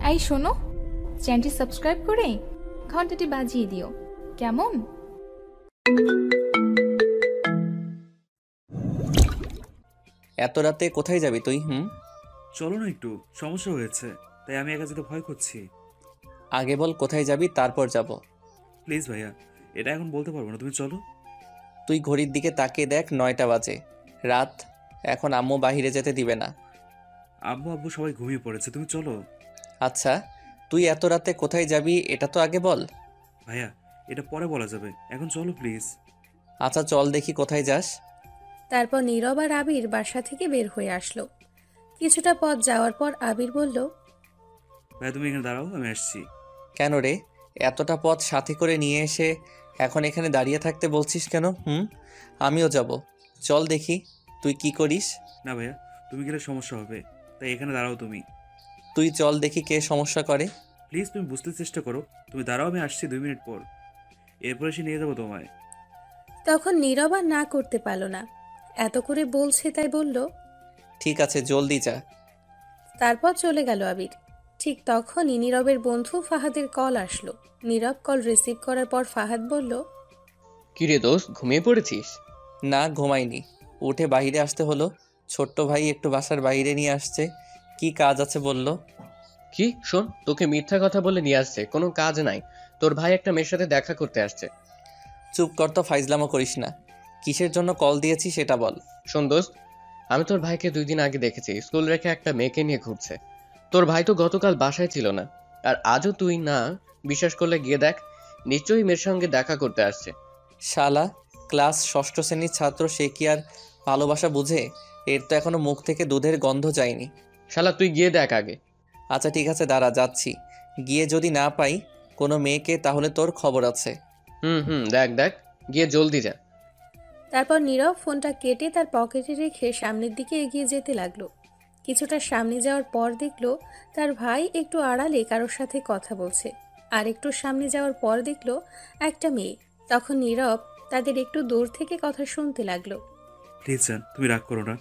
I শোনো, চ্যানেলটি subscribe করে ঘন্টাটি বাজিয়ে দিও কেমন। এত রাতে কোথায় যাবি তুই? চলো না, একটু সমস্যা হয়েছে, তাই আমি একা যেতে ভয় করছি। আগে বল কোথায় যাবি, তারপর যাব। প্লিজ ভাইয়া, এটা এখন বলতে পারবো না, তুমি চলো। তুই ঘড়ির দিকে তাকিয়ে দেখ, 9টা বাজে, রাত। এখন আম্মু বাহিরে যেতে দিবে না। আব্বু আব্বু সবাই ঘুমিয়ে পড়েছে, তুমি চলো। আচ্ছা, তুই এত রাতে কোথায় যাবি এটা তো আগে বল। ভাইয়া, এটা পরে বলা যাবে, এখন চলো প্লিজ। আচ্ছা চল দেখি কোথায় যাস। তারপর নীরব আর আবির বাসা থেকে বের হয়ে আসলো। কিছুটা পথ যাওয়ার পর আবির বলল, ভাইয়া তুমি এখানে দাঁড়াও, আমি আসছি। কেন রে, এতটা পথ সাথে করে নিয়ে এসে এখন এখানে দাঁড়িয়ে থাকতে বলছিস কেন? আমিও যাব, চল দেখি তুই কি করিস। না ভাইয়া, তুমি গেলে সমস্যা হবে, তাই এখানে দাঁড়াও তুমি। তুই চল দেখি কে সমস্যা করে। প্লিজ তুমি বুঝতে চেষ্টা করো, তুমি দাঁড়াও, আমি আসছি 2 মিনিট পর, এরপর এসে নিয়ে যাবো তোমায়। তখন নীরব আর না করতে পারল না, এত করে বলছে তাই বলল। ঠিক আছে জলদি যা। তারপর চলে গেল আবির। ঠিক তখনই নীরবের বন্ধু ফাহাদের কল আসলো। নীরব কল রিসিভ করার পর ফাহাদ বলল, কিরে দোস্ত, ঘুমিয়ে পড়েছিস? না ঘুমাইনি, উঠে বাইরে আসতে হলো। ছোট্ট ভাই একটু বাসার বাইরে নিয়ে আসছে, কি কাজ আছে বলল। কি শোন, তোকে মিথ্যা কথা বলে নিয়ে আসছে, কোনো কাজ নাই। তোর ভাই একটা মেয়ের সাথে দেখা করতে আসছে। চুপ কর তো, ফাইজলামো করিস না। কিসের জন্য কল দিয়েছি সেটা বল। শোন দোস্ত, আমি তোর ভাইকে 2 দিন আগে দেখেছি স্কুল রেখে একটা মেয়েকে নিয়ে ঘুরছে। তোর ভাই তো গতকাল বাসায় ছিল না, আর আজও তুই না বিশ্বাস করলে গিয়ে দেখ, নিশ্চয়ই মেয়ের সঙ্গে দেখা করতে আসছে। শালা, ক্লাস ষষ্ঠ শ্রেণীর ছাত্র, সে কি আর ভালোবাসা বুঝে? এর তো এখনো মুখ থেকে দুধের গন্ধ যায়নি। শালা তুই গিয়ে দেখ আগে। আচ্ছা ঠিক আছে দাঁড়া, যাচ্ছি। গিয়ে যদি না পাই কোনো মেয়েকে, তাহলে তোর খবর আছে। দেখ দেখ, গিয়ে জলদি যা। তারপর নীরব ফোনটা কেটে তার পকেটে রেখে সামনের দিকে এগিয়ে যেতে লাগলো। কিছুটা সামনে যাওয়ার পর দেখলো তার ভাই একটু আড়ালে কারোর সাথে কথা বলছে। আর একটু সামনে যাওয়ার পর দেখলো একটা মেয়ে। তখন নীরব তাদের একটু দূর থেকে কথা শুনতে লাগলো। প্লিজ জান, তুমি রাগ করো না,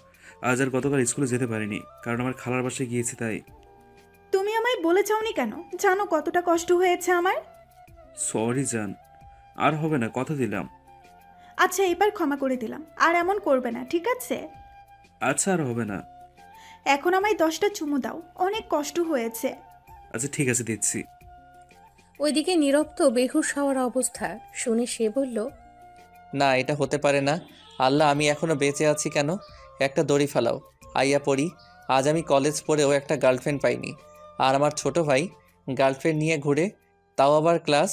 আজ আর গতকাল স্কুলে যেতে পারিনি, কারণ আমার খালার বাসায় গিয়েছি তাই। তুমি আমায় বলে যাওনি কেন? জানো কতটা কষ্ট হয়েছে আমার। সরি জান, আর হবে না, কথা দিলাম। আচ্ছা এবার ক্ষমা করে দিলাম, আর এমন করবে না, ঠিক আছে? আচ্ছা আর হবে না। এখন আমায় 10টা চুমু দাও, অনেক কষ্ট হয়েছে। আচ্ছা ঠিক আছে, দিচ্ছি। ওইদিকে নীরব তো বেহুশ হওয়ার অবস্থা। শুনে সে বলল, না এটা হতে পারে না। আল্লাহ, আমি এখনো বেঁচে আছি কেন? একটা দড়ি ফেলাও, আইয়া পড়ি। আজ আমি কলেজ পড়েও একটা গার্লফ্রেন্ড পাইনি, আর আমার ছোট ভাই গার্লফ্রেন্ড নিয়ে ঘুরে, তাও আবার ক্লাস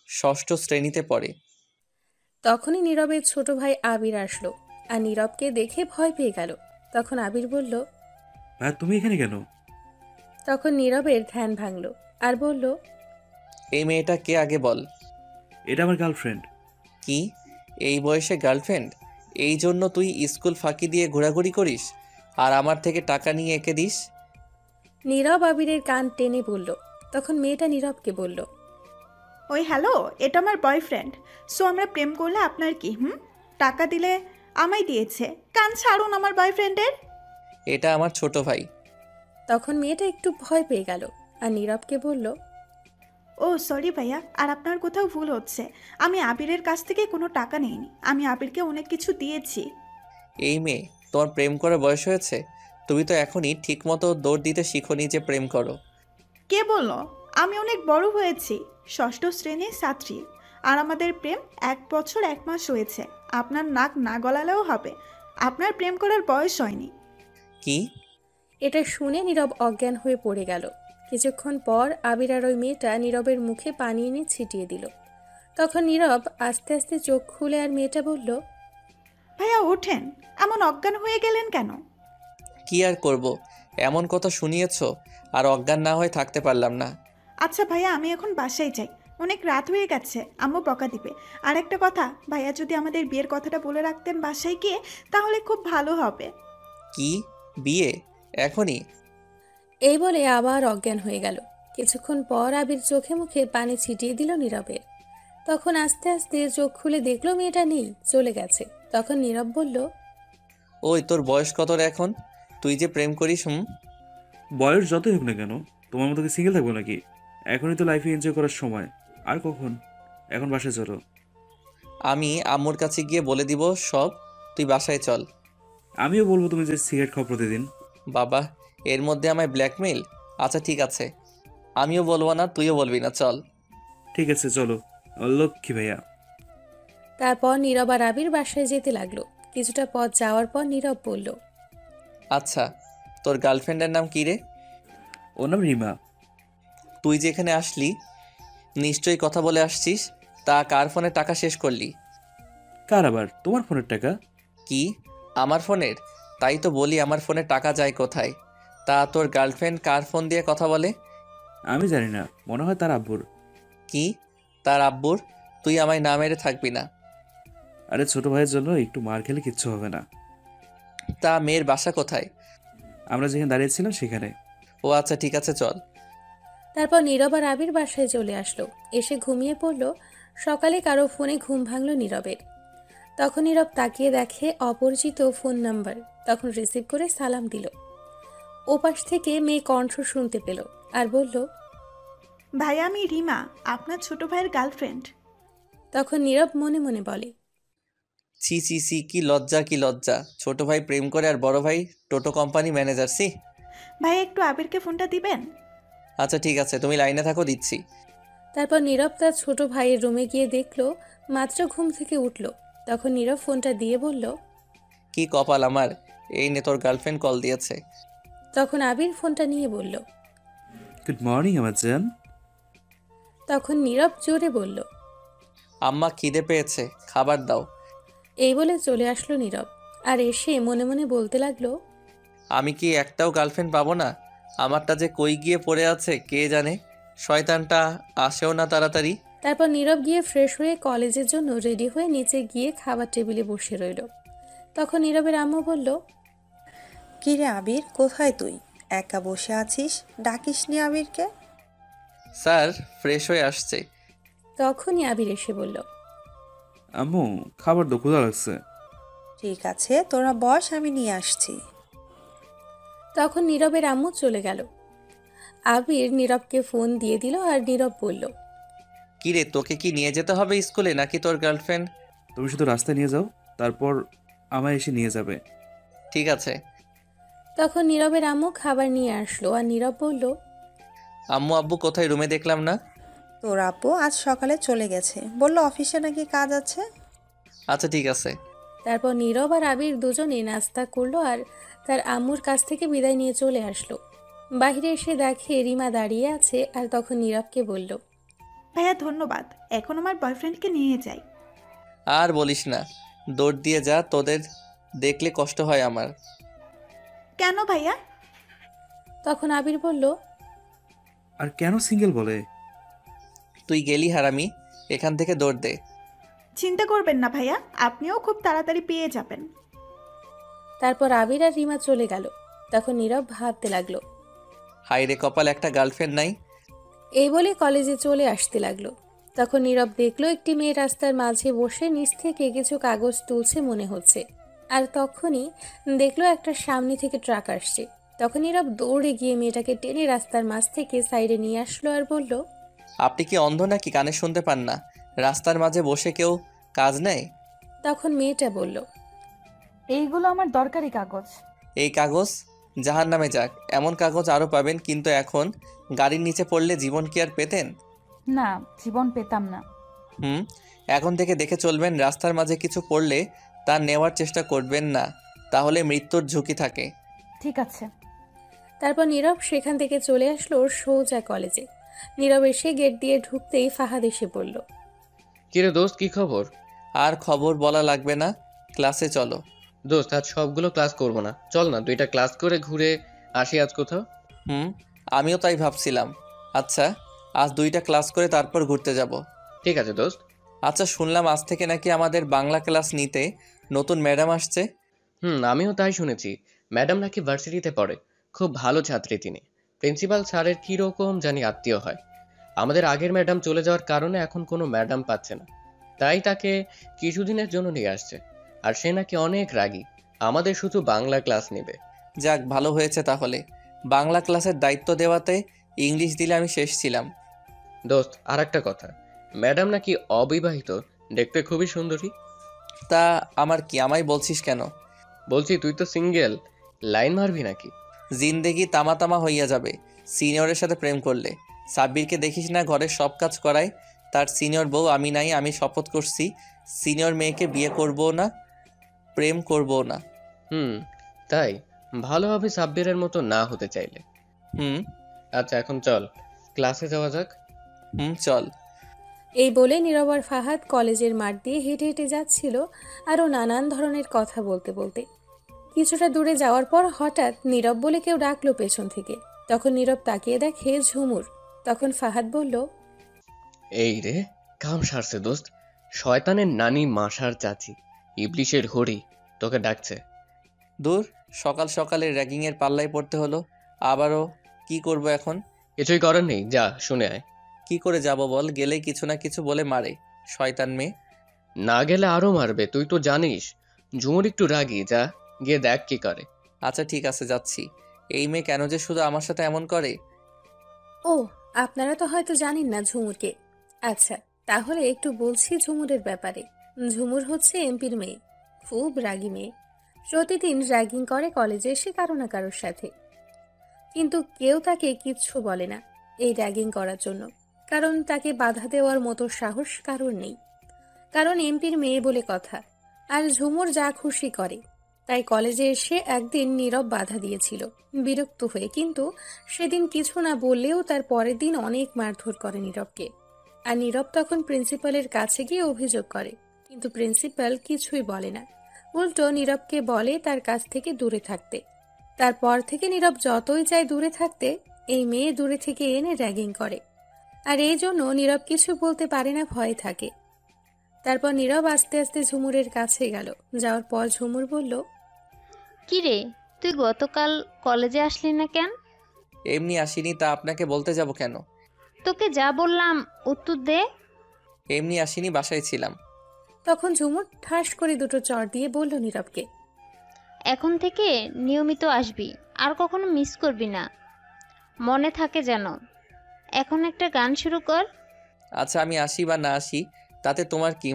ষষ্ঠ শ্রেণীতে পড়ে। তখনই নীরবের ছোট ভাই আবির আসলো আর নীরবকে দেখে ভয় পেয়ে গেল। তখন আবির বলল। ভাই তুমি এখানে কেন? তখন নীরবের ধ্যান ভাঙলো আর বলল, এই মেয়েটা কে আগে বল। এটা আমার গার্লফ্রেন্ড। কি, এই বয়সে গার্লফ্রেন্ড? এই জন্য তুই স্কুল ফাঁকি দিয়ে ঘোরাঘুরি করিস আর আমার থেকে টাকা নিয়ে এঁকে দিস? নীরব আবিরের কান টেনে বলল। তখন মেয়েটা নীরবকে বলল, ওই হ্যালো, এটা আমার বয়ফ্রেন্ড। সো আমরা প্রেম করলে আপনার কি? টাকা দিলে আমায় দিয়েছে, কান ছাড়ুন আমার বয়ফ্রেন্ডের। এটা আমার ছোট ভাই। তখন মেয়েটা একটু ভয় পেয়ে গেল আর নীরবকে বলল, ও সরি ভাইয়া, আর আপনার কোথাও ভুল হচ্ছে। আমি আবিরের কাছ থেকে কোনো টাকা নিইনি, আমি আবিরকে অনেক কিছু দিয়েছি। এই মেয়ে, তোমার প্রেম করার বয়স হয়েছে? তুমি তো এখনই ঠিকমতো দৌড় দিতে শিখোনি যে প্রেম করো। কে বললো? আমি অনেক বড় হয়েছি, ষষ্ঠ শ্রেণীর ছাত্রী, আর আমাদের প্রেম 1 বছর 1 মাস হয়েছে। আপনার নাক না গলালেও হবে, আপনার প্রেম করার বয়স হয়নি। কি? এটা শুনে নীরব অজ্ঞান হয়ে পড়ে গেল। কিছুক্ষণ পর আবির আর ওই মেয়েটা নীরবের মুখে পানি এনে ছিটিয়ে দিল। তখন নীরব আস্তে আস্তে চোখ খুলে আর মেয়েটা বলল, ভাইয়া ওঠেন, এমন অজ্ঞান হয়ে গেলেন কেন? কি আর করব, এমন কথা শুনিয়েছ, আর অজ্ঞান না হয়ে থাকতে পারলাম না। আচ্ছা ভাইয়া, আমি এখন বাসায় যাই, অনেক রাত হয়ে গেছে, আম্মু বকা দিবে। আর একটা কথা, ভাইয়া যদি আমাদের বিয়ের কথাটা বলে রাখতেন বাসায় গিয়ে, তাহলে খুব ভালো হবে। কি, বিয়ে এখনই? এই বলে আবার অজ্ঞান হয়ে গেল। কিছুক্ষণ পর আবির চোখে মুখে পানি ছিটিয়ে দিল নীরবের। তখন আস্তে আস্তে চোখ খুলে দেখলো মেয়েটা নেই, চলে গেছে। তখন নীরব বলল, ওই তোর বয়স কত রে এখন? তুই যে প্রেম করিস? বয়স যতই হোক না কেন, তোমার মতো কি সিঙ্গেল থাকবো নাকি? এখনই তো লাইফে এনজয় করার সময়। আর কখন? এখন বাসায় চলো। আমি আম্মুর কাছে গিয়ে বলে দিব সব, তুই বাসায় চল। আমিও বলবো তুমি যে সিগারেট খাও প্রতিদিন। বাবা, এর মধ্যে আমায় ব্ল্যাকমেইল? আচ্ছা ঠিক আছে, আমিও বলবো না, তুইও বলবি না, চল। ঠিক আছে চলো। লক্ষ্মী ভাইয়া। তারপর নীরব আর আবির বাসায় যেতে লাগলো। কিছুটা পথ যাওয়ার পর নীরব বলল, আচ্ছা, তোর গার্লফ্রেন্ডের নাম কী রে? ওর নাম রিমা। তুই যেখানে আসলি নিশ্চয়ই কথা বলে আসছিস, তা কার ফোনে টাকা শেষ করলি? কার আবার? তোমার ফোনের টাকা। কি, আমার ফোনের? তাই তো বলি আমার ফোনে টাকা যায় কোথায়। তা তোর গার্লফ্রেন্ড কার ফোন দিয়ে কথা বলে? আমি জানি না, মনে হয় তার আব্বুর। কি, তার আব্বুর? তুই আমায় না মেরে থাকবি না। আরে ছোট ভাইয়ের জন্য একটু মার খেলে কিচ্ছু হবে না। তা মেয়ের বাসা কোথায়? আমরা যেখানে দাঁড়িয়েছিলাম সেখানে। ও আচ্ছা ঠিক আছে, চল। তারপর নীরব আর আবির বাসায় চলে আসলো। এসে ঘুমিয়ে পড়ল। সকালে কারো ফোনে ঘুম ভাঙল নীরবের। তখন নীরব তাকিয়ে দেখে অপরিচিত ফোন নাম্বার। তখন রিসিভ করে সালাম দিল। ওপাশ থেকে মেয়ে কণ্ঠ শুনতে পেল আর বলল, ভাইয়া আমি রিমা, আপনার ছোট ভাইয়ের গার্লফ্রেন্ড। তখন নীরব মনে মনে বলে, ছি ছি ছি, কি লজ্জা কি লজ্জা! ছোট ভাই প্রেম করে আর বড় ভাই টোটো কোম্পানি ম্যানেজার, সি। ভাই একটু আবিরকে ফোনটা দিবেন? আচ্ছা ঠিক আছে, তুমি লাইনে থাকো, দিচ্ছি। তারপর নীরব তার ছোট ভাইয়ের রুমে গিয়ে দেখল মাত্র ঘুম থেকে উঠল। তখন নীরব ফোনটা দিয়ে বলল, কি কপাল আমার, এই নে তোর গার্লফ্রেন্ড কল দিয়েছে। তখন আবির ফোনটা নিয়ে বলল। গুড মর্নিং আমার জান। তখন নীরব জোরে বলল, আম্মা খিদে পেয়েছে, খাবার দাও। এই বলে চলে আসলো নীরব। আর এসে মনে মনে বলতে লাগলো, আমি কি একটাও গার্লফ্রেন্ড পাবো না? আমারটা যে কই গিয়ে পড়ে আছে কে জানে, শয়তানটা আসেও না তাড়াতাড়ি। তারপর নীরব গিয়ে ফ্রেশ হয়ে কলেজের জন্য রেডি হয়ে নিচে গিয়ে খাবার টেবিলে বসে রইল। তখন নীরবের আম্মু বলল, কিরে আবির, কোথায় তুই? একা বসে আছিস, ডাকিসনি আবিরকে? স্যার ফ্রেশ হয়ে আসছে। তখনই আবির এসে বলল, আম্মু খাবার তো ক্ষুধা লাগছে। ঠিক আছে, তোরা বস, আমি নিয়ে আসছি। তখন নীরবের আম্মু চলে গেল। আবির নীরবকে ফোন দিয়ে দিল আর নীরব বলল, কি রে, তোকে কি নিয়ে যেতে হবে স্কুলে নাকি তোর গার্লফ্রেন্ড? তুমি শুধু রাস্তায় নিয়ে যাও, তারপর আমায় এসে নিয়ে যাবে। ঠিক আছে। তখন নীরবের আম্মু খাবার নিয়ে আসলো আর নীরব বলল, আম্মু আব্বু কোথায়, রুমে দেখলাম না। তোর আপু আজ সকালে চলে গেছে, বললো অফিসে নাকি কাজ আছে। আচ্ছা ঠিক আছে। তারপর নীরব আর আবির দুজনে নাস্তা করলো আর তার আম্মুর কাছ থেকে বিদায় নিয়ে চলে আসলো। বাইরে এসে দেখে রিমা দাঁড়িয়ে আছে আর তখন নীরবকে বলল, ভাইয়া ধন্যবাদ, এখন আমার বয়ফ্রেন্ডকে নিয়ে যাই। আর বলিস না, দৌড় দিয়ে যা, তোদের দেখলে কষ্ট হয় আমার। কেন ভাইয়া? তখন আবির বলল, আর কেন সিঙ্গেল বলে? তুই গেলি হারামি, এখান থেকে দৌড় দে। চিন্তা করবেন না ভাইয়া, আপনিও খুব তাড়াতাড়ি পেয়ে যাবেন। তারপর আবির আর রিমা চলে গেল। তখন নীরব ভাবতে লাগলো, হাই রে কপাল, একটা গার্লফ্রেন্ড নাই। এই বলে কলেজে চলে আসতে লাগলো। তখন নীরব দেখলো একটি মেয়ে রাস্তার মাঝে বসে নিচ থেকে কিছু কাগজ তুলছে মনে হচ্ছে। আর তখনই দেখলো একটা সামনে থেকে ট্রাক আসছে। তখন নীরব দৌড়ে গিয়ে মেয়েটাকে টেনে রাস্তার মাঝ থেকে সাইডে নিয়ে আসলো আর বলল, আপনি কি অন্ধ নাকি, কানে শুনতে পান না? রাস্তার মাঝে বসে কেউ কাজ নেয়? তখন মেয়েটা বলল, এইগুলো আমার দরকারি কাগজ। এই কাগজ জাহান নামে যাক, এমন কাগজ আরও পাবেন, কিন্তু এখন গাড়ির নিচে পড়লে জীবন কি আর পেতেন? না, জীবন পেতাম না। এখন থেকে দেখে চলবেন, রাস্তার মাঝে কিছু পড়লে তা নেওয়ার চেষ্টা করবেন না, তাহলে মৃত্যুর ঝুঁকি থাকে। ঠিক আছে। তারপর নীরব সেখান থেকে চলে আসলো সোজা কলেজে। নীরব এসে গেট দিয়ে ঢুকতেই ফাহাদ এসে বলল, কিরে দোস্ত, কি খবর? আর খবর বলা লাগবে না, ক্লাসে চলো। দোস্ত আজ সবগুলো ক্লাস করবো না, চল না 2টা ক্লাস করে ঘুরে আসি আজ কোথাও। আমিও তাই ভাবছিলাম। আচ্ছা, আজ 2টা ক্লাস করে তারপর ঘুরতে যাব। ঠিক আছে দোস্ত। আচ্ছা, শুনলাম আজ থেকে নাকি আমাদের বাংলা ক্লাস নিতে নতুন ম্যাডাম আসছে। আমিও তাই শুনেছি। ম্যাডাম নাকি ভার্সিটিতে পড়ে, খুব ভালো ছাত্রী তিনি। প্রিন্সিপাল স্যারের কীরকম জানি আত্মীয় হয়। আমাদের আগের ম্যাডাম চলে যাওয়ার কারণে এখন কোনো ম্যাডাম পাচ্ছে না, তাই তাকে কিছুদিনের জন্য নিয়ে আসছে। আর সে নাকি অনেক রাগী, আমাদের শুধু বাংলা ক্লাস নেবে। যাক, ভালো হয়েছে তাহলে। বাংলা ক্লাসের দায়িত্ব দেওয়াতে ইংলিশ দিলে আমি শেষ ছিলাম। দোস্ত, আর একটা কথা, ম্যাডাম নাকি অবিবাহিত, দেখতে খুবই সুন্দরী। তা আমার কি, আমায় বলছিস কেন? বলছি তুই তো সিঙ্গেল, লাইন মারবি নাকি? জিন্দেগি তামা তামা হইয়া যাবে সিনিয়রের সাথে প্রেম করলে। সাব্বিরকে দেখিস না, ঘরের সব কাজ করায়। তার সিনিয়র বউ আমি নাই। আমি শপথ করছি সিনিয়র মেয়েকে বিয়ে করবো না, প্রেম করবো না। তাই ভালো হবে সাব্বিরের মতো না হতে চাইলে। আচ্ছা এখন চল ক্লাসে যাওয়া যাক। চল। এই বলে নীরব আর ফাহাদ কলেজের মাঠ দিয়ে হেঁটে হেঁটে যাচ্ছিল, আরও নানান ধরনের কথা বলতে বলতে। কিছুটা দূরে যাওয়ার পর হঠাৎ নীরব বলে কেউ ডাকলো পেছন থেকে। তখন নীরব তাকিয়ে দেখে ঝুমুর। তখন ফাহাদ বলল, এই রে, কাম সারছে দোস্ত, শয়তানের নানি মাসার চাচি, ইবলিশের হরি তোকে ডাকছে। দূর, সকাল সকালে র্যাগিংয়ের পাল্লায় পড়তে হলো। আবারও কি করব এখন? কিছুই করার নেই, যা শুনে আয়। কি করে যাব বল? গেলেই কিছু না কিছু বলে মারে, শয়তান মেয়ে। না গেলে আরো মারবে, তুই তো জানিস। ঝুমুর একটু রাগি, যা গিয়ে দেখ কি করে। আচ্ছা ঠিক আছে, যাচ্ছি। এই মেয়ে কেন যে শুধু আমার সাথে এমন করে? ও, আপনারা তো হয়তো জানেন না ঝুমুরকে। আচ্ছা, তাহলে একটু বলছি ঝুমুরের ব্যাপারে। ঝুমুর হচ্ছে এমপির মেয়ে, খুব রাগী মেয়ে। প্রতিদিন র্যাগিং করে কলেজে এসে কারো না কারোর সাথে, কিন্তু কেউ তাকে কিচ্ছু বলে না এই র্যাগিং করার জন্য, কারণ তাকে বাধা দেওয়ার মতো সাহস কারোর নেই, কারণ এমপির মেয়ে বলে কথা। আর ঝুমুর যা খুশি করে। তাই কলেজে এসে একদিন নীরব বাধা দিয়েছিল বিরক্ত হয়ে, কিন্তু সেদিন কিছু না বললেও তার পরের দিন অনেক মারধর করে নীরবকে। আর নীরব তখন প্রিন্সিপালের কাছে গিয়ে অভিযোগ করে, কিন্তু প্রিন্সিপাল কিছুই বলে না, উল্টো নীরবকে বলে তার কাছ থেকে দূরে থাকতে। তারপর থেকে নীরব যতই চায় দূরে থাকতে, এই মেয়ে দূরে থেকে এনে র্যাগিং করে। আর এই জন্য নীরব কিছু বলতে পারে না, ভয়ে থাকে। তারপর নীরব আস্তে আস্তে ঝুমুরের কাছে গেল। যাওয়ার পর ঝুমুর বলল, কি রে, তুই গতকাল কলেজে আসলি না কেন? এমনি আসিনি, তা আপনাকে বলতে যাব কেন? তোকে যা বললাম উত্তর দে। এমনি আসিনি, বাসায় ছিলাম। তখন ঝুমুর ঠাস করে দুটো চড় দিয়ে বলল নীরবকে, এখন থেকে নিয়মিত আসবি, আর কখনো মিস করবি না, মনে থাকে যেন। এখন একটা গান শুরু কর। আচ্ছা আমি আসি বা না আসি তাতে তোমার কি?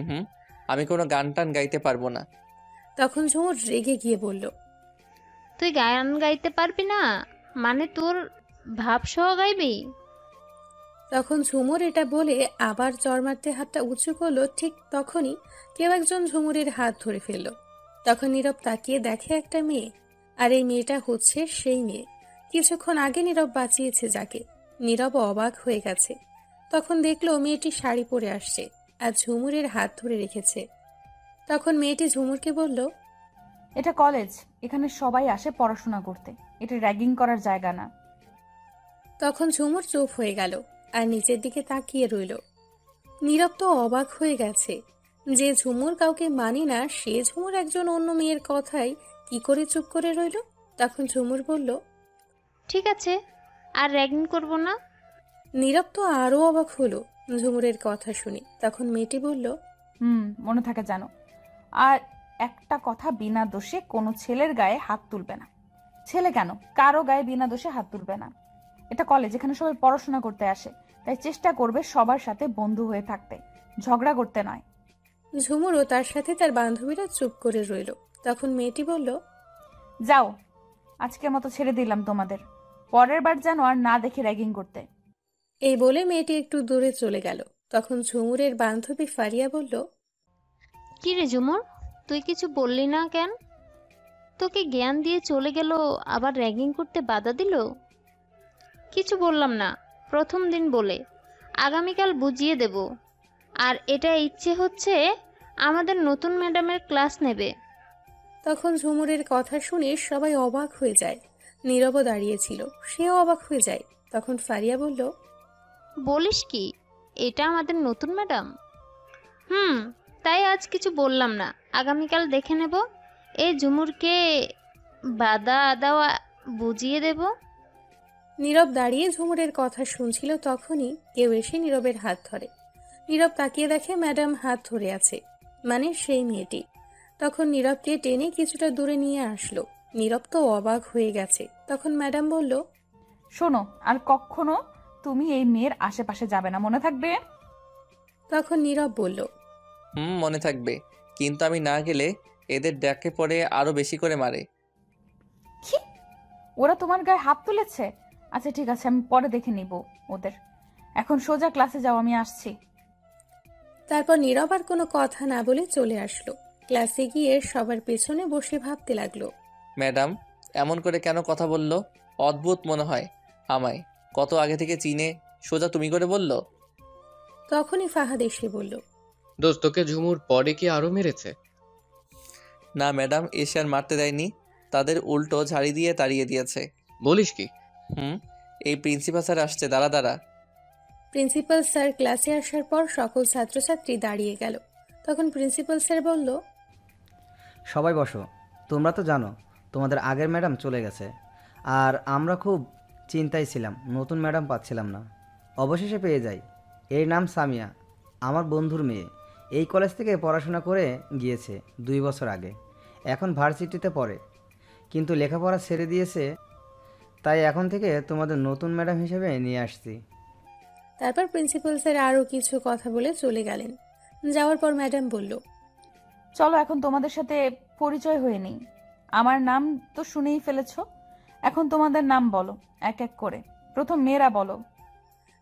আমি কোনো গান টান গাইতে পারবো না। তখন ঝুমুর রেগে গিয়ে বলল, তুই গান গাইতে পারবি না মানে তোর ভাবসহ গাইবি? তখন ঝুমুর এটা বলে আবার চড় মারতে হাতটা উঁচু করলো। ঠিক তখনই কেউ একজন ঝুমুরের হাত ধরে ফেলল। তখন নীরব তাকিয়ে দেখে একটা মেয়ে, আর এই মেয়েটা হচ্ছে সেই মেয়ে কিছুক্ষণ আগে নীরব বাঁচিয়েছে যাকে। নীরব অবাক হয়ে গেছে। তখন দেখলো মেয়েটি শাড়ি পরে আসছে আর ঝুমুরের হাত ধরে রেখেছে। তখন মেয়েটি ঝুমুরকে বলল, এটা কলেজ, এখানে সবাই আসে পড়াশোনা করতে, এটা র্যাগিং করার জায়গা না। তখন ঝুমুর চুপ হয়ে গেল আর নিচের দিকে তাকিয়ে রইল। নীরব তো অবাক হয়ে গেছে, যে ঝুমুর কাউকে মানে না সে ঝুমুর একজন অন্য মেয়ের কথায় কি করে চুপ করে রইল। তখন ঝুমুর বলল, ঠিক আছে, আর র্যাগিং করব না। নীরব তো আরো অবাক হলো ঝুমুরের কথা শুনে। তখন মেয়েটি বলল, মনে থাকে জানো, আর একটা কথা, বিনা দোষে কোনো ছেলের গায়ে হাত তুলবে না। ছেলে কেন, কারো গায়ে বিনা দোষে হাত তুলবে না। এটা কলেজ, এখানে সবাই পড়াশোনা করতে আসে, তাই চেষ্টা করবে সবার সাথে বন্ধু হয়ে থাকতে, ঝগড়া করতে নয়। ঝুমুরও তার সাথে তার বান্ধবীরা চুপ করে রইল। তখন মেয়েটি বলল, যাও, আজকের মতো ছেড়ে দিলাম তোমাদের, পরের বার যেন আর না দেখে র্যাগিং করতে। এই বলে মেয়েটি একটু দূরে চলে গেল। তখন ঝুমুরের বান্ধবী ফারিয়া বলল, কি রে ঝুমুর, তুই কিছু বললি না কেন? তোকে জ্ঞান দিয়ে চলে গেল, আবার র্যাগিং করতে বাধা দিল? কিছু বললাম না, প্রথম দিন বলে, আগামীকাল বুঝিয়ে দেব। আর এটা ইচ্ছে হচ্ছে আমাদের নতুন ম্যাডামের ক্লাস নেবে। তখন ঝুমুরের কথা শুনে সবাই অবাক হয়ে যায়। নীরবও দাঁড়িয়েছিল, সেও অবাক হয়ে যায়। তখন ফারিয়া বলল, বলিস কি, এটা আমাদের নতুন ম্যাডাম? তাই আজ কিছু বললাম না, আগামীকাল দেখে নেব। এই ঝুমুরকে বাধা দেওয়া বুঝিয়ে দেব। নীরব দাঁড়িয়ে ঝুমুরের কথা শুনছিল। তখনই কেউ এসে নীরবের হাত ধরে। নীরব তাকিয়ে দেখে ম্যাডাম হাত ধরে আছে, মানে সেই মেয়েটি। তখন নীরবকে টেনে কিছুটা দূরে নিয়ে আসলো। নীরব তো অবাক হয়ে গেছে। তখন ম্যাডাম বলল, শোনো, আর কখনো তুমি এই মেয়ের আশেপাশে যাবে না, মনে থাকবে? তখন নীরব বলল, মনে থাকবে, কিন্তু আমি না গেলে এদের ডাকে পড়ে আরো বেশি করে মারে। কি? ওরা তোমার গায়ে হাত তুলেছে? আচ্ছা ঠিক আছে, আমি পরে দেখে নিব ওদের। এখন সোজা ক্লাসে যাও, আমি আসছি। তারপর নীরব আর কোনো কথা না বলে চলে আসলো। ক্লাসে গিয়ে সবার পেছনে বসে ভাবতে লাগলো। ম্যাডাম এমন করে কেন কথা বললো? অদ্ভুত মনে হয় আমায়, কত আগে থেকে চিনে সোজা তুমি করে বলল। তখনই ফাহাদ এসে বলল, দোস্ত, তোকে ঝুমুর পরে কি আরো মেরেছে? না ম্যাডাম, এসে আর মারতে দেয়নি, তাদের উল্টো ঝাড়ি দিয়ে তাড়িয়ে দিয়েছে। বলিস কি? এই প্রিন্সিপাল স্যার আসছে, দাঁড়া দাঁড়া। প্রিন্সিপাল স্যার ক্লাসে আসার পর সকল ছাত্রছাত্রী দাঁড়িয়ে গেল। তখন প্রিন্সিপাল স্যার বলল, সবাই বসো। তোমরা তো জানো তোমাদের আগের ম্যাডাম চলে গেছে, আর আমরা খুব চিন্তায় ছিলাম, নতুন ম্যাডাম পাচ্ছিলাম না। অবশেষে পেয়ে যাই। এর নাম সামিয়া, আমার বন্ধুর মেয়ে। এই কলেজ থেকে পড়াশোনা করে গিয়েছে 2 বছর আগে, এখন ভার্সিটিতে পড়ে, কিন্তু লেখাপড়া ছেড়ে দিয়েছে। তাই এখন থেকে তোমাদের নতুন ম্যাডাম হিসেবে নিয়ে আসছি। তারপর প্রিন্সিপাল স্যার আরও কিছু কথা বলে চলে গেলেন। যাওয়ার পর ম্যাডাম বলল, চলো এখন তোমাদের সাথে পরিচয় হয়ে নেই। আমার নাম তো শুনেই ফেলেছো, এখন তোমাদের নাম বলো এক এক করে। প্রথম মেয়েরা বলো।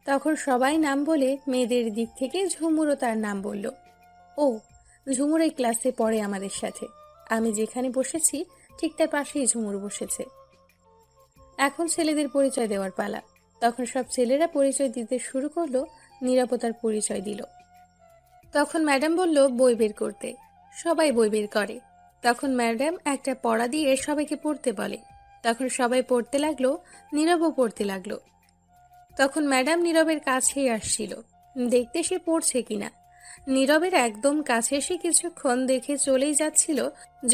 তখন সবাই নাম বলে মেয়েদের দিক থেকে ঝুমুরও তার নাম বলল। ও, ঝুমুর এই ক্লাসে পড়ে আমাদের সাথে। আমি যেখানে বসেছি ঠিক তার পাশেই ঝুমুর বসেছে। এখন ছেলেদের পরিচয় দেওয়ার পালা। তখন সব ছেলেরা পরিচয় দিতে শুরু করলো। নিরাপত্তার পরিচয় দিল। তখন ম্যাডাম বলল বই বের করতে। সবাই বই বের করে। তখন ম্যাডাম একটা পড়া দিয়ে সবাইকে পড়তে বলে। তখন সবাই পড়তে লাগলো, নীরবও পড়তে লাগলো। তখন ম্যাডাম নীরবের কাছেই আসছিল, দেখতে সে পড়ছে কিনা। নীরবের একদম কাছে এসে কিছুক্ষণ দেখে চলেই যাচ্ছিল।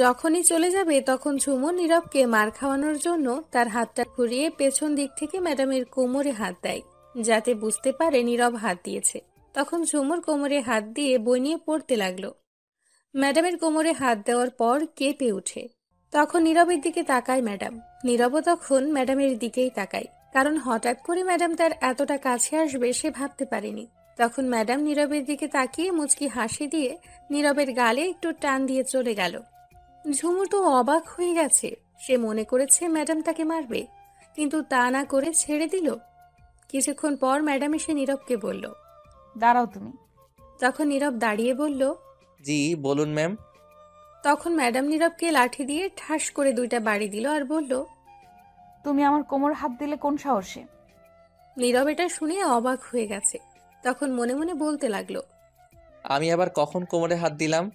যখনই চলে যাবে তখন ঝুমুর নীরবকে মার খাওয়ানোর জন্য তার হাতটা ঘুরিয়ে পেছন দিক থেকে ম্যাডামের কোমরে হাত দেয়, যাতে বুঝতে পারে নীরব হাত দিয়েছে। তখন ঝুমুর কোমরে হাত দিয়ে বই নিয়ে পড়তে লাগলো। ম্যাডামের কোমরে হাত দেওয়ার পর কেঁপে উঠে। তখন নীরবের দিকে তাকায় ম্যাডাম। নীরবও তখন ম্যাডামের দিকেই তাকায়, কারণ হঠাৎ করে ম্যাডাম তার এতটা কাছে আসবে সে ভাবতে পারেনি। তখন ম্যাডাম নীরবের দিকে তাকিয়ে মুচকি হাসি দিয়ে নীরবের গালে একটু টান দিয়ে চলে গেল। ঝুমুর তো অবাক হয়ে গেছে। সে মনে করেছে ম্যাডাম তাকে মারবে, কিন্তু তা না করে ছেড়ে দিল। কিছুক্ষণ পর ম্যাডাম এসে নীরবকে বলল, দাঁড়াও তুমি। তখন নীরব দাঁড়িয়ে বলল, জি বলুন ম্যাম। তখন ম্যাডাম নীরবকে লাঠি দিয়ে ঠাস করে 2টা বাড়ি দিল আর বলল, তুমি আমার কোমর হাত দিলে কোন সাহসে? নীরব এটা শুনে অবাক হয়ে গেছে। তখন মনে মনে বলতে লাগলো, আমি আবার কখন কোমরে হাত দিলাম?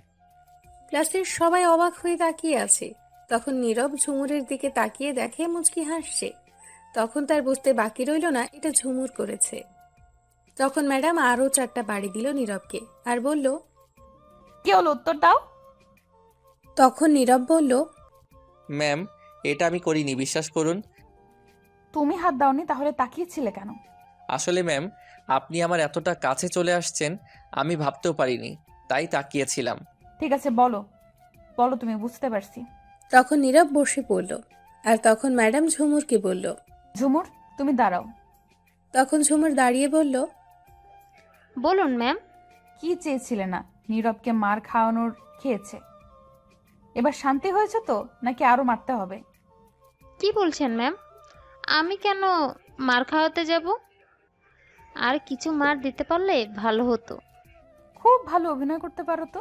ক্লাসের সবাই অবাক হয়ে তাকিয়ে আছে। তখন নীরব ঝুমুরের দিকে তাকিয়ে দেখে মুচকি হাসছে। তখন তার বুঝতে বাকি রইল না এটা ঝুমুর করেছে। তখন ম্যাডাম আরও 4টা বাড়ি দিল নীরবকে আর বলল, কি হলো, উত্তর দাও। তখন নীরব বলল, ম্যাম এটা আমি করিনি, বিশ্বাস করুন। তুমি হাত দাওনি, তাহলে তাকিয়েছিলে কেন? আসলে ম্যাম আপনি আমার এতটা কাছে চলে আসছেন আমি ভাবতেও পারিনি, তাই তাকিয়েছিলাম। ঠিক আছে, বলো বলো, তুমি বুঝতে পারছি। তখন নীরব বসে পড়ল। আর তখন ম্যাডাম ঝুমুরকে বলল, ঝুমুর তুমি দাঁড়াও। তখন ঝুমুর দাঁড়িয়ে বলল, বলুন ম্যাম। কি চেয়েছিলে না নীরবকে মার খাওয়ানোর? খেয়েছে। এবার শান্তি হয়েছে তো, নাকি আরো মারতে হবে? কি বলছেন ম্যাম? আমি কেন মার খাওয়াতে যাব? আর কিছু মার দিতে পারলে ভালো হতো। খুব ভালো অভিনয় করতে পারো তো।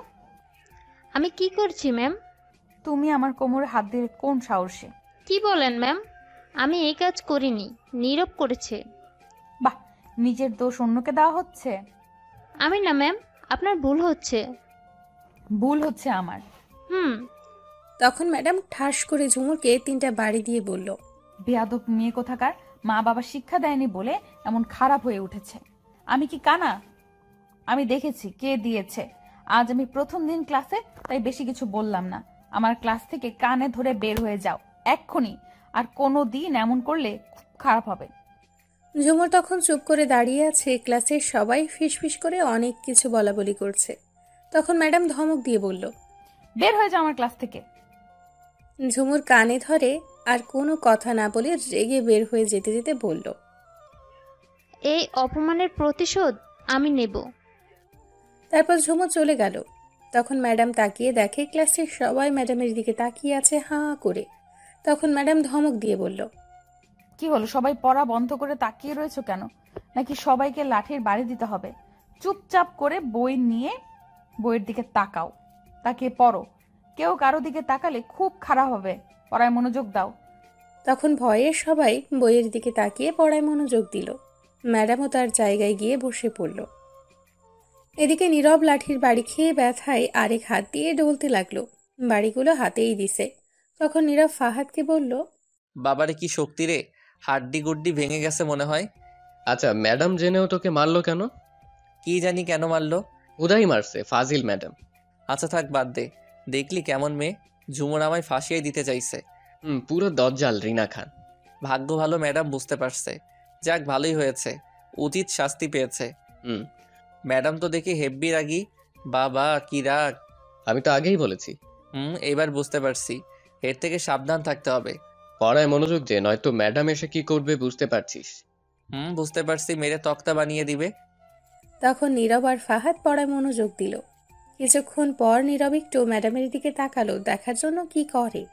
আমি কি করছি ম্যাম? তুমি আমার কোমরে হাত দিয়ে কোন সাহসে? কি বলেন ম্যাম? আমি এই কাজ করিনি, নীরব করেছে। বাহ, নিজের দোষ অন্যকে দেওয়া হচ্ছে। আমি না ম্যাম, আপনার ভুল হচ্ছে। ভুল হচ্ছে আমার। তখন ম্যাডাম ঠাস করে ঝুমুরকে 3টা বাড়ি দিয়ে বলল, বেয়াদব মেয়ে কোথাকার, মা বাবা শিক্ষা দেয়নি বলে এমন খারাপ হয়ে উঠেছে। আমি কি কানা? আমি দেখেছি কে দিয়েছে। আজ আমি প্রথম দিন ক্লাসে, তাই বেশি কিছু বললাম না। আমার ক্লাস থেকে কানে ধরে বের হয়ে যাও এক্ষুনি। আর কোনো দিন এমন করলে খুব খারাপ হবে। ঝুমুর তখন চুপ করে দাঁড়িয়ে আছে। ক্লাসের সবাই ফিসফিস করে অনেক কিছু বলাবলি করছে। তখন ম্যাডাম ধমক দিয়ে বলল, বের হয়ে যাও আমার ক্লাস থেকে। ঝুমুর কানে ধরে আর কোনো কথা না বলে রেগে বের হয়ে যেতে যেতে বলল, এই অপমানের প্রতিশোধ আমি নেব। তারপর ঝুমু চলে গেল। তখন ম্যাডাম তাকিয়ে দেখে ক্লাসের সবাই ম্যাডামের দিকে তাকিয়ে আছে হাঁ করে। তখন ম্যাডাম ধমক দিয়ে বলল, কি হলো, সবাই পড়া বন্ধ করে তাকিয়ে রয়েছো কেন? নাকি সবাইকে লাঠির বাড়ি দিতে হবে? চুপচাপ করে বই নিয়ে বইয়ের দিকে তাকাও, তাকিয়ে পড়ো। কেউ কারো দিকে তাকালে খুব খারাপ হবে, পড়ায় মনোযোগ দাও। তখন ভয়ে সবাই বইয়ের দিকে তাকিয়ে পড়ায় মনোযোগ দিল। ম্যাডামও তার জায়গায় গিয়ে বসে পড়ল। এদিকে নীরব লাঠির বাড়ি খেয়ে ব্যথায় আরেক হাত দিয়ে ডলতে লাগলো। বাড়িগুলো হাতেই দিছে। তখন নীরব ফাহাদকে বলল, বাবারে কি শক্তি রে, হাড্ডি গুড্ডি ভেঙে গেছে মনে হয়। আচ্ছা, ম্যাডাম জেনেও তোকে মারলো কেন? কি জানি কেন মারলো। উদাই মারছে, ফাজিল ম্যাডাম। আচ্ছা থাক, বাদ দে। দেখলি কেমন মেয়ে, ঝুমুর আমায় ফাঁসিয়ে দিতে চাইছে। পুরো দজ্জাল রিনা খান। ভাগ্য ভালো ম্যাডাম বুঝতে পারছে। যাক, ভালোই হয়েছে, উচিত শাস্তি পেয়েছে। ম্যাডাম তো দেখি হেব্বি রাগী। বাবা কি রাগ! আমি তো আগেই বলেছি। এবার বুঝতে পারছি, এর থেকে সাবধান থাকতে হবে। পড়ায় মনোযোগ দে, নয়তো ম্যাডাম এসে কি করবে বুঝতে পারছিস। বুঝতে পারছি, মেরে তক্তা বানিয়ে দিবে। তখন নীরব আর ফাহাদ পড়ায় মনোযোগ দিল। কিছুক্ষণ পর নীরব একটু ম্যাডামের দিকে তাকালো দেখার জন্য কি করে।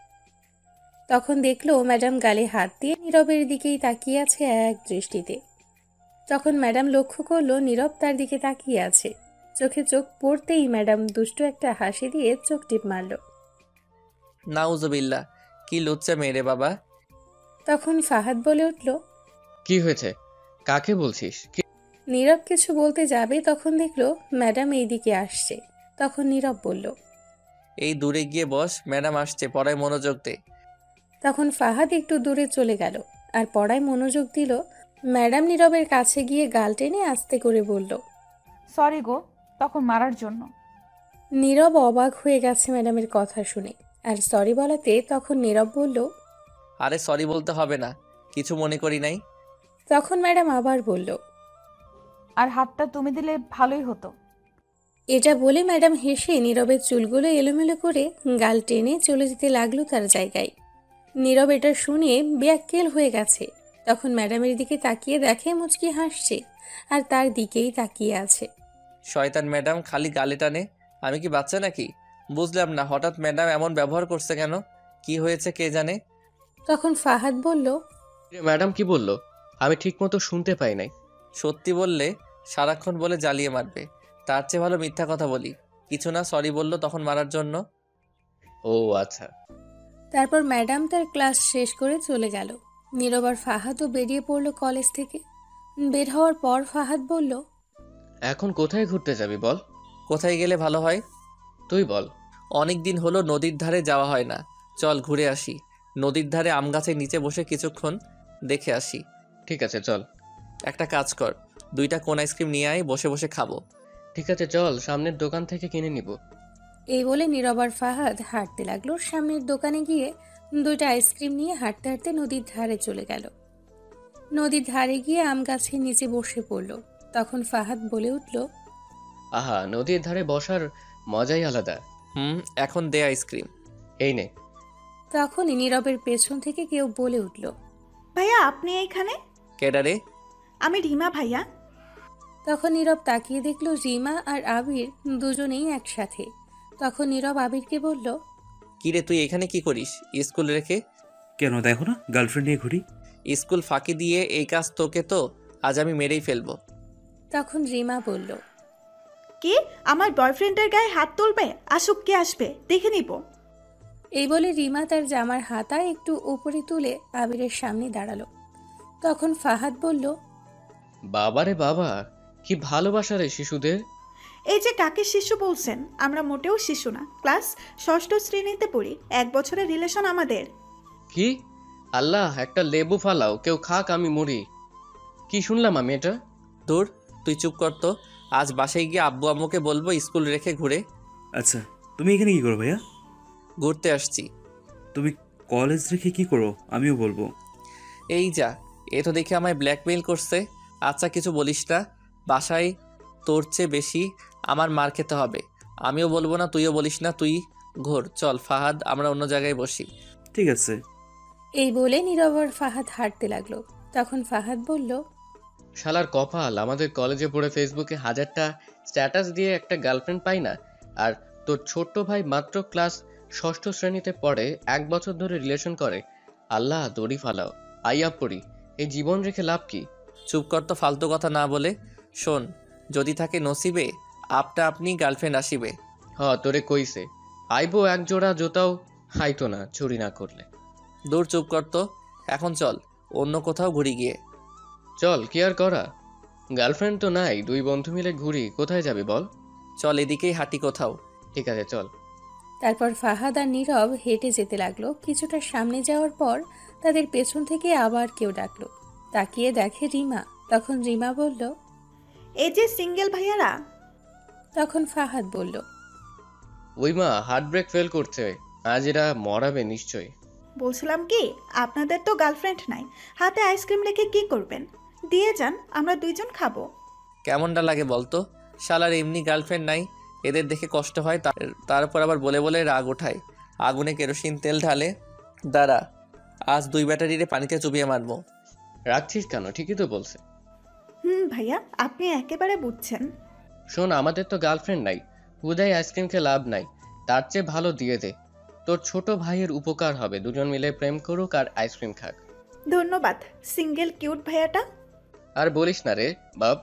তখন দেখলো ম্যাডাম গালে হাত দিয়ে নীরবের দিকেই তাকিয়ে আছে এক দৃষ্টিতে। তখন ম্যাডাম লক্ষ্য করলো নীরব তার দিকে তাকিয়ে আছে। চোখে চোখ পড়তেই ম্যাডাম দুষ্টু একটা হাসি দিয়ে চোখ টিপ মারল। নাউজুবিল্লাহ, কি লুচ্চা মেরে বাবা। তখন ফাহাদ বলে উঠল, কি হয়েছে, কাকে বলছিস? নীরব কিছু বলতে যাবে, তখন দেখলো ম্যাডাম এই দিকে আসছে। তখন নীরব বলল, এই দূরে গিয়ে বস, ম্যাডাম আসছে, পড়ায় মনোযোগ দে। তখন ফাহাদ একটু দূরে চলে গেল আর পড়ায় মনোযোগ দিল। ম্যাডাম নীরবের কাছে গিয়ে গাল টেনে আস্তে করে বলল, সরি গো, তখন মারার জন্য। নীরব অবাক হয়ে গেছে ম্যাডামের কথা শুনে, আর সরি বলাতে তখন নীরব বলল, আরে সরি বলতে হবে না, কিছু মনে করি নাই। তখন ম্যাডাম আবার বলল, আর হাতটা তুমি দিলে ভালোই হতো। এটা বলে ম্যাডাম হেসে নীরবের চুলগুলো এলোমেলো করে গাল টেনে চলে যেতে লাগলো তার জায়গায়। নীরব এটা শুনে ব্যাকুল হয়ে গেছে। তখন ম্যাডামের দিকে তাকিয়ে দেখে মুচকি হাসছে আর তার দিকেই তাকিয়ে আছে। শয়তান ম্যাডাম, খালি গালে টানে। আমি কি বাচ্চা নাকি? বুঝলাম না, হঠাৎ ম্যাডাম এমন ব্যবহার করছে কেন? কি হয়েছে কে জানে। তখন ফাহাদ বলল, ম্যাডাম কি বললো? আমি ঠিক মতো শুনতে পাই নাই। সত্যি বললে সারাক্ষণ বলে জ্বালিয়ে মারবে, তার চেয়ে ভালো মিথ্যা কথা বলি। কিছু না, সরি বললো তখন মারার জন্য। ও আচ্ছা। তারপর ম্যাডাম তার ক্লাস শেষ করে চলে গেল। নীরব আর ফাহাদও বেরিয়ে পড়লো কলেজ থেকে। বের হওয়ার পর ফাহাদ বলল, এখন কোথায় ঘুরতে যাবি বল? কোথায় গেলে ভালো হয় তুই বল। অনেক দিন হলো নদীর ধারে যাওয়া হয় না, চল ঘুরে আসি। নদীর ধারে আম গাছের নিচে বসে কিছুক্ষণ দেখে আসি। ঠিক আছে চল। একটা কাজ কর, 2টা কোন আইসক্রিম নিয়ে আয়, বসে বসে খাবো। ঠিক আছে চল, সামনের দোকান থেকে কিনে নিব। এই বলে নীরব আর ফাহাদ হাঁটতে লাগলো। সামনের দোকানে গিয়ে 2টা আইসক্রিম নিয়ে হাঁটতে হাঁটতে নদীর ধারে চলে গেল। নদীর ধারে গিয়ে আম গাছের নিচে বসে পড়ল। তখন ফাহাদ বলে উঠল, আহা, নদীর ধারে বসার মজাই আলাদা। এখন দে আইসক্রিম। এই নে। তখনই নীরবের পেছন থেকে কেউ বলে উঠল, ভাইয়া আপনি এইখানে? কেডারে? আমি রিমা ভাইয়া। তখন নীরব তাকিয়ে দেখলো রিমা আর আবির দুজনেই একসাথে। তখন নীরব আবিরকে বলল, কিরে তুই এখানে কি করিস স্কুল রেখে? কেন, দেখো না গার্লফ্রেন্ড নিয়ে ঘুরি। স্কুল ফাঁকি দিয়ে এই কাজ তোকে তো আজ আমি মেরেই ফেলবো। তখন রিমা বলল, কি আমার বয়ফ্রেন্ডের গায়ে হাত তুলবে? আসুক, কে আসবে দেখে নিব। এই বলে রিমা তার জামার হাতা একটু উপরে তুলে আবিরের সামনে দাঁড়ালো। তখন ফাহাদ বলল, বাবারে বাবা, কি ভালোবাসা রে শিশুদের। এই যে কাকে শিশু বলছেন? আমরা মোটেও শিশু না, ক্লাস 6ষ্ঠ শ্রেণীতে পড়ি। 1 বছরের রিলেশন আমাদের। কি? আল্লাহ, একটা লেবু ফালাও, কেউ খাক আমি মরি। কি শুনলাম আমি এটা? দূর, তুই চুপ কর তো। আজ বাসায় গিয়ে আব্বু আম্মুকে বলবো স্কুল রেখে ঘুরে। আচ্ছা, তুমি এখানে কি করো ভাইয়া? ঘুরতে আসছি। তুমি কলেজ রেখে কি করো আমিও বলবো। এই যা, এ তো দেখে আমায় ব্ল্যাকমেইল করছে। আচ্ছা কিছু বলিস না, বাসায় তোর চেয়ে বেশি আমার মার খেতে হবে। আমিও বলবো না, তুইও বলিস না, তুই ঘোর। চল ফাহাদ, আমরা অন্য জায়গায় বসি। ঠিক আছে। এই বলে নীরব আর ফাহাদ হাঁটতে লাগলো। তখন ফাহাদ বলল, শালার কপাল, আমাদের কলেজে পড়ে ফেসবুকে 1000টা স্ট্যাটাস দিয়ে একটা গার্লফ্রেন্ড পাই না, আর তোর ছোট্ট ভাই মাত্র ক্লাস 6ষ্ঠ শ্রেণীতে পড়ে, 1 বছর ধরে রিলেশন করে। আল্লাহ দড়ি ফালাও, আইয়া পড়ি, এই জীবন রেখে লাভ কি? চুপ কর তো, ফালতু কথা না বলে। শোন, যদি থাকে নসিবে আপটা আপনি গার্লফ্রেন্ড আসিবে। তোরে কইছে আইবো, এক জোড়া জুতাও হাইতো না চুরি না করলে। দূর, চুপ কর তো। এখন চল অন্য কোথাও ঘুরি গিয়ে। চল, কি আর করা, গার্লফ্রেন্ড তো নাই, 2 বন্ধু মিলে ঘুরি। কোথায় যাবি বল? চল এদিকেই হাঁটি কোথাও। ঠিক আছে চল। তারপর ফাহাদ আর নীরব হেঁটে যেতে লাগলো। কিছুটা সামনে যাওয়ার পর তাদের পেছন থেকে আবার কেউ ডাকলো। তাকিয়ে দেখে রিমা। তখন রিমা বলল, এই যে সিঙ্গেল ভাইয়ারা। তখন ফাহাদ বলল, ওই মা হার্ট ব্রেক ফেল করছে, আজ এরা মরাবে নিশ্চয়ই। বলছিলাম কি, আপনাদের তো গার্লফ্রেন্ড নাই, হাতে আইসক্রিম রেখে কি করবেন? দিয়ে যান, আমরা 2 জন খাবো। কেমনটা লাগে বলতো? শালার এমনি গার্লফ্রেন্ড নাই, এদের দেখে কষ্ট হয়, তারপর আবার বলে বলে রাগ ওঠায়। আগুনে কেরোসিন তেল ঢালে। দাঁড়া, আজ 2 ব্যাটারিরে পানিতে চুবিয়ে মারবো। রাখছিস কেন? ঠিকই তো বলছে। ভাইয়া, আপনি একেবারে বুঝছেন। শোন, আমাদের তো গার্লফ্রেন্ড নাই, হুদাই আইসক্রিম খেয়ে লাভ নাই, তার চেয়ে ভালো দিয়ে দে, তোর ছোট ভাইয়ের উপকার হবে, 2 জন মিলে প্রেম করুক আর আইসক্রিম খাক। ধন্যবাদ সিঙ্গেল কিউট ভাইয়াটা। আর বলিস না রে বাপ,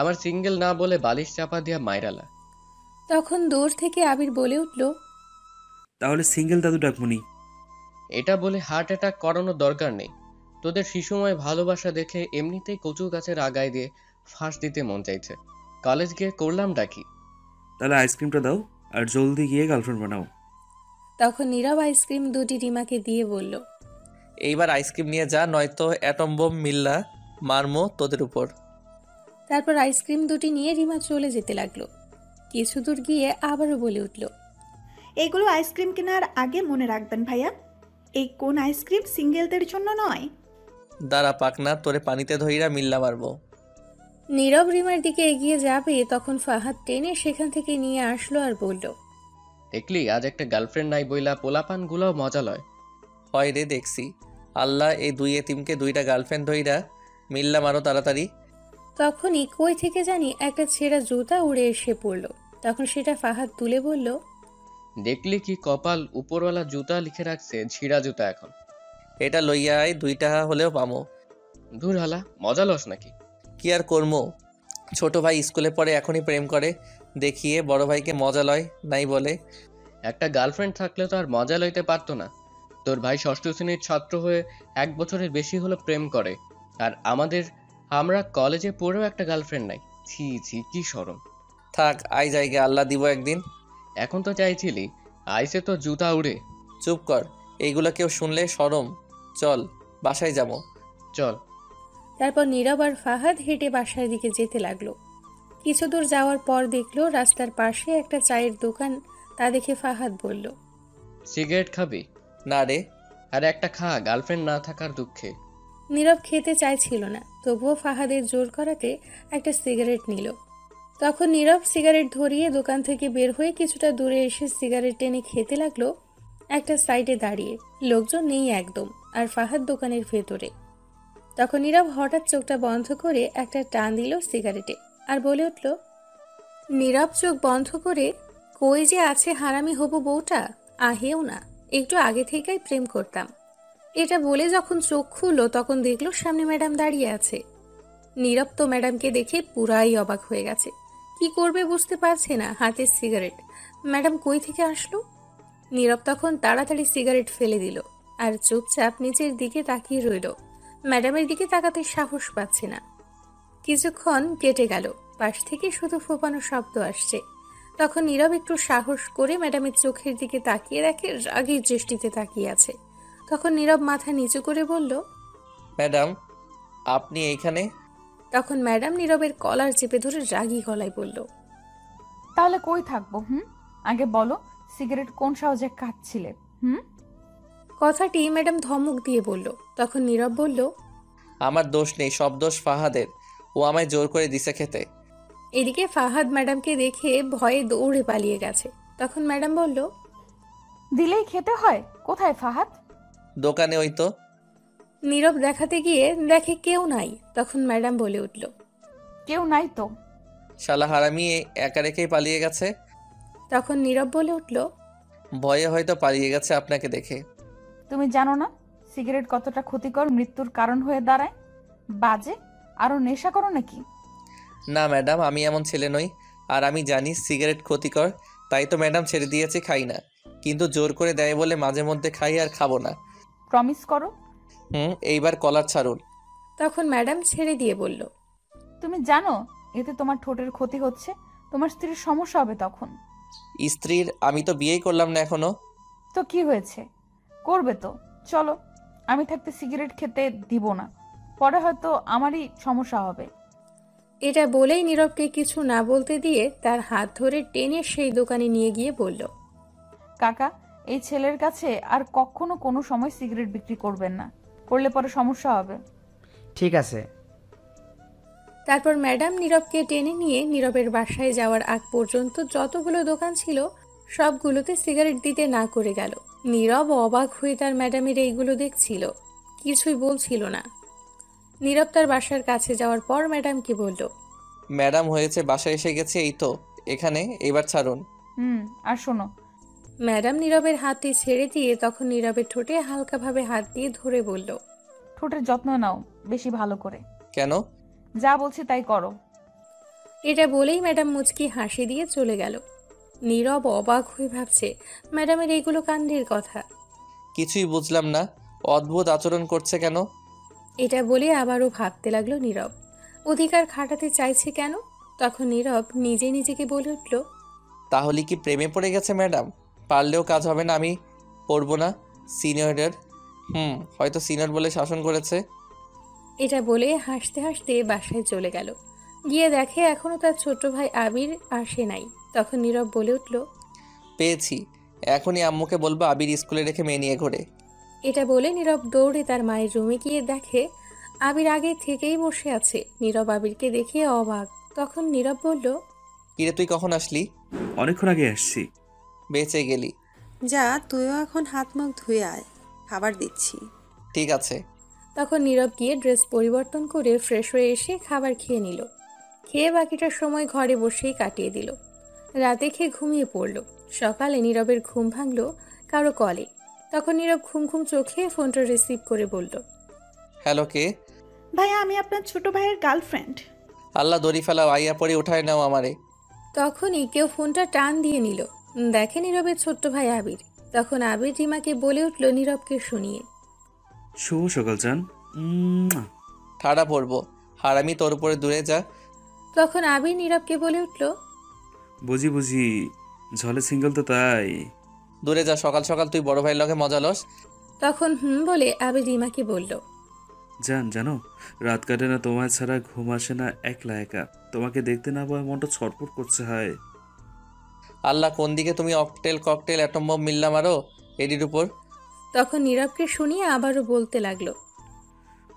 আমার সিঙ্গেল না বলে বালিশ চাপা দিয়া মাইরালা। তখন দূর থেকে আবির বলে উঠল, তাহলে সিঙ্গেল দাদু ডাকমুনি। এটা বলে হার্ট অ্যাটাক করানোর দরকার নেই, তোদের শিশুময় ভালোবাসা দেখে এমনিতেই কচু গাছের আগায় দিয়ে ফাঁস দিতে মন চাইছে, কলেজ গিয়ে করলাম ডাকি। তাহলে আইসক্রিমটা দাও আর জলদি গিয়ে গার্লফ্রেন্ড বানাও। তখন নীরব আইসক্রিম 2টি রিমাকে দিয়ে বলল, এইবার আইসক্রিম নিয়ে যা, নয়তো অ্যাটম বোম মিল্লা মারমো তোদের উপর। তারপর আইসক্রিম 2টি নিয়ে রিমা চলে যেতে লাগলো। কিছু দূর গিয়ে আবারও বলে উঠল, এইগুলো আইসক্রিম কেনার আগে মনে রাখবেন ভাইয়া, এই কোন আইসক্রিম সিঙ্গেলদের জন্য নয়। দাঁড়া পাকনা, তোরে পানিতে ধইরা মিল্লা মারবো। নীরব রিমার দিকে এগিয়ে যাবে, তখন ফাহাদ টেনে সেখান থেকে নিয়ে আসলো আর বলল, দেখলি, আজ একটা গার্লফ্রেন্ড নাই বইলা পোলাপান গুলাও মজা লয়। হয় রে, দেখছি। আল্লাহ এই 2 এতিমকে 2টা গার্লফ্রেন্ড ধইরা মিল্লা মারো তাড়াতাড়ি। তখনই কই থেকে জানি একটা ছেঁড়া জুতা উড়ে এসে পড়ল। তখন সেটা ফাহাদ তুলে বলল, দেখলি কি কপাল, উপরওয়ালা জুতা লিখে রাখছে ছিঁড়া জুতা। এখন এটা লইয়া আয়, 2টা হলেও পামো। দূর হালা, মজা লস নাকি? কি আর করমো, ছোট ভাই স্কুলে পড়ে, এখনই প্রেম করে দেখিয়ে বড় ভাইকে মজা লয় নাই বলে। একটা গার্লফ্রেন্ড থাকলে তো আর মজা লইতে পারতো না। তোর ভাই 6ষ্ঠ শ্রেণীর ছাত্র হয়ে 1 বছরের বেশি হলো প্রেম করে, আর আমরা কলেজে পড়েও একটা গার্লফ্রেন্ড নাই। ছি ছি, কি শরম। থাক, আই জায়গা, আল্লাহ দিব একদিন। এখন তো চাইছিলি, আইসে তো জুতা উড়ে। চুপ কর, এইগুলো কেউ শুনলে শরম। চল বাসায় যাবো। চল। তারপর নীরব আর ফাহাদ হেঁটে বাসার দিকে যেতে লাগলো। কিছু দূর যাওয়ার পর দেখলো রাস্তার পাশে একটা চায়ের দোকান। তা দেখে ফাহাদ বলল, সিগারেট খাবি? না রে। আর একটা খা, গার্লফ্রেন্ড না থাকার দুঃখে। নীরব খেতে চাইছিল না, তবুও ফাহাদের জোর করাতে একটা সিগারেট নিল। তখন নীরব সিগারেট ধরিয়ে দোকান থেকে বের হয়ে কিছুটা দূরে এসে সিগারেট টেনে খেতে লাগলো। একটা সাইডে দাঁড়িয়ে, লোকজন নেই একদম, আর ফাহাদ দোকানের ভেতরে। তখন নীরব হঠাৎ চোখটা বন্ধ করে একটা টান দিল সিগারেটে আর বলে উঠল, নীরব চোখ বন্ধ করে, কই যে আছে হারামি হবু বউটা, আহেও না, একটু আগে থেকেই প্রেম করতাম। এটা বলে যখন চোখ খুললো তখন দেখলো সামনে ম্যাডাম দাঁড়িয়ে আছে। নীরব তো ম্যাডামকে দেখে পুরাই অবাক হয়ে গেছে, কি করবে বুঝতে পারছে না। হাতে সিগারেট, ম্যাডাম কই থেকে আসলো? নীরব তখন তাড়াতাড়ি সিগারেট ফেলে দিল আর চুপচাপ নিচের দিকে তাকিয়ে রইল। ম্যাডামের দিকে তাকাতে সাহস পাচ্ছে না। কিছুক্ষণ কেটে গেল, পাশ থেকে শুধু ফোপানো শব্দ আসছে। তখন নীরব একটু সাহস করে ম্যাডামের চোখের দিকে তাকিয়ে দেখে রাগের দৃষ্টিতে তাকিয়ে আছে। তখন নীরব মাথা নিচু করে বলল, ম্যাডাম আপনি এইখানে? তখন ম্যাডাম নীরবের কলার চেপে ধরে রাগী গলায় বলল, তাহলে কই থাকবো? আগে বলো, সিগারেট কোন সাহসে খাচ্ছিলে? কথাটি ম্যাডাম ধমক দিয়ে বলল। তখন নীরব বলল, আমার দোষ নেই, সব দোষ ফাহাদের, ও আমায় জোর করে দিছে খেতে। এদিকে ফাহাদ ম্যাডামকে দেখে ভয়ে দৌড়ে পালিয়ে গেছে। তখন ম্যাডাম বলল, দিলেই খেতে হয়? কোথায় ফাহাদ? দোকানে ওই তো। নীরব দেখাতে গিয়ে দেখে কেউ নাই। তখন ম্যাডাম বলে উঠল, কেউ নাই তো। শালা হারামি একা রেখেই পালিয়ে গেছে। তখন নীরব বলে উঠল, ভয়ে হয়তো পালিয়ে গেছে আপনাকে দেখে। তুমি জানো না সিগারেট কতটা ক্ষতিকর, মৃত্যুর কারণ হয়ে দাঁড়ায়? বাজে আরো নেশা করো নাকি? না ম্যাডাম, আমি এমন ছেলে নই। আর আমি জানি সিগারেট ক্ষতিকর, তাই তো ম্যাডাম ছেড়ে দিয়েছি, খাই না। কিন্তু জোর করে দেয় বলে মাঝে মধ্যে খাই, আর খাবো না। প্রমিস করো। এইবার কলার ছাড়ুন। তখন ম্যাডাম ছেড়ে দিয়ে বলল, তুমি জানো এতে তোমার ঠোঁটের ক্ষতি হচ্ছে, তোমার স্ত্রীর সমস্যা হবে তখন। স্ত্রীর? আমি তো বিয়েই করলাম না এখনো। তো কি হয়েছে, করবে তো। চলো, আমি থাকতে সিগারেট খেতে দিব না, পরে হয়তো আমারই সমস্যা হবে। এটা বলেই নীরবকে কিছু না বলতে দিয়ে তার হাত ধরে টেনে সেই দোকানে নিয়ে গিয়ে বলল, কাকা, এই ছেলের কাছে আর কখনো কোনো সময় সিগারেট বিক্রি করবেন না, করলে পরে সমস্যা হবে। ঠিক আছে। তারপর ম্যাডাম নীরবকে টেনে নিয়ে নীরবের বাসায় যাওয়ার আগ পর্যন্ত যতগুলো দোকান ছিল সবগুলোতে সিগারেট দিতে না করে গেল। নীরব অবাক হয়ে তার ম্যাডামের এইগুলো দেখছিল, কিছুই বলছিল না। নীরব তার বাসার কাছে যাওয়ার পর ম্যাডামকে বলল, ম্যাডাম হয়েছে, বাসায় এসে গেছে, এই তো এখানে, এবার ছাড়ুন। আর শোনো। ম্যাডাম নীরবের হাতটি ছেড়ে দিয়ে তখন নীরবের ঠোঁটে হালকাভাবে হাত দিয়ে ধরে বলল, ঠোঁটের যত্ন নাও বেশি ভালো করে। কেন? যা বলছি তাই করো। এটা বলেই ম্যাডাম মুচকি হাসি দিয়ে চলে গেল। নীরব অবাক হয়ে ভাবছে ম্যাডামের এইগুলো কাণ্ডের কথা। কিছুই বুঝলাম না, অদ্ভুত আচরণ করছে কেন? এটা বলে আবারও ভাবতে লাগলো নীরব, অধিকার খাটাতে চাইছে কেন। তখন নীরব নিজে নিজেকে বলে উঠল, তাহলে কি প্রেমে পড়ে গেছে ম্যাডাম? পারলেও কাজ হবে না, আমি পড়বো না। সিনিয়রের হয়তো সিনিয়র বলে শাসন করেছে। এটা বলে হাসতে হাসতে বাসায় চলে গেল। গিয়ে দেখে এখনো তার ছোট ভাই আবির আসে নাই। তখন নীরব বলে উঠল, পেয়েছি, এখনই আম্মুকে বলবো আবির স্কুলে রেখে মেয়ে নিয়ে ঘোরে। এটা বলে নীরব দৌড়ে তার মায়ের রুমে গিয়ে দেখে আবির আগে থেকেই বসে আছে। নীরব আবিরকে দেখে অবাক। তখন নীরব বলল, কিরে তুই কখন আসলি? অনেকক্ষণ আগে আসছি। বেঁচে গেলি। যা, তুইও এখন হাত মুখ ধুয়ে আয়, খাবার দিচ্ছি। ঠিক আছে। তখন নীরব গিয়ে ড্রেস পরিবর্তন করে ফ্রেশ হয়ে এসে খাবার খেয়ে নিল। খেয়ে বাকিটা সময় ঘরে বসেই কাটিয়ে দিল। রাতে খেয়ে ঘুমিয়ে পড়ল। সকালে নীরবের ঘুম ভাঙল কারো কলে। তখন নীরব ঘুম ঘুম চোখে ফোনটা রিসিভ করে বলল, হ্যালো, কে? ভাইয়া, আমি আপনার ছোট ভাইয়ের গার্লফ্রেন্ড। আল্লাহ দড়ি ফেলাও, আইয়া পরে উঠায় নাও আমারে। তখনই কেউ ফোনটা টান দিয়ে নিল। দেখে নীরবের ছোট্ট ভাই আবির। তখন আবির রিমাকে বলে উঠল নীরবকে শুনিয়ে, শুভ সকাল জান। ঠাড়া পড়বো, হারামি, তোর উপরে দূরে যা। তখন আবির নীরবকে বলে উঠল, বুঝি বুঝি, ঝলে সিঙ্গল তো তাই। দূরে যা, সকাল সকাল তুই বড় ভাইয়ের লগে মজা লস। তখন বলে আবির রিমাকে বলল, জানো রাত কাটে না তোমায় ছাড়া, ঘুম আসে না একলা একা, তোমাকে দেখতে না পাওয়ায় মনটা ছটফট করছে। হয় আল্লাহ, কোন দিকে তুমি অকটেল ককটেল অ্যাটম বম মিললাম আরো এডির উপর। তখন নীরবকে শুনিয়ে আবারও বলতে লাগলো,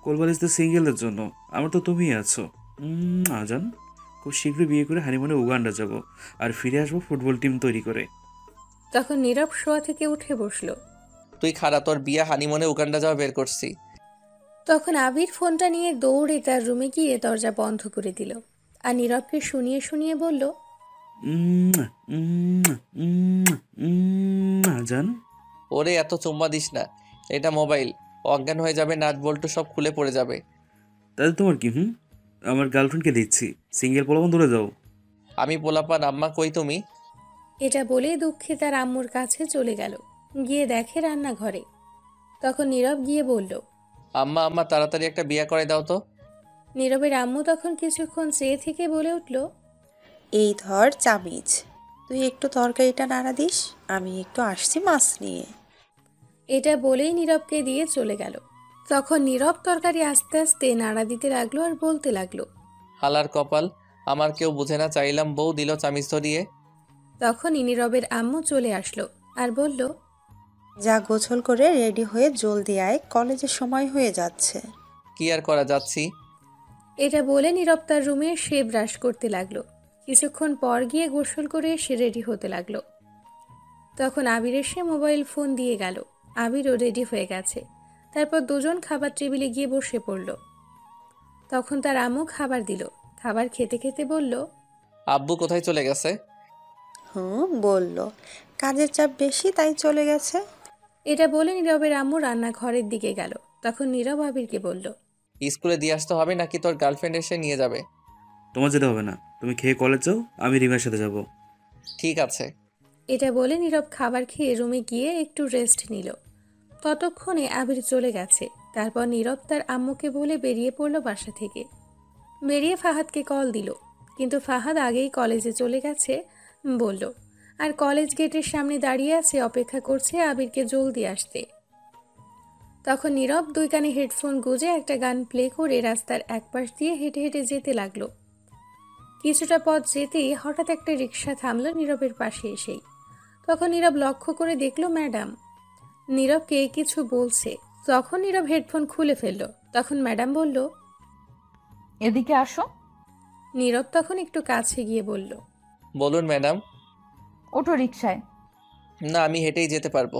কোলবালিশ তো সিঙ্গেলের জন্য, আমার তো তুমিই আছো। জান, খুব শীঘ্রই বিয়ে করে হানিমুনে উগান্ডা যাব, আর ফিরে আসবো ফুটবল টিম তৈরি করে। তখন নীরব শোয়া থেকে উঠে বসলো। তুই খাড়া, তোর বিয়া হানিমুনে উগান্ডা যাওয়া বের করছি। তখন আবির ফোনটা নিয়ে দৌড়ে তার রুমে গিয়ে দরজা বন্ধ করে দিল। আর নীরবকে শুনিয়ে শুনিয়ে বলল, জান। ওরে এত চুম্মা দিস না, এটা মোবাইল, অজ্ঞান হয়ে যাবে, নাট বল্টু সব খুলে পড়ে যাবে। তাহলে তোমার কি? আমার গার্লফ্রেন্ডকে দিচ্ছি, সিঙ্গেল পোলাপান দূরে যাও। আমি পোলাপান? আম্মা কই তুমি? এটা বলে দুঃখে তার আম্মুর কাছে চলে গেল। গিয়ে দেখে রান্নাঘরে। তখন নীরব গিয়ে বলল, আম্মা আম্মা, তাড়াতাড়ি একটা বিয়া করে দাও তো। নীরবের আম্মু তখন কিছুক্ষণ চেয়ে থেকে বলে উঠল, এই ধর চামিচ, তুই একটু তরকারিটা নাড়া দিস, আমি একটু আসছি মাছ নিয়ে। এটা বলেই নীরবকে দিয়ে চলে গেল। তখন নীরব তরকারি আস্তে আস্তে নাড়া দিতে লাগলো আর বলতে লাগলো, হালার কপাল, আমার কেউ বুঝে না, চাইলাম বউ দিল চামিচ ধরিয়ে। তখনই নীরবের আম্মু চলে আসলো আর বলল, যা, গোছল করে রেডি হয়ে জলদি আয়, কলেজের সময় হয়ে যাচ্ছে। কি আর করা, যাচ্ছি। এটা বলে নীরব তার রুমে সে ব্রাশ করতে লাগলো। কিছুক্ষণ পর গিয়ে গোসল করে সে রেডি হতে লাগলো। তখন আবির এসে মোবাইল ফোন দিয়ে গেল। আবিরও রেডি হয়ে গেছে। তারপর দুজন খাবার টেবিলে গিয়ে বসে পড়ল। তখন তার আম্মু খাবার দিল। খাবার খেতে খেতে বলল, আব্বু কোথায় চলে গেছে? বলল কাজের চাপ বেশি তাই চলে গেছে। এটা বলে নীরবের আম্মু রান্নাঘরের দিকে গেল। তখন নীরব আবিরকে বলল, স্কুলে দিয়ে আসতে হবে নাকি তোর গার্লফ্রেন্ড এসে নিয়ে যাবে? তোমার যেতে হবে না, তুমি খেয়ে কলেজ যাও, আমি রিমার সাথে যাব। ঠিক আছে। এটা বলে নীরব খাবার খেয়ে রুমে গিয়ে একটু রেস্ট নিল। ততক্ষণে আবির চলে গেছে। তারপর নীরব তার আম্মুকে বলে বেরিয়ে পড়ল বাসা থেকে। বেরিয়ে ফাহাদকে কল দিল, কিন্তু ফাহাদ আগেই কলেজে চলে গেছে বলল, আর কলেজ গেটের সামনে দাঁড়িয়ে আছে, অপেক্ষা করছে আবিরকে জলদি আসতে। তখন নীরব দুই কানে হেডফোন গুঁজে একটা গান প্লে করে রাস্তার একপাশ দিয়ে হেঁটে হেঁটে যেতে লাগলো। কিছুটা পথ যেতেই হঠাৎ একটা রিক্সা থামলো নীরবের পাশে এসেই। তখন নীরব লক্ষ্য করে দেখলো ম্যাডাম নীরবকে কিছু বলছে। তখন নীরব হেডফোন খুলে ফেলল। তখন ম্যাডাম বলল, এদিকে আসো। নীরব তখন একটু কাছে গিয়ে বলল, বলুন ম্যাডাম। ওঠো রিক্সায়। না, আমি হেঁটেই যেতে পারবো।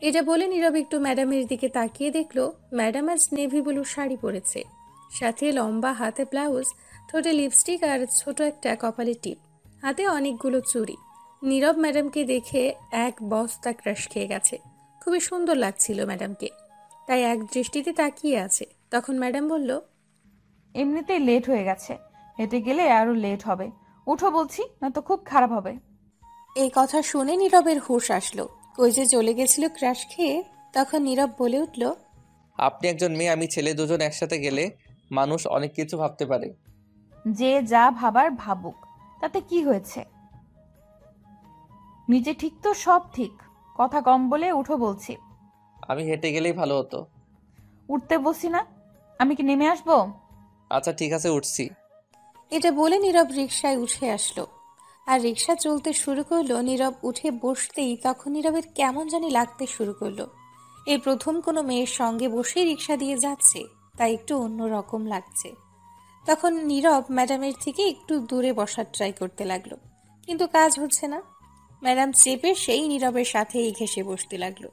এটা বলে নীরব একটু ম্যাডামের দিকে তাকিয়ে দেখলো ম্যাডাম আজ নেভি ব্লু শাড়ি পরেছে, সাথে লম্বা হাতে ব্লাউজ, ঠোঁটে লিপস্টিক আর ছোট একটা কপালে টিপ, হাতে অনেকগুলো চুড়ি। নীরব ম্যাডামকে দেখে এক বস্তা ক্রাশ খেয়ে গেছে। খুবই সুন্দর লাগছিল ম্যাডামকে, তাই এক দৃষ্টিতে তাকিয়ে আছে। তখন ম্যাডাম বলল, এমনিতেই লেট হয়ে গেছে, হেঁটে গেলে আরো লেট হবে। উঠো বলছি, না তো খুব খারাপ হবে। এই কথা শুনে নীরবের হুঁশ আসলো, কই যে চলে গেছিল ক্রাশ খেয়ে। তখন নীরব বলে উঠল, আপনি একজন মেয়ে, আমি ছেলে, দুজন একসাথে গেলে মানুষ অনেক কিছু ভাবতে পারে। যে যা ভাবার ভাবুক, তাতে কি হয়েছে? নিচে ঠিক তো সব ঠিক, কথা কম বলে উঠো বলছি। আমি হেঁটে গেলেই ভালো হতো। উঠতে বসি না, আমি কি নেমে আসবো? আচ্ছা ঠিক আছে, উঠছি। এটা বলে নীরব রিকশায় উঠে আসলো আর রিকশা চলতে শুরু করলো। নীরব উঠে বসতেই তখন নীরবের কেমন জানি লাগতে শুরু করলো। এই প্রথম কোনো মেয়ের সঙ্গে বসে রিকশা দিয়ে যাচ্ছে, তাই একটু অন্যরকম লাগছে। তখন নীরব ম্যাডামের থেকে একটু দূরে বসার ট্রাই করতে লাগলো, কিন্তু কাজ হচ্ছে না। ম্যাডাম চেপে সেই নীরবের সাথেই ঘেঁষে বসতে লাগলো।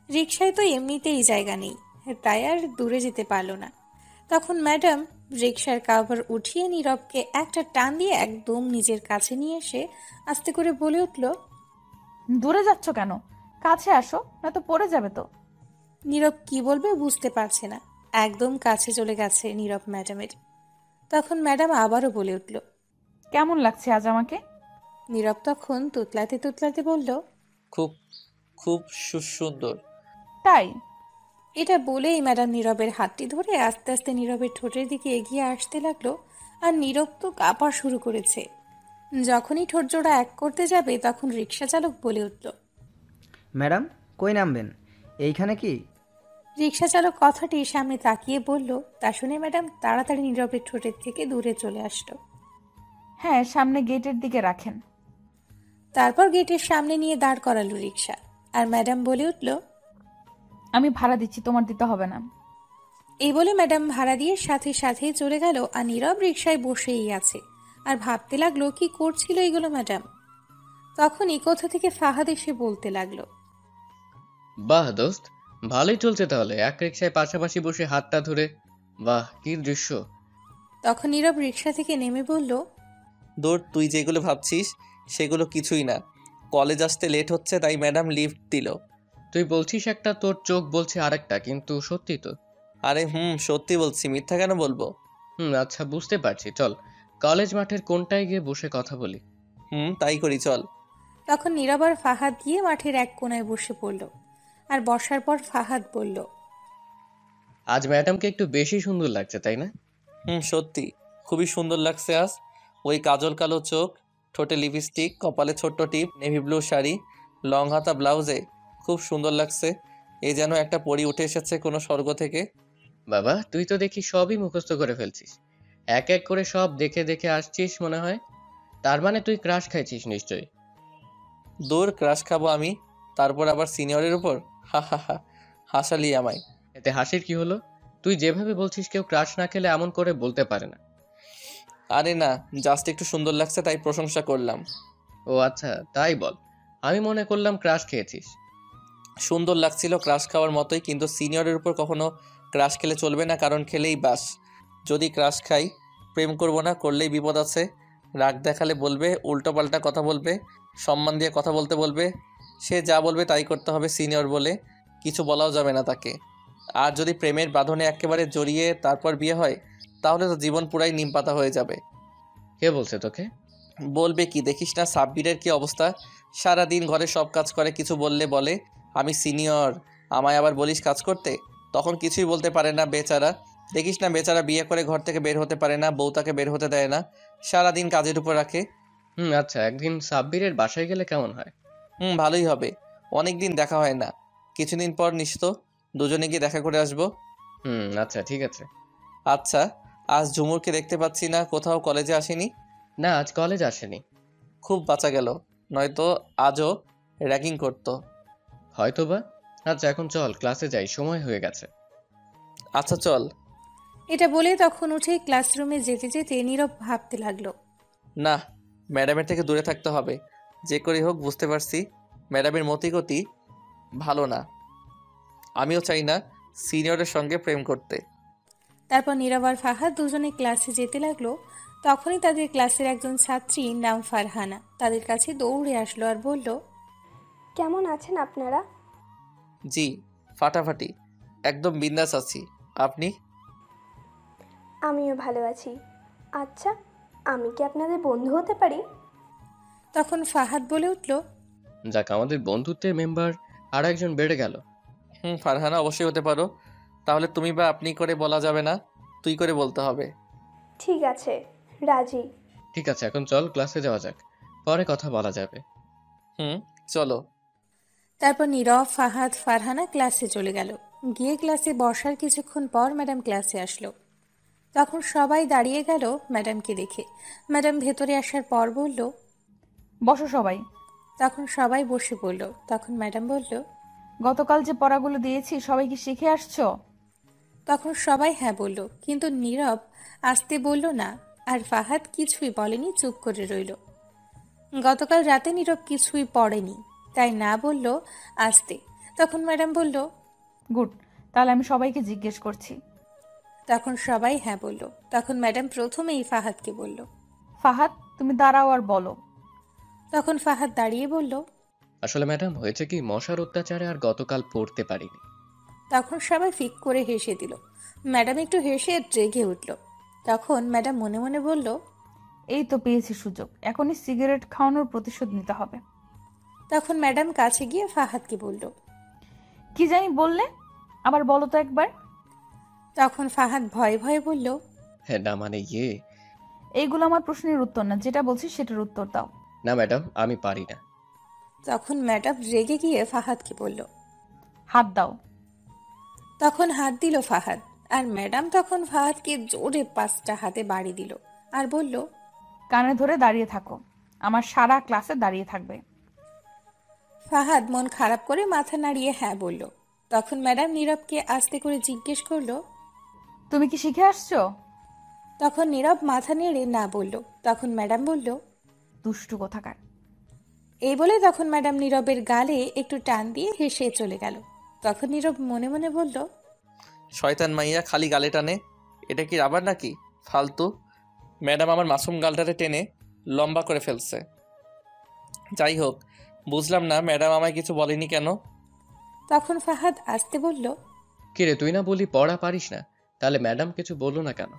রিকশায় তো এমনিতেই জায়গা নেই, তাই আর দূরে যেতে পারলো না। তখন ম্যাডাম রিকশার কাভার উঠিয়ে নীরবকে একটা টান দিয়ে একদম নিজের কাছে নিয়ে এসে আস্তে করে বলে উঠল, দূরে যাচ্ছ কেন? কাছে আসো, না তো পড়ে যাবে তো। নীরব কি বলবে বুঝতে পারছে না, একদম কাছে চলে গেছে নীরব ম্যাডামের। তখন ম্যাডাম আবারও বলে উঠল, কেমন লাগছে আজ আমাকে? নীরব তখন তুতলাতে তুতলাতে বলল, খুব খুব সুন্দর। তাই? এটা বলেই ম্যাডাম নীরবের হাতটি ধরে আস্তে আস্তে নীরবের ঠোঁটের দিকে এগিয়ে আসতে লাগলো। আর নীরব তো কাঁপা শুরু করেছে। যখনই ঠোঁট জোড়া এক করতে যাবে তখন রিক্সা চালক বলে উঠল, ম্যাডাম কই নামবেন? এইখানে কি? রিক্সা চালক কথাটি সামনে তাকিয়ে বলল। তা শুনে ম্যাডাম তাড়াতাড়ি নীরবের ঠোঁটের থেকে দূরে চলে আসলো। হ্যাঁ, সামনে গেটের দিকে রাখেন। তারপর গেটের সামনে নিয়ে দাঁড় করালো রিক্সা। আর ম্যাডাম বলে উঠল, আমি ভাড়া দিচ্ছি, তোমার দিতে হবে না। এই বলে ম্যাডাম ভাড়া দিয়ে সাথে সাথেই চলে গেল। আর নীরব রিক্সায় বসেই আছে আর ভাবতে লাগলো কি করছিল এগুলো ম্যাডাম। তখনই কোথা থেকে ফাহাদ এসে বলতে লাগলো, বাহ দোস্ত, ভালোই চলছে তাহলে, এক রিক্সায় পাশাপাশি বসে হাতটা ধরে। বাহ, কি দৃশ্য। তখন নীরব রিক্সা থেকে নেমে বলল, দূর, তুই যেগুলো ভাবছিস সেগুলো কিছুই না। কলেজ আসতে লেট হচ্ছে তাই ম্যাডাম লিফট দিল। তুই বলছিস একটা, তোর চোখ বলছে আরেকটা, কিন্তু সত্যি তো? আরে সত্যি বলছি, মিথ্যা কেন বলবো? আচ্ছা বুঝতে পারছি, চল কলেজ মাঠের কোনটায় গিয়ে বসে কথা বলি। তাই করি, চল। তখন নীরব আর ফাহাদ গিয়ে মাঠের এক কোণায় বসে পড়ল। আর বসার পর ফাহাদ বলল, আজ ম্যাডামকে একটু বেশি সুন্দর লাগছে, তাই না? সত্যি খুবই সুন্দর লাগছে আজ। ওই কাজল কালো চোখ, ঠোঁটে লিপস্টিক, কপালে ছোট্ট টিপ, নেভি ব্লু শাড়ি, লং হাতা ব্লাউজে খুব সুন্দর লাগছে। এ যেন একটা পরি উঠে এসেছে কোনো স্বর্গ থেকে। বাবা, তুই তো দেখি সবই মুখস্থ করে ফেলছিস, এক এক করে সব দেখে দেখে আসছিস মনে হয়। তার মানে তুই ক্রাশ খাইছিস নিশ্চয়ই। দূর, ক্রাশ খাবো আমি, তারপর আবার সিনিয়রের উপর? হা হা হা, হাসালি আমায়। এতে হাসির কি হলো? তুই যেভাবে বলছিস কেউ ক্রাশ না খেলে এমন করে বলতে পারে না। আরে না, জাস্ট একটু সুন্দর লাগছে তাই প্রশংসা করলাম। ও আচ্ছা, তাই বল। আমি মনে করলাম ক্রাশ খেয়েছিস। সুন্দর লাগছিল, ক্রাশ খাওয়ার মতোই। কিন্তু সিনিয়রের উপর কখনো ক্রাশ খেলে চলবে না, কারণ খেলেই বাস। যদি ক্রাশ খাই, প্রেম করব না, করলেই বিপদ আছে। রাগ দেখালে বলবে, উল্টোপাল্টা কথা বলবে, সম্মান দিয়ে কথা বলতে বলবে। সে যা বলবে তাই করতে হবে, সিনিয়র বলে কিছু বলাও যাবে না তাকে। আর যদি প্রেমের বাঁধনে একেবারে জড়িয়ে তারপর বিয়ে হয়, তাহলে তো জীবন পুরাই নিমপাতা হয়ে যাবে। কে বলছে তোকে? বলবে কি, দেখিস না সাব্বিরের কি অবস্থা? সারাদিন ঘরে সব কাজ করে, কিছু বললে বলে আমি সিনিয়র, আমায় আবার বলিস কাজ করতে। তখন কিছুই বলতে পারে না বেচারা। দেখিস না বেচারা বিয়ে করে ঘর থেকে বের হতে পারে না, বউ তাকে বের হতে দেয় না, সারাদিন কাজের উপর রাখে। আচ্ছা, একদিন সাব্বিরের বাসায় গেলে কেমন হয়? ভালোই হবে। অনেক দিন দেখা হয় না, কিছুদিন পর নিশ্চয় দুজনে গিয়ে দেখা করে আসবো। আচ্ছা ঠিক আছে। আচ্ছা, আজ ঝুমুরকে দেখতে পাচ্ছি না, কোথাও কলেজে আসেনি? না, আজ কলেজ আসেনি। খুব বাঁচা গেল, নয়তো আজও র্যাগিং করতো। হয়তোবা। আচ্ছা এখন চল, ক্লাসে যাই, সময় হয়ে গেছে। আচ্ছা চল। এটা বলে তখন উঠে ক্লাসরুমে যেতে যেতে নীরব ভাবতে লাগলো। না, ম্যাডামের থেকে দূরে থাকতে হবে। যে করে হোক, বুঝতে পারছি ম্যাডামের মতিগতি ভালো না। আমিও চাই না সিনিয়রের সঙ্গে প্রেম করতে। তারপর নীরব আর ফাহাদ দুজনে ক্লাসে যেতে লাগলো। তখনই তাদের ক্লাসের একজন ছাত্রী, নাম ফারহানা, তাদের কাছে দৌড়ে আসলো আর বলল, কেমন আছেন আপনারা? জি, ফাটাফাটি, একদম বিন্দাস আছি। আপনি? আমিও ভালো আছি। আচ্ছা, আমি কি আপনাদের বন্ধু হতে পারি? তখন ফাহাদ বলে উঠল, যাক, আমাদের বন্ধুত্বের মেম্বার আর একজন বেড়ে গেল। ফারহানা, অবশ্যই হতে পারো। তাহলে তুমি বা আপনি করে বলা যাবে না, তুই করে বলতে হবে। ঠিক আছে, রাজি। ঠিক আছে, এখন চল ক্লাসে যাওয়া যাক, পরে কথা বলা যাবে। চলো। তারপর নীরব, ফাহাদ, ফারহানা ক্লাসে চলে গেল। গিয়ে ক্লাসে বসার কিছুক্ষণ পর ম্যাডাম ক্লাসে আসলো। তখন সবাই দাঁড়িয়ে গেল ম্যাডামকে দেখে। ম্যাডাম ভেতরে আসার পর বলল, বসো সবাই। তখন সবাই বসে পড়ল। তখন ম্যাডাম বলল, গতকাল যে পড়াগুলো দিয়েছি সবাই কি শিখে আসছো? তখন সবাই হ্যাঁ বলল, কিন্তু নীরব আসতে বলল না, আর ফাহাদ কিছুই বলেনি, চুপ করে রইল। গতকাল রাতে নীরব কিছুই পড়েনি, তাই না বলল আসতে। তখন ম্যাডাম বলল, গুড, তাহলে আমি সবাইকে জিজ্ঞেস করছি। তখন সবাই হ্যাঁ বলল। তখন ম্যাডাম প্রথমেই ফাহাদকে বলল, ফাহাদ তুমি দাঁড়াও আর বলো। তখন ফাহাদ দাঁড়িয়ে বলল, আসলে ম্যাডাম, হয়েছে কি, মশার অত্যাচারে আর গতকাল পড়তে পারিনি। তখন সবাই ফিক করে হেসে দিল। ম্যাডাম একটু হেসে রেগে উঠল। তখন ম্যাডাম মনে মনে বলল, এই তো পেয়েছি সুযোগ, এখনই সিগারেট খাওয়ানোর প্রতিশোধ নিতে হবে। তখন ম্যাডাম কাছে গিয়ে ফাহাদকে বলল, কি জানি বললে, আবার বলো তো একবার। তখন ফাহাদ ভয়ে ভয়ে বলল, হ্যাঁ না মানে এইগুলো আমার প্রশ্নের উত্তর না, যেটা বলছি সেটার উত্তর দাও। না ম্যাডাম, আমি পারি না। তখন ম্যাডাম রেগে গিয়ে ফাহাদকে বলল, হাত দাও। তখন হাত দিল ফাহাদ, আর ম্যাডাম তখন ফাহাদকে জোরে 5টা হাতে বাড়ি দিল আর বলল, কানে ধরে দাঁড়িয়ে থাকো, আমার সারা ক্লাসে দাঁড়িয়ে থাকবে। ফাহাদ মন খারাপ করে মাথা নাড়িয়ে হ্যাঁ বলল। তখন ম্যাডাম নীরবকে আস্তে করে জিজ্ঞেস করলো, তুমি কি শিখে আসছো? তখন নীরব মাথা নেড়ে না বলল। তখন ম্যাডাম বলল, দুষ্টু কোথাকার। এই বলে তখন ম্যাডাম নীরবের গালে একটু টান দিয়ে হেসে চলে গেল। তখন নীরব মনে মনে বলল, শয়তান মাইয়া, খালি গালে টানে, এটা কি আবার নাকি ফালতু? ম্যাডাম আমার মাসুম গালটারে টেনে লম্বা করে ফেলছে। যাই হোক, বুঝলাম না ম্যাডাম আমায় কিছু বলেনি কেন। তখন ফাহাদ আসতে বলল, কিরে, তুই না বলি পড়া পারিস না, তাহলে ম্যাডাম কিছু বললো না কেন?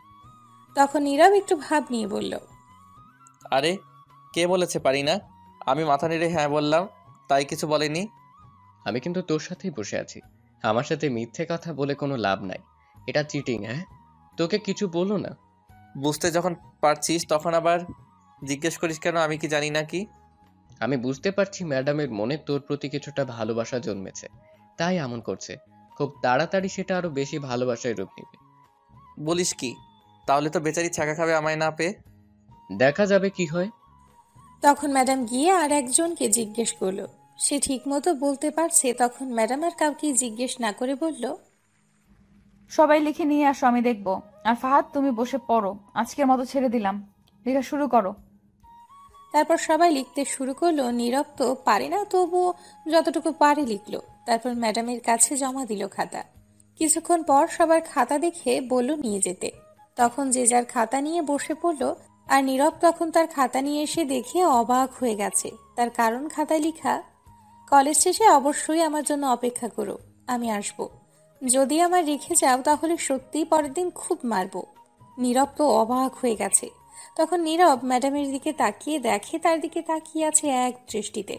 তখন নীরব একটু ভাব নিয়ে বলল, আরে কে বলেছে পারি না? আমি মাথা নেড়ে হ্যাঁ বললাম, তাই কিছু বলেনি। আমি কিন্তু তোর সাথেই বসে আছি, আমার সাথে মিথ্যে কথা বলে কোনো লাভ নাই, এটা চিটিং। হ্যাঁ, তোকে কিছু বললো না? বুঝতে যখন পারছিস তখন আবার জিজ্ঞেস করিস কেন? আমি কি জানি না কি? আমি বুঝতে পারছি ম্যাডামের মনে তোর প্রতি কিছুটা ভালোবাসা জন্মেছে, তাই এমন করছে। খুব তাড়াতাড়ি সেটা আরো বেশি ভালোবাসায় রূপ নেবে। বলিস কি? তাহলে তো বেচারি ছাকা খাবে আমায় না পেয়ে। দেখা যাবে কি হয়। তখন ম্যাডাম গিয়ে আর একজনকে জিজ্ঞেস করলো। সে ঠিক মতো বলতে পারছে। তখন ম্যাডাম আর কাউকে জিজ্ঞেস না করে বলল, সবাই লিখে নিয়ে আসো, আমি দেখব। আর ফাহাদ তুমি বসে পড়ো, আজকের মতো ছেড়ে দিলাম, লেখা শুরু করো। তারপর সবাই লিখতে শুরু করলো। নীরব তো পারে না, তবুও যতটুকু পারে লিখলো। তারপর ম্যাডামের কাছে জমা দিল খাতা। কিছুক্ষণ পর সবার খাতা দেখে বলল নিয়ে যেতে। তখন যে যার খাতা নিয়ে বসে পড়ল। আর নীরব তখন তার খাতা নিয়ে এসে দেখে অবাক হয়ে গেছে। তার কারণ খাতায় লেখা, কলেজ শেষে অবশ্যই আমার জন্য অপেক্ষা করো, আমি আসব। যদি আমার রেখে যাও তাহলে সত্যিই পরের দিন খুব মারব। নীরব তো অবাক হয়ে গেছে। তখন নীরব ম্যাডামের দিকে তাকিয়ে দেখে তার দিকে তাকিয়ে আছে এক দৃষ্টিতে।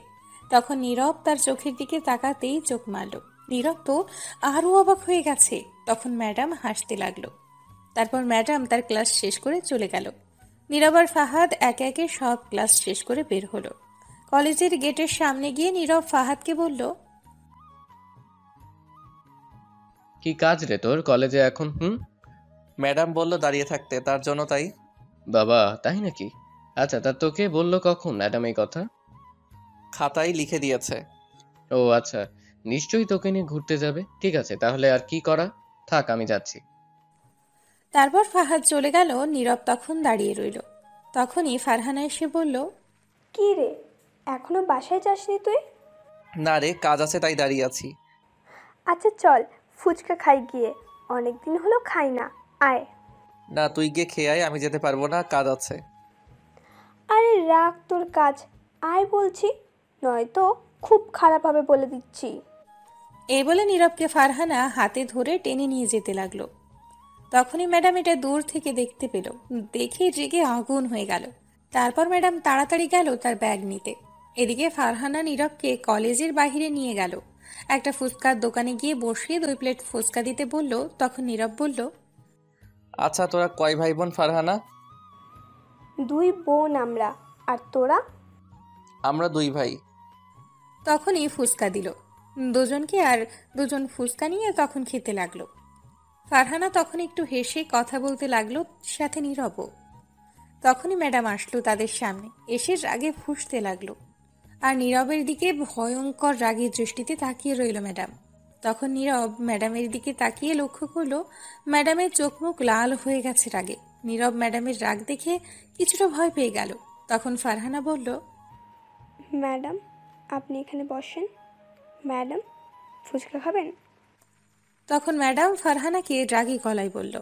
তখন নীরব তার চোখের দিকে তাকাতেই চোখ মারল। নীরব তো আরও অবাক হয়ে গেছে। তখন ম্যাডাম হাসতে লাগলো। তারপর ম্যাডাম তার ক্লাস শেষ করে চলে গেল। নীরব আর ফাহাদ একে একে সব ক্লাস শেষ করে বের হলো। কলেজের গেটের সামনে গিয়ে নীরব ফাহাদকে বলল, কি কাজ রে তোর কলেজে এখন? ম্যাডাম বলল দাঁড়িয়ে থাকতে, তার জন্য তাই। বাবা, তাই নাকি? আচ্ছা, তা তোকে বললো কখন ম্যাডাম এই কথা? খাতায় লিখে দিয়েছে। ও আচ্ছা, নিশ্চয়ই তোকে নিয়ে ঘুরতে যাবে। ঠিক আছে, তাহলে আর কি করা, থাক আমি যাচ্ছি। তারপর ফাহাদ চলে গেল। নীরব তখন দাঁড়িয়ে রইল। তখনই ফারহানা এসে বলল, কি রে, এখনো বাসায় যাসনি তুই? না রে, কাজ আছে তাই দাঁড়িয়ে আছি। আচ্ছা চল, ফুচকা খাই গিয়ে, অনেক দিন হলো খাই না, আয়। না, তুই গিয়ে খেয়ে আয়, আমি যেতে পারবো না, কাজ আছে। আরে রাখ তোর কাজ, আয় বলছি, নয়তো খুব খারাপ হবে বলে দিচ্ছি। এই বলে নীরবকে ফারহানা হাতে ধরে টেনে নিয়ে যেতে লাগলো। তখনই ম্যাডাম এটা দূর থেকে দেখতে পেল। দেখে রেগে আগুন হয়ে গেল। তারপর ম্যাডাম তাড়াতাড়ি গেল তার ব্যাগ নিতে। এদিকে ফারহানা নীরবকে কলেজের বাইরে নিয়ে গেল। একটা ফুচকার দোকানে গিয়ে বসিয়ে 2 প্লেট ফুচকা দিতে বলল। তখন নীরব বলল, আচ্ছা, তোরা কয় ভাই বোন ফারহানা? 2 বোন আমরা, আর তোরা? আমরা 2 ভাই। তখনই ফুচকা দিল দুজনকে, আর দুজন ফুচকা নিয়ে তখন খেতে লাগলো। ফারহানা তখন একটু হেসে কথা বলতে লাগলো, সাথে নীরবও। তখনই ম্যাডাম আসলো তাদের সামনে, এসে রাগে ফুঁসতে লাগলো। আর নীরবের দিকে ভয়ঙ্কর রাগের দৃষ্টিতে তাকিয়ে রইল ম্যাডাম। তখন নীরব ম্যাডামের দিকে তাকিয়ে লক্ষ্য করলো ম্যাডামের চোখ মুখ লাল হয়ে গেছে রাগে। নীরব ম্যাডামের রাগ দেখে কিছুটা ভয় পেয়ে গেল। তখন ফারহানা বলল, ম্যাডাম আপনি এখানে বসেন। ম্যাডাম ফুচকা খাবেন? তখন ম্যাডাম ফারহানাকে রাগী গলায় বলল,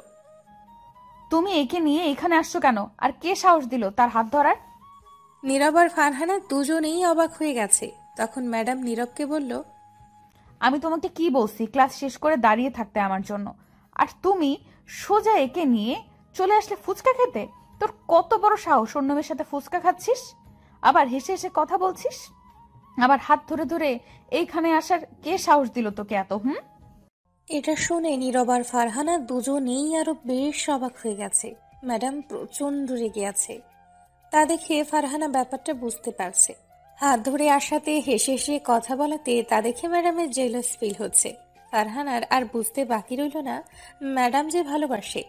তুমি একে নিয়ে এখানে আসছো কেন? আর কে সাহস দিল তার হাত ধরার? নীরব আর ফারহানা দুজনেই অবাক হয়ে গেছে। তখন ম্যাডাম নীরবকে বলল, আমি তোমাকে কি বলছি ক্লাস শেষ করে দাঁড়িয়ে থাকতে আমার জন্য, আর তুমি সোজা একে নিয়ে চলে আসলে ফুচকা খেতে? তোর কত বড় সাহস, অন্য মেয়ের সাথে ফুচকা খাচ্ছিস, আবার হেসে হেসে কথা বলছিস, আবার হাত ধরে ধরে এইখানে আসার কে সাহস দিল তোকে এত? এটা শুনে নীরব আর ফারহানা দুজনেই আরো বেশ অবাক হয়ে গেছে। ম্যাডাম প্রচন্ড রেগে আছে। তা দেখে ফারহানা ব্যাপারটা বুঝতে পারছে। হাত ধরে আসাতে হেসে হেসে কথা বলাতে তা দেখে ম্যাডামের জেলাস ফিল হচ্ছে। ফারহানার আর বুঝতে বাকি রইল না ম্যাডাম যে ভালোবাসে।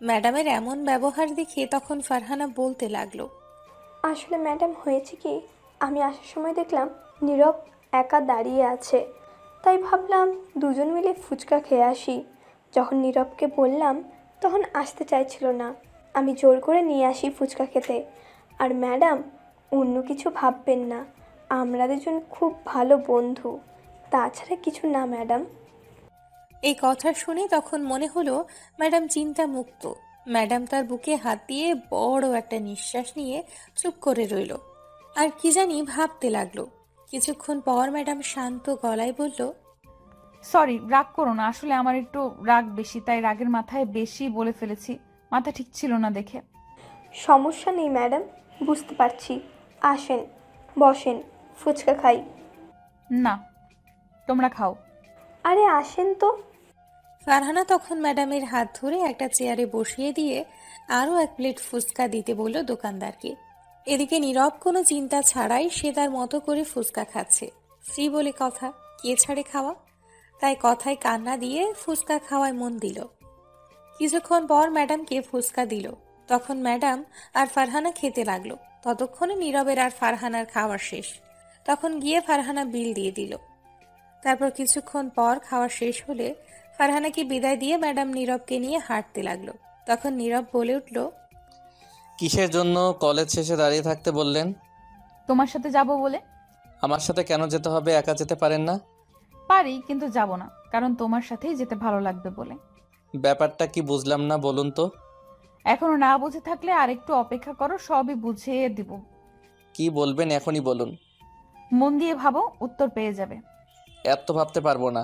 ম্যাডামের এমন ব্যবহার দেখে তখন ফারহানা বলতে লাগলো, আসলে ম্যাডাম হয়েছে কি, আমি আসার সময় দেখলাম নীরব একা দাঁড়িয়ে আছে, তাই ভাবলাম দুজন মিলে ফুচকা খেয়ে আসি। যখন নীরবকে বললাম তখন আসতে চাইছিল না, আমি জোর করে নিয়ে আসি ফুচকা খেতে। আর ম্যাডাম অন্য কিছু ভাববেন না, আমরা দুজন খুব ভালো বন্ধু, তাছাড়া কিছু না ম্যাডাম। এই কথা শুনে তখন মনে হলো ম্যাডাম চিন্তা মুক্ত। ম্যাডাম তার বুকে হাত দিয়ে বড় একটা নিঃশ্বাস নিয়ে চুপ করে রইল, আর কি জানি ভাবতে লাগলো। কিছুক্ষণ পর ম্যাডাম শান্ত গলায় বলল, সরি, রাগ করো না, আসলে আমার একটু রাগ বেশি, তাই রাগের মাথায় বেশি বলে ফেলেছি, মাথা ঠিক ছিল না দেখে। সমস্যা নেই ম্যাডাম, বুঝতে পারছি, আসেন বসেন, ফুচকা খাই। না, তোমরা খাও। আরে আসেন তো। ফারহানা তখন ম্যাডামের হাত ধরে একটা চেয়ারে বসিয়ে দিয়ে আরও 1 প্লেট ফুচকা দিতে বলল দোকানদারকে। এদিকে নীরব কোনো চিন্তা ছাড়াই সে তার মতো করে ফুচকা খাচ্ছে। ফ্রি বলে কথা, কে ছাড়ে খাওয়া, তাই কথায় কান্না দিয়ে ফুচকা খাওয়ায় মন দিল। কিছুক্ষণ পর ম্যাডামকে ফুচকা দিল। তখন ম্যাডাম আর ফারহানা খেতে লাগলো। ততক্ষণে নীরবের আর ফারহানার খাওয়া শেষ। তখন গিয়ে ফারহানা বিল দিয়ে দিল। তারপর কিছুক্ষণ পর খাওয়া শেষ হলে ফারহানাকে বিদায় দিয়ে ম্যাডাম নীরবকে নিয়ে হাঁটতে লাগলো। তখন নীরব বলে উঠল, কিসের জন্য কলেজ শেষে দাঁড়িয়ে থাকতে বললেন? তোমার সাথে যাব বলে। আমার সাথে কেন যেতে হবে, একা যেতে পারেন না? পারি, কিন্তু যাব না, কারণ তোমার সাথেই যেতে ভালো লাগবে বলে। ব্যাপারটা কি বুঝলাম না, বলুন তো। এখনো না বুঝে থাকলে আর একটু অপেক্ষা করো, সবই বুঝিয়ে দিব। কি বলবেন এখনই বলুন। মন দিয়ে ভাবো, উত্তর পেয়ে যাবে। এত ভাবতে পারবো না,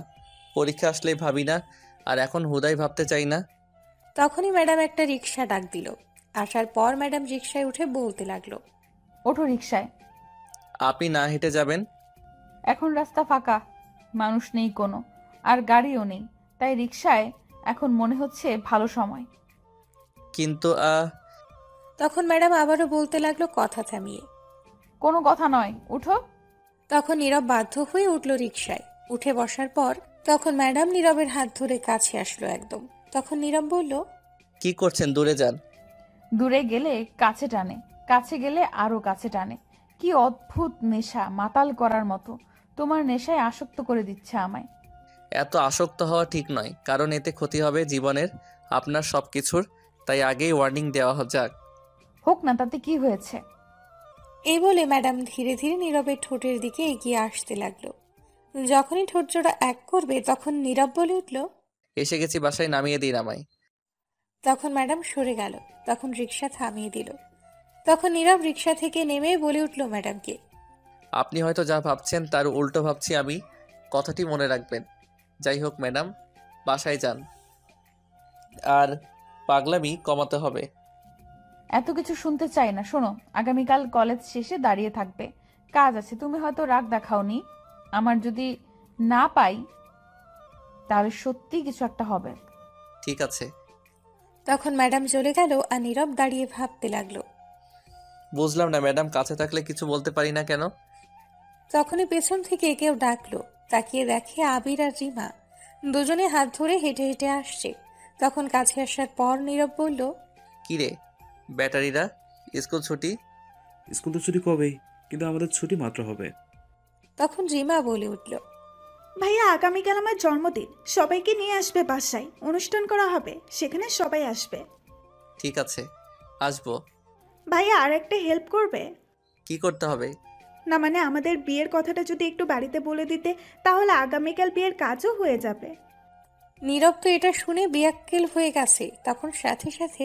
পরীক্ষা আসলেই ভাবি না, আর এখন হুদাই ভাবতে চাই না। তখনই ম্যাডাম একটা রিকশা ডাক দিল। আসার পর ম্যাডাম রিকশায় উঠে বলতে লাগলো, ওঠো রিকশায়। আপনি না হেঁটে যাবেন? এখন রাস্তা ফাঁকা, মানুষ নেই কোনো, আর গাড়িও নেই, তাই রিকশায় এখন মনে হচ্ছে ভালো সময়। কিন্তু তখন ম্যাডাম আবারও বলতে লাগলো কথা থামিয়ে, কোনো কথা নয়, উঠো। তখন নীরব বাধ্য হয়ে উঠল রিকশায়। উঠে বসার পর তখন ম্যাডাম নীরবের হাত ধরে কাছে আসলো একদম। তখন নীরব বলল, কি করছেন? দূরে যান। দূরে গেলে কাছে টানে, কাছে গেলে আরো কাছে টানে। কি অদ্ভুত নেশা, মাতাল করার মতো। তোমার নেশায় আসক্ত করে দিচ্ছে আমায়। এত আসক্ত হওয়া ঠিক নয়, কারণ এতে ক্ষতি হবে জীবনের, আপনার সব কিছুর। তাই আগেই ওয়ার্নিং দেওয়া যাক। হোক না, তাতে কি হয়েছে? এই বলে ম্যাডাম ধীরে ধীরে নীরবের ঠোঁটের দিকে এগিয়ে আসতে লাগলো। যখনই ঠোঁট জোড়া এক করবে তখন নীরব বলে উঠল, এসে গেছি, বাসায় নামিয়ে দিন আমায়। তখন ম্যাডাম সরে গেল। তখন রিকশা থামিয়ে দিল। তখন নীরব রিকশা থেকে নেমে বলে উঠল ম্যাডামকে, আপনি হয়তো যা ভাবছেন তার উল্টো ভাবছি আমি, কথাটি মনে রাখবেন। যাই হোক ম্যাডাম, বাসায় যান, আর পাগলামি কমাতে হবে। এত কিছু শুনতে চাই না, শোনো। আগামীকাল কলেজ শেষে দাঁড়িয়ে থাকবে, কাজ আছে। তুমি হয়তো রাগ দেখাওনি, আমার যদি না পাই তাহলে সত্যি কিছু একটা হবে। ঠিক আছে। তখন ম্যাডাম চলে গেল আর নীরব দাঁড়িয়ে ভাবতে লাগলো। বুঝলাম না ম্যাডাম, কাছে থাকলে কিছু বলতে পারি না কেন? তখনই পেছন থেকে কেউ ডাকলো। তাকিয়ে দেখে আবির আর রিমা দুজনে হাত ধরে হেঁটে হেঁটে আসছে। তখন কাছে আসার পর নীরব বলল, কি রে ব্যাটারিরা, স্কুল ছুটি? স্কুল তো ছুটি কবেই, কিন্তু আমাদের ছুটি মাত্র হবে। তখন রিমা বলে উঠল, ভাইয়া আগামীকাল আমার জন্মদিন, সবাইকে নিয়ে আসবে বাসায়, অনুষ্ঠান করা হবে, সেখানে সবাই আসবে। ঠিক আছে, আসবো। ভাইয়া আর একটা হেল্প করবে? কি করতে হবে? না মানে আমাদের বিয়ের কথাটা যদি একটু বাড়িতে বলে দিতে, তাহলে আগামীকাল বিয়ের কাজও হয়ে যাবে। নীরব তো এটা শুনে বেয়াক্কেল হয়ে গেছে। তখন সাথে সাথে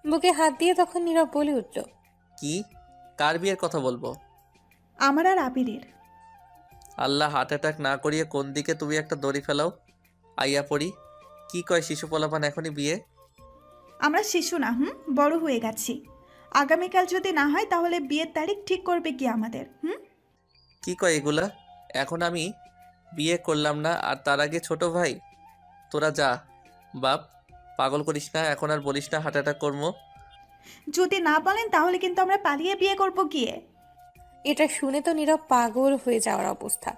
বুকে হাত দিয়ে তখন নীরব বলে উঠল, কি? কার বিয়ের কথা বলবো? আমার আর আবিরের। আল্লাহ হার্ট অ্যাটাক না করিয়ে কোন দিকে তুমি একটা দড়ি ফেলাও। আইয়া পড়ি, কি কয় শিশু পোলাপান এখনই বিয়ে? আমরা শিশু না, বড় হয়ে গেছি। আগামীকাল যদি না হয় তাহলে বিয়ের তারিখ ঠিক করবে কি আমাদের? কি কয় এগুলা? এখন আমি বিয়ে করলাম না, আর তার আগে ছোট ভাই? তোরা যা বাপ, পাগল করিস না, এখন আর বলিস না হার্ট অ্যাটাক করবো। যদি না বলেন তাহলে কিন্তু আমরা পালিয়ে বিয়ে করব গিয়ে। এটা শুনে তো নীরব পাগল হয়ে যাওয়ার অবস্থা।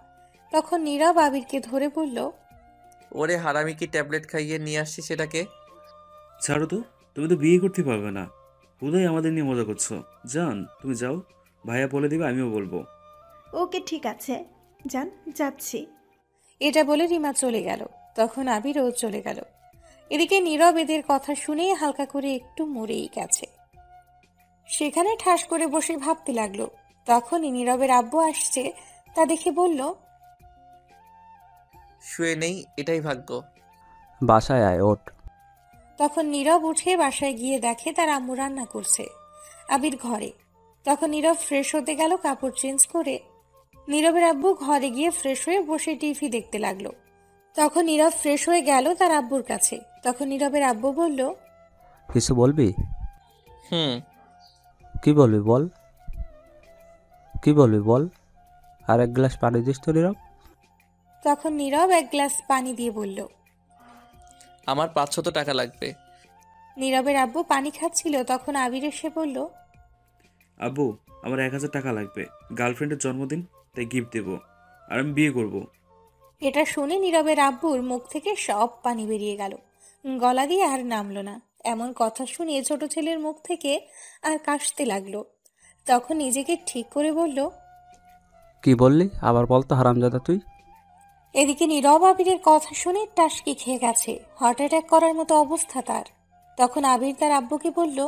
তখন নীরব আবিরকে ধরে বলল, ওরে হারামি, কি ট্যাবলেট খাইয়ে নিয়ে আসছি সেটাকে? ছাড়ো তো, তুমি তো বিয়ে করতে পারবে না। হুদাই আমাদের নিয়ে মজা করছো। যান, তুমি যাও, ভাইয়া বলে দিবে, আমিও বলবো। ওকে ঠিক আছে, যান, যাচ্ছি। এটা বলে রিমা চলে গেল। তখন আবিরও চলে গেল। এদিকে নীরব এদের কথা শুনে হালকা করে একটু মরেই গেছে। সেখানে ঠাস করে বসে ভাবতে লাগলো। তখনই নীরবের আব্বু আসছে, তা দেখে বলল, শুয়ে নেই, এটাই ভাগ্য। বাসায় আয়, ওঠ। তখন নীরব উঠে বাসায় গিয়ে দেখে তার আম্মু রান্না করছে, আবির ঘরে। তখন নীরব ফ্রেশ হতে গেল কাপড় চেঞ্জ করে। নীরবের আব্বু ঘরে গিয়ে ফ্রেশ হয়ে বসে টিভি দেখতে লাগলো। তখন নীরব ফ্রেশ হয়ে গেল তার আব্বুর কাছে। তখন নীরবের আব্বু বলল, কিছু বলবি? কি বলবি বল, কি বলবি বল। আর এক গ্লাস পানি দিস তো নীরব। তখন নীরব এক গ্লাস পানি দিয়ে বলল, আমার 500 টাকা লাগবে। নীরবের আব্বু পানি খাচ্ছিল। তখন আবির এসে বলল, আব্বু, আমার 1000 টাকা লাগবে, গার্লফ্রেন্ডের জন্মদিন, তাই গিফট দেবো, আর আমি বিয়ে করব। এটা শুনে নীরবের আব্বুর মুখ থেকে সব পানি বেরিয়ে গেল, গলা দিয়ে আর নামলো না। এমন কথা শুনে ছোট ছেলের মুখ থেকে আর কাশতে লাগলো। তখন নিজেকে ঠিক করে বলল, কি বললি আবার বল তো হারামজাদা তুই। এদিকে নীরব আবিরের কথা শুনে টাসকি খেয়ে গেছে, হার্ট অ্যাটাক করার মতো অবস্থা তার। তখন আবির তার আব্বুকে বলল,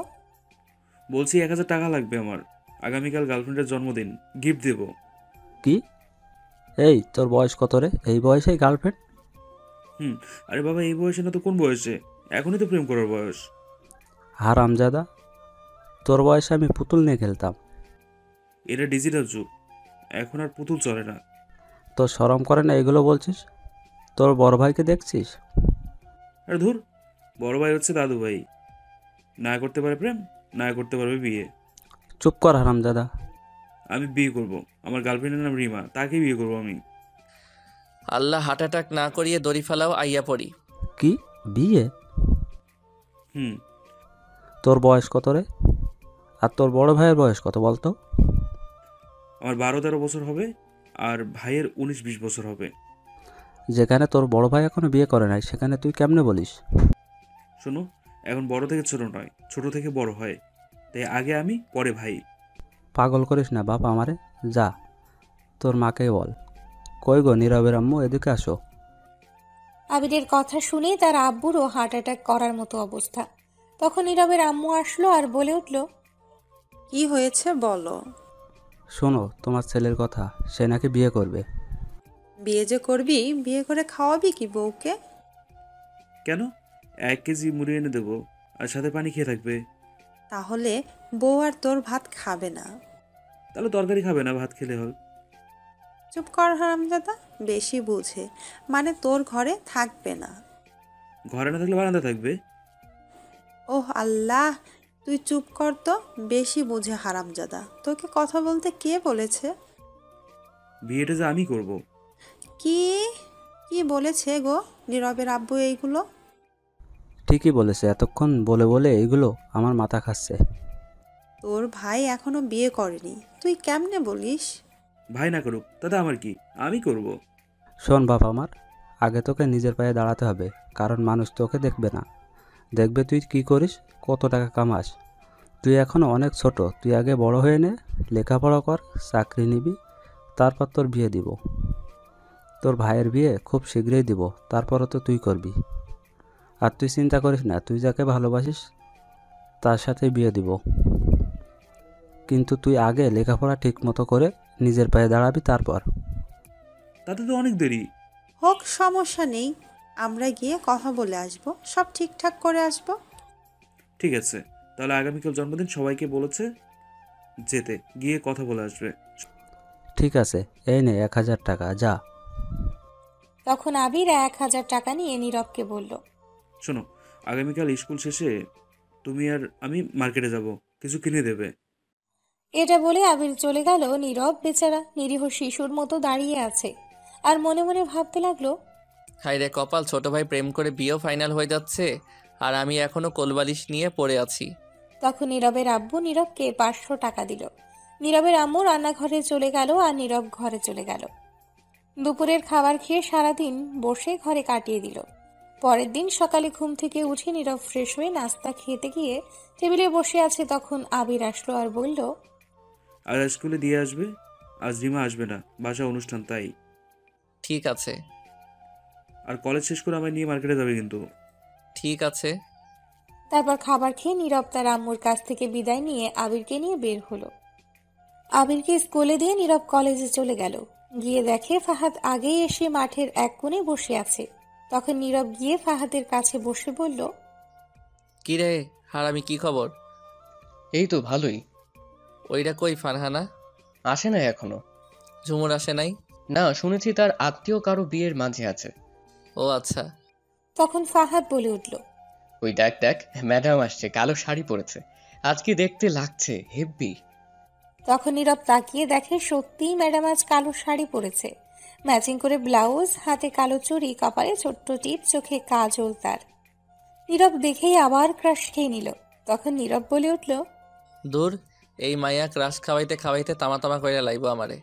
বলছি 1000 টাকা লাগবে আমার, আগামীকাল গার্লফ্রেন্ডের জন্মদিন, গিফট দেবো। কি এই তোর বয়স কত রে? এই বয়সেই গার্লফ্রেন্ড? আরে বাবা, এই বয়সে না তো কোন বয়সে? এখনই তো প্রেম করার বয়স। হারামজাদা, তোর বয়সে আমি পুতুল নিয়ে খেলতাম। এটা ডিজিটাল যুগ, এখন আর পুতুল চলে না। তোর শরম করে না এগুলো বলছিস? তোর বড় ভাইকে দেখছিস? আরে ধুর, বড় ভাই হচ্ছে দাদু ভাই, না করতে পারে প্রেম, না করতে পারবে বিয়ে। চুপ কর হারামজাদা। আমি বিয়ে করব, আমার গার্লফ্রেন্ডের নাম রিমা, তাকে বিয়ে করব আমি। আল্লাহ হার্ট অ্যাটাক না করিয়ে দড়ি ফেলাও, আইয়া পড়ি। কি বিয়ে? হুম। তোর বয়স কত রে? আর তোর বড় ভাইয়ের বয়স কত বলতো? আমার 12-13 বছর হবে, আর ভাইয়ের 19-20 বছর হবে। যেখানে তোর বড় ভাই এখনো বিয়ে করে নাই, সেখানে তুই কেমনে বলিস? শোনো, এখন বড় থেকে ছোট নয়, ছোট থেকে বড় হয়, তাই আগে আমি, পরে ভাই। পাগল করিস না বাপ আমারে। যা, তোর মাকে বল। কই গো নীরবের আম্মু, এদিকে আসো। আবিরের কথা শুনেই তার আব্বুরও হার্ট অ্যাটাক করার মতো অবস্থা। তখন নীরবের আম্মু আসলো আর বলে উঠল, কি হয়েছে বলো। শোনো তোমার ছেলের কথা, সে নাকি বিয়ে করবে। বিয়ে যে করবি, বিয়ে করে খাওয়াবি কি বউকে? কেন? 1 কেজি মুড়ি এনে দেবো, আর সাথে পানি খেয়ে থাকবে। তাহলে বউ আর তোর ভাত খাবে না। তাহলে তরকারি খাবে না, ভাত খেলে হবে। চুপ কর হারামজাদা, বেশি বুঝে। মানে তোর ঘরে থাকবে না। ঘরে না থাকলে বারান্দা থাকবে। ওহ আল্লাহ, তুই চুপ কর তো, বেশি বুঝে হারামজাদা। তোকে কথা বলতে কে বলেছে? বিয়েটা যে আমি করব। কি কি বলেছে গো নীরবের আব্বু এইগুলো? ঠিকই বলেছে, এতক্ষণ বলে বলে এইগুলো আমার মাথা খাচ্ছে। তোর ভাই এখনো বিয়ে করেনি, তুই কেমনে বলিস? ভাই না করুক, তাতে আমার কি, আমি করব। শোন বাপ আমার, আগে তোকে নিজের পায়ে দাঁড়াতে হবে, কারণ মানুষ তোকে দেখবে না, দেখবে তুই কি করিস, কত টাকা কামাস। তুই এখনও অনেক ছোট, তুই আগে বড় হয়ে নে, লেখাপড়া কর, চাকরি নিবি, তারপর তোর বিয়ে দিব। তোর ভাইয়ের বিয়ে খুব শীঘ্রই দিব, তারপরও তো তুই করবি। আর তুই চিন্তা করিস না, তুই যাকে ভালোবাসিস তার সাথে বিয়ে দিব, কিন্তু তুই আগে লেখাপড়া ঠিক মতো করে নিজের পায়ে দাঁড়াবি তারপর। তাতে তো অনেক দেরি হোক, সমস্যা নেই, আমরা গিয়ে কথা বলে আসব, সব ঠিকঠাক করে আসব। ঠিক আছে, তাহলে আগামীকাল জন্মদিন, সবাইকে বলেছে যেতে, গিয়ে কথা বলে আসবে। ঠিক আছে, এই নে 1000 টাকা, যা। তখন আবির 1000 টাকা নিয়ে নীরবকে বলল, শোনো, আগামীকাল স্কুল শেষে তুমি আর আমি মার্কেটে যাব, কিছু কিনে দেবে। এটা বলে আবির চলে গেল। নীরব বেচারা নিরীহ শিশুর মতো দাঁড়িয়ে আছে আর মনে মনে ভাবতে লাগলো, হাই রে কপাল, ছোট ভাই প্রেম করে বিয়েও ফাইনাল হয়ে যাচ্ছে, আর আমি এখনো কোলবালিশ নিয়ে পড়ে আছি। তখন নীরবের আব্বু নীরবকে 500 টাকা দিল। নীরবের আম্মু রান্নাঘরে চলে গেল আর নীরব ঘরে চলে গেল। দুপুরের খাবার খেয়ে সারাদিন বসে ঘরে কাটিয়ে দিল। পরের দিন সকালে ঘুম থেকে উঠে নীরব ফ্রেশ হয়ে নাস্তা খেতে গিয়ে টেবিলে বসে আছে। তখন আবির আসলো আর বলল, আর স্কুলে দিয়ে আসবে, আজ রিমা আসবে না, বাসা অনুষ্ঠান তাই। ঠিক আছে। আর কলেজ শেষ করে আমায় নিয়ে মার্কেটে যাবে কিন্তু। ঠিক আছে। তারপর খাবার খেয়ে নীরব তার আম্মুর কাছ থেকে বিদায় নিয়ে আবিরকে নিয়ে বের হলো। আবিরকে স্কুলে দিয়ে নীরব কলেজে চলে গেল। গিয়ে দেখে ফাহাদ আগেই এসে মাঠের এক কোণে বসে আছে। তখন নীরব গিয়ে ফাহাদের কাছে বসে বলল, কি রে হারামি, কি খবর? এই তো ভালোই। ওইটা কই ফারহানা? আসে নাই এখনো। ঝুমুর আসে নাই? না, শুনেছি তার আত্মীয় কারো বিয়ের মাঝে আছে। ও আচ্ছা। তখন ফাহাদ বলে উঠল, ওই দেখ দেখ, ম্যাডাম আসছে, কালো শাড়ি পরেছে, আজকে দেখতে লাগছে হেব্বি। তখন নীরব তাকিয়ে দেখে সত্যিই ম্যাডাম আজ কালো শাড়ি পরেছে, ম্যাচিং করে ব্লাউজ, হাতে কালো চুড়ি, কপালে ছোট্ট টিপ, চোখে কাজল তার। নীরব দেখেই আবার ক্রাশ খেয়ে নিল। তখন নীরব বলে উঠল, দূর, এই মাইয়া ক্রাশ খাওয়াইতে খাওয়াইতে তামা তামা কইরা লাইব আমারে।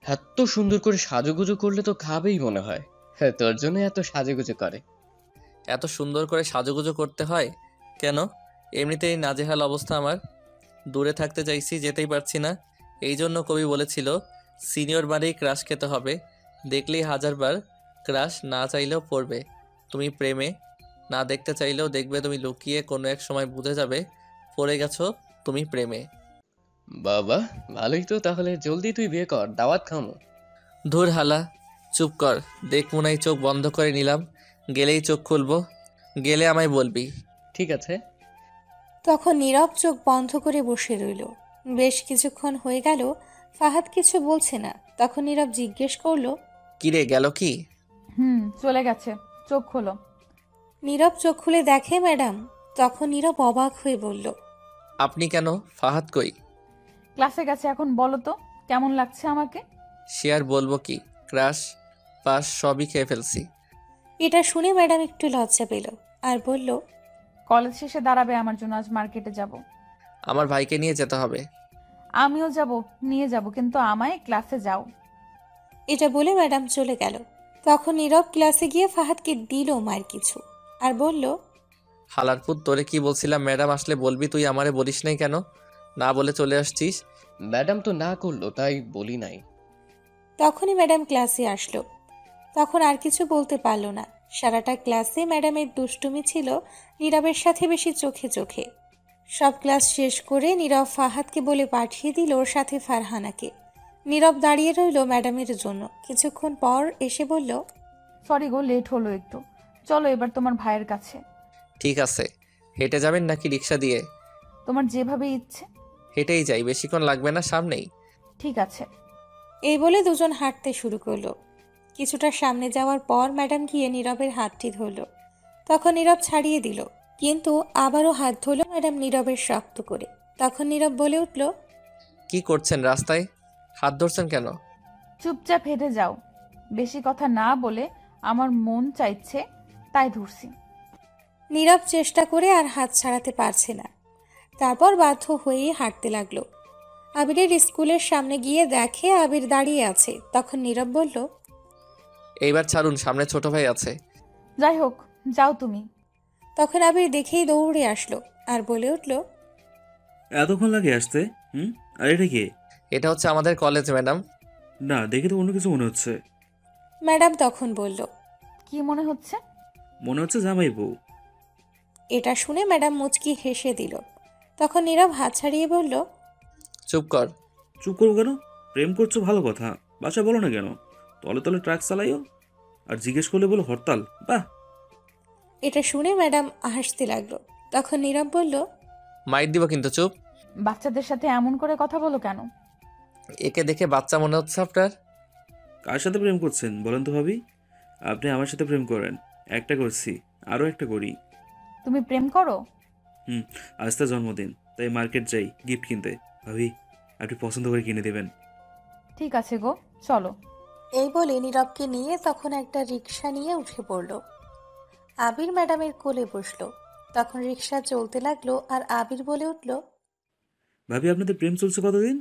এত সুন্দর করে সাজুগুজু করলে তো খাবেই মনে হয়। হ্যাঁ, তোর জন্য এত সাজুগুজু করে। এত সুন্দর করে সাজুগুজু করতে হয় কেন? এমনিতেই নাজেহাল অবস্থা আমার, দূরে থাকতে চাইছি, যেতেই পারছি না। এই জন্য কবি বলেছিল সিনিয়র বারেই ক্রাশ খেতে হবে, দেখলেই 1000 বার ক্রাশ না চাইলেও পড়বে। তুমি প্রেমে, না দেখতে চাইলেও দেখবে, তুমি লুকিয়ে কোনো এক সময় বুঝে যাবে পড়ে গেছো তুমি প্রেমে। বাবা ভালোই তো, তাহলে জলদি তুই বিয়ে কর, দাওয়াত খাওয়ানো। ধুর হালা, চুপ কর। দেখ মুনাই, চোখ বন্ধ করে নিলাম, গেলেই চোখ খুলবো, গেলে আমায় বলবি। ঠিক আছে। তখন নীরব চোখ বন্ধ করে বসে রইল। বেশ কিছুক্ষণ হয়ে গেল ফাহাদ কিছু বলছে না। তখন নীরব জিজ্ঞেস করলো, কিরে, গেল কি? চলে গেছে, চোখ খোলো। নীরব চোখ খুলে দেখে ম্যাডাম। তখন নীরব অবাক হয়ে বলল, আপনি কেন? ফাহাদ কই? ক্লাসে গেছে। এখন বলো তো কেমন লাগছে আমাকে? সে আর বলবো কি, ক্রাশ পাস সবই খেয়ে ফেলছি। এটা শুনে ম্যাডাম একটু লজ্জা পেল আর বলল, কলেজ শেষে দাঁড়াবে আমার জন্য, আজ মার্কেটে যাব। আমার ভাইকে নিয়ে যেতে হবে। আমিও যাব, নিয়ে যাব, কিন্তু আমায় ক্লাসে যাও। এটা বলে ম্যাডাম চলে গেল। তখন নীরব ক্লাসে গিয়ে ফাহাদকে দিল মার কিছু আর বলল, হালারপুত, তোরে কি বলছিলাম ম্যাডাম আসলে বলবি, তুই আমারে বলিস নাই কেন? না বলে চলে আসছিস। ম্যাডাম তো না করলো, তাই বলি নাই। তখনই ম্যাডাম ক্লাসে আসলো। তখন আর কিছু বলতে পারল না। সারাটা ক্লাসে ম্যাডামের দুষ্টুমি ছিল নীরবের সাথে বেশি চোখে চোখে। সব ক্লাস শেষ করে নীরব ফাহাদকে বলে পাঠিয়ে দিল ওর সাথে ফারহানাকে। নীরব দাঁড়িয়ে রইল ম্যাডামের জন্য। কিছুক্ষণ পর এসে বলল, সরি গো, লেট হলো একটু। চলো এবার তোমার ভাইয়ের কাছে। ঠিক আছে। হেঁটে যাবেন নাকি রিক্সা দিয়ে? তোমার যেভাবে ইচ্ছে। হেঁটেই যাই, বেশিক্ষণ লাগবে না, সামনেই। ঠিক আছে। এই বলে দুজন হাঁটতে শুরু করলো। কিছুটা সামনে যাওয়ার পর ম্যাডাম গিয়ে নীরবের হাতটি ধরল। তখন নীরব ছাড়িয়ে দিল, কিন্তু আবারও হাত ধরল ম্যাডাম নীরবের শক্ত করে। তখন নীরব বলে উঠল, কি করছেন রাস্তায়? হাত ধরছেন কেন? চুপচাপ হেঁটে যাও। বেশি কথা না বলে আমার মন চাইছে তাই ধরছি। নীরব চেষ্টা করে আর হাত ছাড়াতে পারছে না। তারপর বাধ্য হয়েই হাঁটতে লাগলো। আবিরের স্কুলের সামনে গিয়ে দেখে আবির দাঁড়িয়ে আছে। তখন নীরব বলল, এইবার ছাড়ুন, সামনে ছোট ভাই আছে। যাই হোক, যাও তুমি। তখন আবির দেখেই দৌড়ে আসলো আর বলে উঠল, এতক্ষণ লাগে আসতে? আর এটা কে? এটা হচ্ছে আমাদের কলেজ ম্যাডাম। না, দেখে তো অন্য কিছু মনে হচ্ছে। ম্যাডাম তখন বলল, কি মনে হচ্ছে? মনে হচ্ছে জামাই বউ। এটা শুনে ম্যাডাম মুচকি হেসে দিল। তখন নীরব হাত ছাড়িয়ে বলল, চুপ কর। চুপ করবো কেন? প্রেম করছো ভালো কথা, বাসা বলো না কেন? তলে তলে ট্রাক চালাইও আর জিজ্ঞেস করলে বলো হরতাল। বাহ! এটা শুনে ম্যাডাম হাসতে লাগলো। তখন নীরব বলল, মাইর দিব কিন্তু, চুপ। বাচ্চাদের সাথে এমন করে কথা বলো কেন? একে দেখে বাচ্চা মনে হচ্ছে আপনার? কার সাথে প্রেম করছেন বলেন তো ভাবি? আপনি আমার সাথে প্রেম করেন। একটা করছি, আরও একটা করি। তুমি প্রেম করো? আজ তার জন্মদিন, তাই মার্কেট যাই গিফট কিনতে। ভাবি, আপনি পছন্দ করে কিনে দেবেন। ঠিক আছে গো, চলো। এই বলে নীরবকে নিয়ে তখন একটা রিক্সা নিয়ে উঠে পড়ল। আবির ম্যাডামের কোলে বসলো। তখন রিক্সা চলতে লাগলো আর আবির বলে উঠল, ভাবি, আপনাদের প্রেম চলছে কতদিন?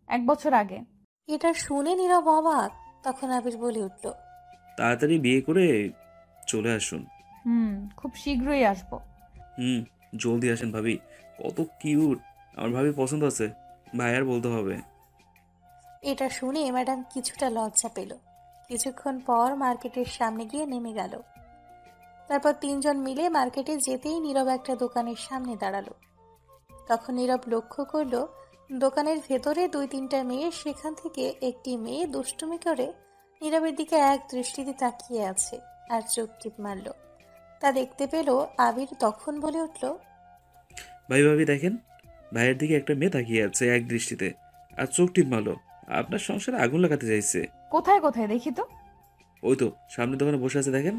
1 বছর আগে। এটা শুনে নীরব অবাক। তখন আবির বলে উঠল, তাড়াতাড়ি বিয়ে করে চলে আসুন। খুব শীঘ্রই আসবো। জলদি আসেন ভাবি, কত কিউট। আমার ভাবি পছন্দ আছে, ভাই আর বলতে হবে। এটা শুনে ম্যাডাম কিছুটা লজ্জা পেল। কিছুক্ষণ পর মার্কেটের সামনে গিয়ে নেমে গেল। তারপর তিনজন মিলে মার্কেটে যেতেই নীরব একটা দোকানের সামনে দাঁড়ালো। তখন নীরব লক্ষ্য করলো দোকানের ভেতরে 2-3টা মেয়ে, সেখান থেকে একটি মেয়ে দুষ্টুমি করে নীরবের দিকে এক দৃষ্টিতে তাকিয়ে আছে আর চোখ টিপ মারল। তা দেখতে পেল আবির। তখন বলে উঠল, ভাই ভাবি দেখেন, ভাইয়ের দিকে একটা মেয়ে তাকিয়ে আছে এক দৃষ্টিতে আর চোখ টিপ মারলো। আপনার সংসারে আগুন লাগাতে চাইছে। কোথায় কোথায় দেখি তো? ওই তো সামনে দোকানে বসে আছে, দেখেন।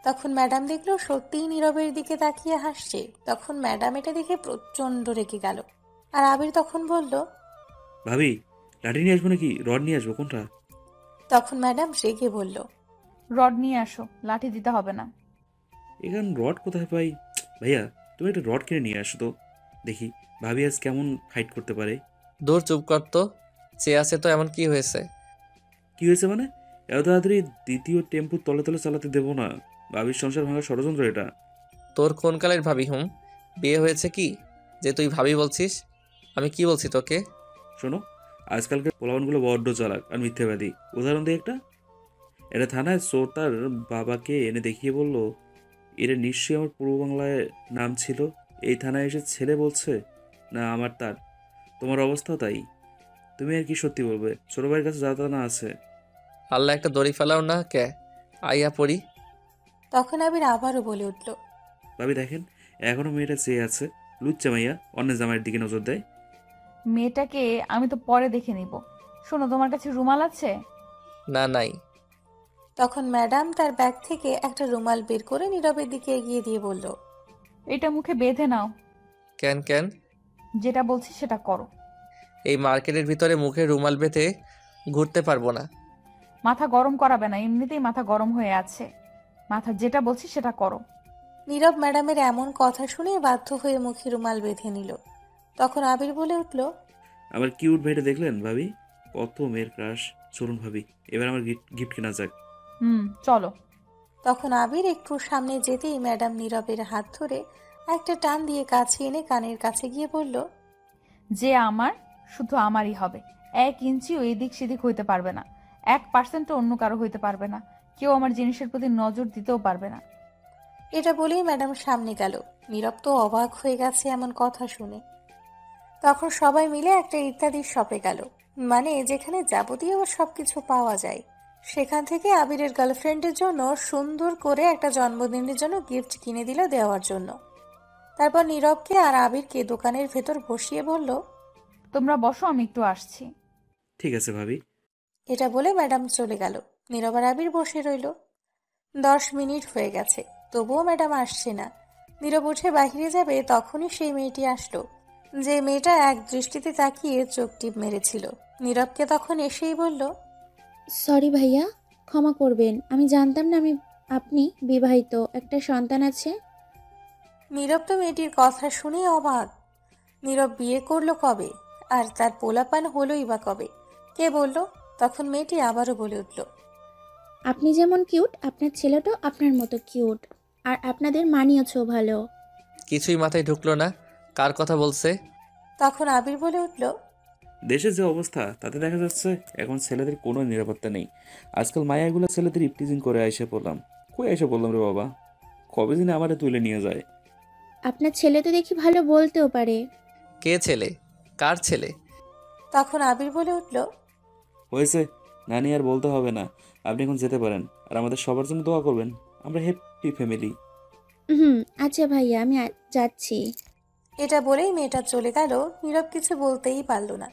তখন ম্যাডাম দেখলো সত্যিই নীরবের দিকে তাকিয়ে হাসছে। তখন ম্যাডাম এটা দেখে প্রচণ্ড রেগে গেল। আর আবির তখন বলল, ভাবি, লাঠি নিয়ে আসবো নাকি রড নিয়ে আসবো, কোনটা? তখন ম্যাডাম রেগে বলল, রড নিয়ে আসো, লাঠি দিতে হবে না। এখানে রড কোথায় পাই? ভাইয়া, তুমি একটা রড কিনে নিয়ে আসো তো, দেখি ভাবি আজ কেমন ফাইট করতে পারে। দূর, চুপ কর তো। চেয়ে আছে তো, এমন কি হয়েছে? কি হয়েছে মানে? এত তাড়াতাড়ি দ্বিতীয় টেম্পু তলে তলে চালাতে দেবো না। ভাবির সংসার ভাঙার ষড়যন্ত্র এটা। তোর কোন কালের ভাবি? বিয়ে হয়েছে কি যে তুই ভাবি বলছিস? আমি কি বলছি তোকে? শোনো, আজকালকার পোলাপানগুলো বড্ড চালাক আর মিথ্যাবাদী। উদাহরণ দিই একটা। এটা থানায় চোর তার বাবাকে এনে দেখিয়ে বলল, এরা নিশ্চয়ই আমার পূর্ব বাংলায় নাম ছিল। এই থানায় এসে ছেলে বলছে না আমার তার। তোমার অবস্থাও তাই। তুমি আর কি সত্যি বলবে? ছোট ভাইয়ের কাছে যা তা না আছে। আল্লাহ একটা দড়ি ফেলাও না কে, আইয়া পড়ি। তখন আবির আবারও বলে উঠল, ভাবি দেখেন, এখনো মেয়েটা চেয়ে আছে। লুচ্চা মাইয়া অন্যের জামাইয়ের দিকে নজর দেয়। মেয়েটাকে আমি তো পরে দেখে নিব। শোনো, তোমার কাছে রুমাল আছে? না, নাই। তখন ম্যাডাম তার ব্যাগ থেকে একটা রুমাল বের করে নীরবের দিকে এগিয়ে দিয়ে বলল, এটা মুখে বেঁধে নাও। কেন কেন? যেটা বলছি সেটা করো। এই মার্কেটের ভিতরে মুখে রুমাল বেঁধে ঘুরতে পারবো না। মাথা গরম করাবে না, এমনিতেই মাথা গরম হয়ে আছে। মাথা যেটা বলছি সেটা করো। নীরব ম্যাডামের এমন কথা শুনে বাধ্য হয়ে মুখে রুমাল বেঁধে নিল। তখন আবির বলে উঠল, আমার কিউট ভাইটা দেখলেন ভাবি? কত মেয়ের ক্রাশ। চলুন ভাবি, এবার আমার গিফট কেনা যাক। চলো। তখন আবির একটু সামনে যেতেই ম্যাডাম নীরবের হাত ধরে একটা টান দিয়ে কাছে এনে কানের কাছে গিয়ে বলল, যে আমার শুধু আমারই হবে। 1 ইঞ্চিও এদিক সেদিক হইতে পারবে না। 1% অন্য কারো হইতে পারবে না। কেউ আমার জিনিসের প্রতি নজর দিতেও পারবে না। এটা বলেই ম্যাডাম সামনে গেল। নীরব তো অবাক হয়ে গেছে এমন কথা শুনে। তখন সবাই মিলে একটা ইত্যাদি শপে গেল, মানে যেখানে যাবতীয় সবকিছু পাওয়া যায়। সেখান থেকে আবিরের গার্লফ্রেন্ডের জন্য সুন্দর করে একটা জন্মদিনের জন্য গিফট কিনে দিল দেওয়ার জন্য। তারপর নীরবকে আর আবিরকে দোকানের ভেতর বসিয়ে বলল, তোমরা বসো, আমি একটু আসছি। ঠিক আছে ভাবি। এটা বলে ম্যাডাম চলে গেল। নীরব আর আবির বসে রইল। 10 মিনিট হয়ে গেছে, তবুও ম্যাডাম আসছে না। নীরব উঠে বাহিরে যাবে, তখনই সেই মেয়েটি আসলো, যে মেয়েটা এক দৃষ্টিতে তাকিয়ে চোখ টিপ মেরেছিল। নীরবকে তখন এসেই বলল, সরি ভাইয়া, ক্ষমা করবেন, আমি জানতাম না আপনি বিবাহিত, একটা সন্তান আছে। নীরব তো মেয়েটির কথা শুনে অবাক। নীরব বিয়ে করলো কবে, আর তার পোলাপান হলোই বা কবে, কে বলল? তখন মেয়েটি আবারও বলে উঠল, আপনি যেমন কিউট, আপনার ছেলেটাও আপনার মতো কিউট, আর আপনাদের মানিয়েছেও ভালো। কিছুই মাথায় ঢুকলো না, কার কথা বলছে? তখন আবির বলে উঠল, দেশের যে অবস্থা তাতে দেখা যাচ্ছে এখন ছেলেদের কোনো নিরাপত্তা নেই। আজকাল মায়াগুলো ছেলেদের ইপটিজিং করে এসে পড়লাম। কই এসে বললাম রে বাবা, কবে দিনে আমারে তুলে নিয়ে যায়। আপনার ছেলে তো দেখি ভালো বলতেও পারে। কে ছেলে? কার ছেলে? তখন আবির বলে উঠল, হয়েছে নানি, আর বলতে হবে না। আপনি এখন যেতে পারেন, আর আমাদের সবার জন্য দোয়া করবেন। আমরা হ্যাপি ফ্যামিলি। আচ্ছা ভাইয়া, আমি যাচ্ছি। এটা বলেই মেয়েটা চলে গেল। নীরব কিছু বলতেই পারল না।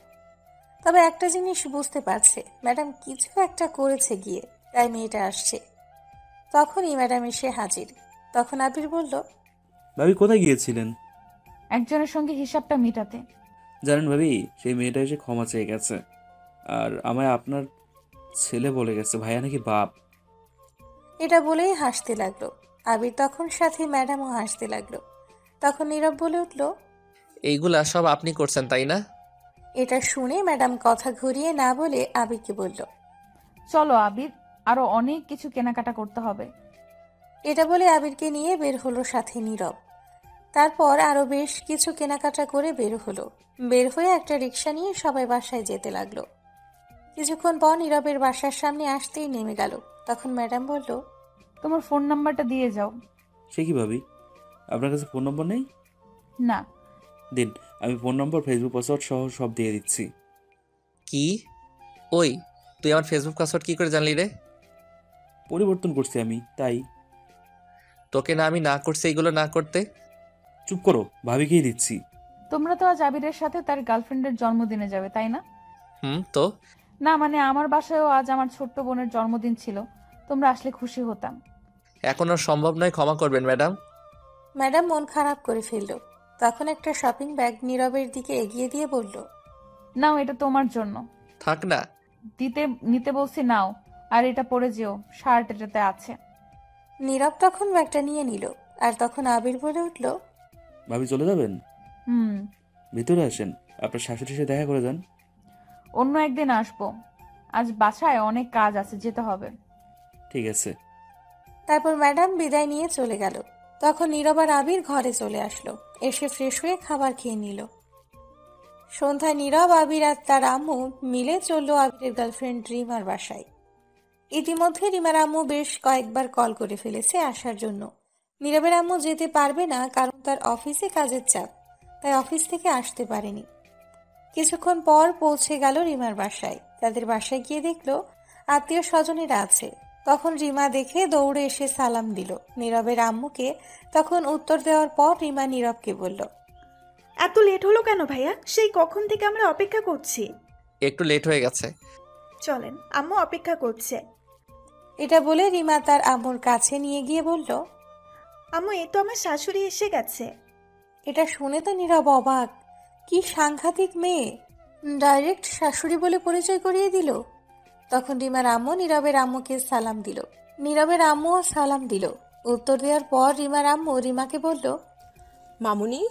তবে একটা জিনিস বুঝতে পারছে, ম্যাডাম কিছু একটা করেছে গিয়ে, তাই মেয়েটা আসছে। তখনই ম্যাডাম এসে হাজির। তখন আবির বলল, ভাবি কোথায় গিয়েছিলেন? একজনের সঙ্গে হিসাবটা মেটাতে। জানেন ভাবি, সেই মেয়েটা এসে ক্ষমা চেয়ে গেছে, আর আমায় আপনার ছেলে বলে গেছে। ভাইয়া নাকি বাপ। এটা বলেই হাসতে লাগলো। আবির তখন সাথে ম্যাডামও হাসতে লাগলো। তখন নীরব বলে উঠল, এইগুলা সব আপনি করছেন তাই না? এটা শুনে ম্যাডাম কথা ঘুরিয়ে না বলে আবিরকে বলল, চলো আবির, আরো অনেক কিছু কেনাকাটা করতে হবে। এটা বলে আবিরকে নিয়ে বের হলো সাথে নীরব। তারপর আরো বেশ কিছু কেনাকাটা করে বের হলো। বের হয়ে একটা রিক্সা নিয়ে সবাই বাসায় যেতে লাগলো। কিছুক্ষণ পর নীরবের বাসার সামনে আসতেই নেমে গেল। তখন ম্যাডাম বলল, তোমার ফোন নাম্বারটা দিয়ে যাও। সে কি ভাবি, আপনার কাছে ফোন নম্বর নেই? না। দিন, আমি ফোন নম্বর, ফেসবুক পাসওয়ার্ড সহ সব দিয়ে দিচ্ছি। কি? ওই, তুই আমার ফেসবুক পাসওয়ার্ড কি করে জানলি রে? পরিবর্তন করছি আমি, তাই। তোকে না আমি না করছি এইগুলো না করতে? চুপ করো, ভাবিকেই দিচ্ছি। তোমরা তো আজ আবিরের সাথে তার গার্লফ্রেন্ডের জন্মদিনে যাবে, তাই না? তো না, মানে আমার বাসায়ও আজ আমার ছোট্ট বোনের জন্মদিন ছিল, তোমরা আসলে খুশি হতাম। এখন আর সম্ভব নয়, ক্ষমা করবেন ম্যাডাম। ম্যাডাম মন খারাপ করে ফেলল। তখন একটা শপিং ব্যাগ নীরবের দিকে এগিয়ে দিয়ে বলল, নাও, এটা তোমার জন্য। থাক না। নিতে বলছি, নাও। আর এটা পরে যেও, শার্ট এটাতে আছে। নীরব তখন ব্যাগটা নিয়ে নিল। আর তখন আবির বলে উঠল, ভাবি চলে যাবেন? ভিতরে আসেন, আপনার শাশুড়ির সাথে দেখা করে যান। অন্য একদিন আসবো, আজ বাসায় অনেক কাজ আছে, যেতে হবে। ঠিক আছে। তারপর ম্যাডাম বিদায় নিয়ে চলে গেল। তখন নীরব আর আবির ঘরে চলে আসলো। এসে ফ্রেশ হয়ে খাবার খেয়ে নিল। সন্ধ্যায় নীরব, আবির আর তার আম্মু মিলে চলল আবিরের গার্লফ্রেন্ড রিমার বাসায়। ইতিমধ্যে রিমার আম্মু বেশ কয়েকবার কল করে ফেলেছে আসার জন্য। নীরবের আম্মু যেতে পারবে না, কারণ তার অফিসে কাজের চাপ, তাই অফিস থেকে আসতে পারেনি। কিছুক্ষণ পর পৌঁছে গেল রিমার বাসায়। তাদের বাসায় গিয়ে দেখলো আত্মীয় স্বজনেরা আছে। তখন রিমা দেখে দৌড়ে এসে সালাম দিল নীরবের আম্মুকে। তখন উত্তর দেওয়ার পর রিমা নীরবকে বলল, এত লেট হলো কেন ভাইয়া? সেই কখন থেকে আমরা অপেক্ষা করছি। একটু লেট হয়ে গেছে। চলেন, আম্মু অপেক্ষা করছে। এটা বলে রিমা তার আম্মুর কাছে নিয়ে গিয়ে বলল, আম্মু, এই তো আমার শাশুড়ি এসে গেছে। এটা শুনে তো নীরব অবাক। কি সাংঘাতিক মেয়ে, ডাইরেক্ট শাশুড়ি বলে পরিচয় করিয়ে দিল। তখন রিমার আম্মু নীরবের আম্মুকে সালাম দিল, নীরবের আম্মুও সালাম দিল। উত্তর দেওয়ার পর রিমার আম্মু রিমাকে বলল, মামুনি,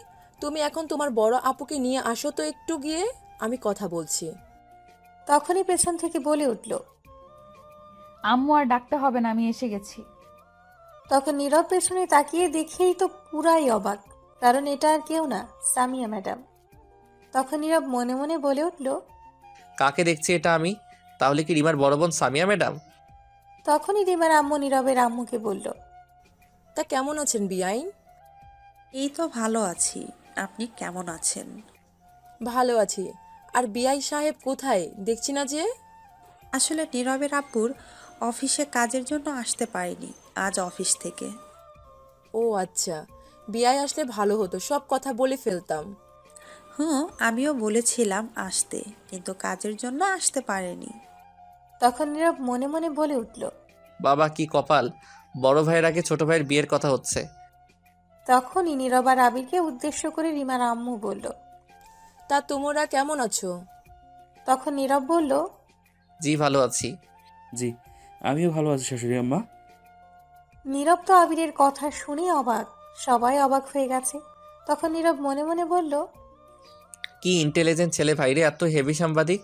তুমি এখন তোমার বড় আপুকে নিয়ে আসো তো একটু গিয়ে, আমি কথা বলছি। তখনই পেছন থেকে বলে উঠল, আম্মু আর ডাকতে হবে না, আমি এসে গেছি। তখন নীরব পেছনে তাকিয়ে দেখেই তো পুরাই অবাক, কারণ এটা আর কেউ না, সামিয়া ম্যাডাম। তখন নীরব মনে মনে বলে উঠল, কাকে দেখছি এটা আমি? তাহলে কি রিমার বড় বোন সামিয়া ম্যাডাম? তখনই রিমার আম্মু নীরবের আম্মুকে বলল, তা কেমন আছেন বিআইন? এই তো ভালো আছি, আপনি কেমন আছেন? ভালো আছি। আর বিআই সাহেব কোথায়, দেখছি না যে? আসলে নীরবের আব্বুর অফিসে কাজের জন্য আসতে পারিনি আজ অফিস থেকে। ও আচ্ছা, বিআই আসলে ভালো হতো, সব কথা বলে ফেলতাম। আমিও বলেছিলাম আসতে, কিন্তু কাজের জন্য আসতে পারেনি। তখন নীরব মনে মনে বলে উঠল, বাবা কি কপাল, বড় ভাইয়ের আগে ছোট ভাইয়ের বিয়ের কথা হচ্ছে। তখনই নীরব আর আবিরকে উদ্দেশ্য করে রিমার আম্মু বলল, তা তোমরা কেমন আছো? তখন নীরব বলল, জি ভালো আছি। জি, আমিও ভালো আছি শাশুড়ি আম্মা। নীরব তো আবিরের কথা শুনে অবাক, সবাই অবাক হয়ে গেছে। তখন নীরব মনে মনে বলল, কি ইন্টেলিজেন্ট ছেলে ভাইরে, এত হেভি সাংবাদিক।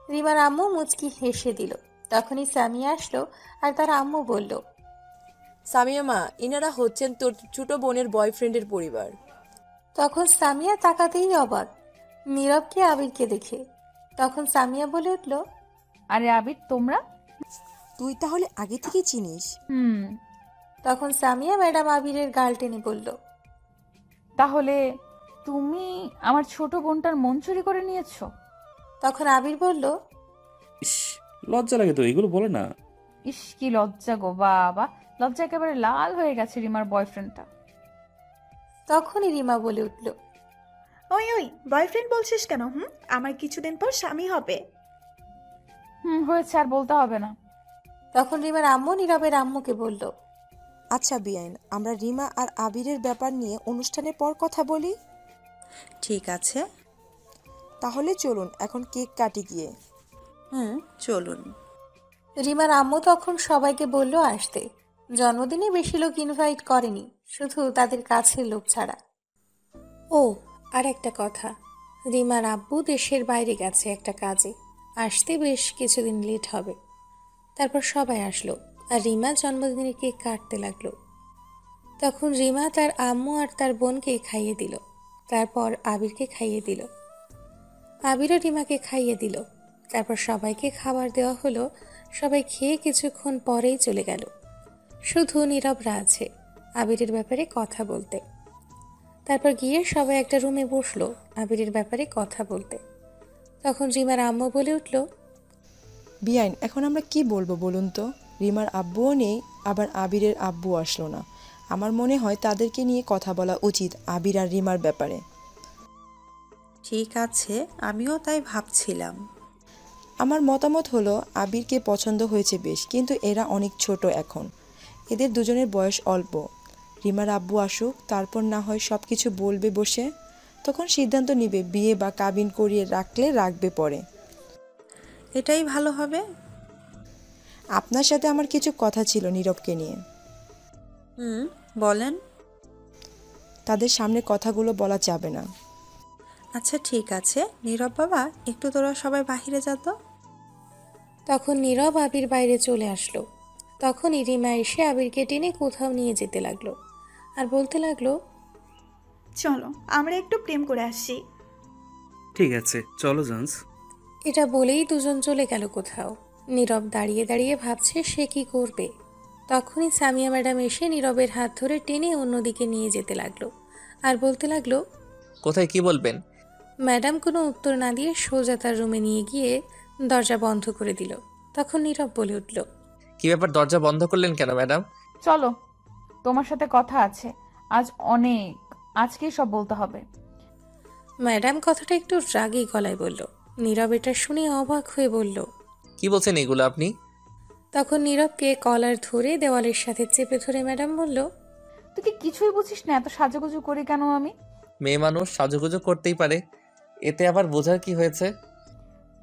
রিমার আম্মু মুচকি হেসে দিল। তখনই সামিয়া আসলো আর তার আম্মু বলল, সামিয়া মা, ইনারা হচ্ছেন তোর ছোট বোনের বয়ফ্রেন্ডের পরিবার। তখন সামিয়া তাকাতেই অবাক নীরবকে আবিরকে দেখে। তখন সামিয়া বলে উঠল, আরে আবির, তোমরা? তুই তাহলে আগে থেকে চিনিস? তখন সামিয়া ম্যাডাম আবিরের গাল টেনে বলল, তাহলে তুমি আমার ছোট বোনটার মন চুরি করে নিয়েছো? তখন আবির বলল, ইস, লজ্জা লাগে তো, এগুলো বলে না। ইস, কি লজ্জা গো বাবা, লজ্জা একেবারে লাল হয়ে গেছে রিমার বয়ফ্রেন্ডটা। তখনই রিমা বলে উঠল, ওই ওই, বয়ফ্রেন্ড বলছিস কেন? আমার কিছুদিন পর স্বামী হবে। হয়েছে, আর বলতে হবে না। তখন রিমার আম্মু নীরবের আম্মুকে বলল, আচ্ছা বিআইন, আমরা রিমা আর আবিরের ব্যাপার নিয়ে অনুষ্ঠানের পর কথা বলি। ঠিক আছে, তাহলে চলুন এখন কেক কাটি গিয়ে। চলুন। রিমার আম্মু তখন সবাইকে বলল আসতে। জন্মদিনে বেশি লোক ইনভাইট করেনি, শুধু তাদের কাছের লোক ছাড়া। ও আর একটা কথা, রিমার আব্বু দেশের বাইরে গেছে একটা কাজে, আসতে বেশ কিছুদিন লেট হবে। তারপর সবাই আসলো আর রিমা জন্মদিনের কেক কাটতে লাগলো। তখন রিমা তার আম্মু আর তার বোনকে খাইয়ে দিল, তারপর আবিরকে খাইয়ে দিল, আবিরও রিমাকে খাইয়ে দিল। তারপর সবাইকে খাবার দেওয়া হলো। সবাই খেয়ে কিছুক্ষণ পরেই চলে গেল। শুধু নীরবরা আছে আবিরের ব্যাপারে কথা বলতে। তারপর গিয়ে সবাই একটা রুমে বসলো আবিরের ব্যাপারে কথা বলতে। তখন রিমার আম্মু বলে উঠল, বিআইন, এখন আমরা কি বলবো বলুন তো? রিমার আব্বুও নেই, আবার আবিরের আব্বু আসলো না। আমার মনে হয় তাদেরকে নিয়ে কথা বলা উচিত আবির আর রিমার ব্যাপারে। ঠিক আছে, আমিও তাই ভাবছিলাম। আমার মতামত হলো আবিরকে পছন্দ হয়েছে বেশ, কিন্তু এরা অনেক ছোট এখন, এদের দুজনের বয়স অল্প। রিমার আব্বু আসুক, তারপর না হয় সব কিছু বলবে বসে, তখন সিদ্ধান্ত নিবে বিয়ে বা কাবিন করিয়ে রাখলে রাখবে পরে। এটাই ভালো হবে। আপনার সাথে আমার কিছু কথা ছিল নীরবকে নিয়ে। বলেন। তাদের সামনে কথাগুলো বলা যাবে না। আচ্ছা ঠিক আছে, নীরব বাবা, একটু তোরা সবাই বাহিরে যা তো। তখন নীরব আবির বাইরে চলে আসলো। তখনই রিমা এসে আবিরকে টেনে কোথাও নিয়ে যেতে লাগলো আর বলতে লাগলো, চলো আমরা একটু প্রেম করে আসি। ঠিক আছে, চলো জান্স। এটা বলেই দুজন চলে গেল কোথাও। নীরব দাঁড়িয়ে দাঁড়িয়ে ভাবছে সে কি করবে। তখনই সামিয়া ম্যাডাম এসে নীরবের হাত ধরে টেনে অন্যদিকে নিয়ে যেতে লাগলো আর বলতে লাগলো, কোথায়, কি বলবেন? ম্যাডাম কোনো উত্তর না দিয়ে সোজা তার রুমে নিয়ে গিয়ে দরজা বন্ধ করে দিল। তখন নীরব বলে উঠল, কি ব্যাপার, দরজা বন্ধ করলেন কেন ম্যাডাম? চলো, তোমার সাথে কথা আছে আজ অনেক, আজকেই সব বলতে হবে। ম্যাডাম কথাটা একটু রাগী গলায় বলল। নীরব এটা শুনে অবাক হয়ে বলল, কি বলছেন এগুলো আপনি? তখন নীরবকে কলার ধরে দেওয়ালের সাথে চেপে ধরে ম্যাডাম বলল, তুই কি কিছুই বুঝিস না? এত সাজুগুজু করি কেন আমি? মেয়ে মানুষ সাজুগুজু করতেই পারে, এতে আবার বোঝার কি হয়েছে?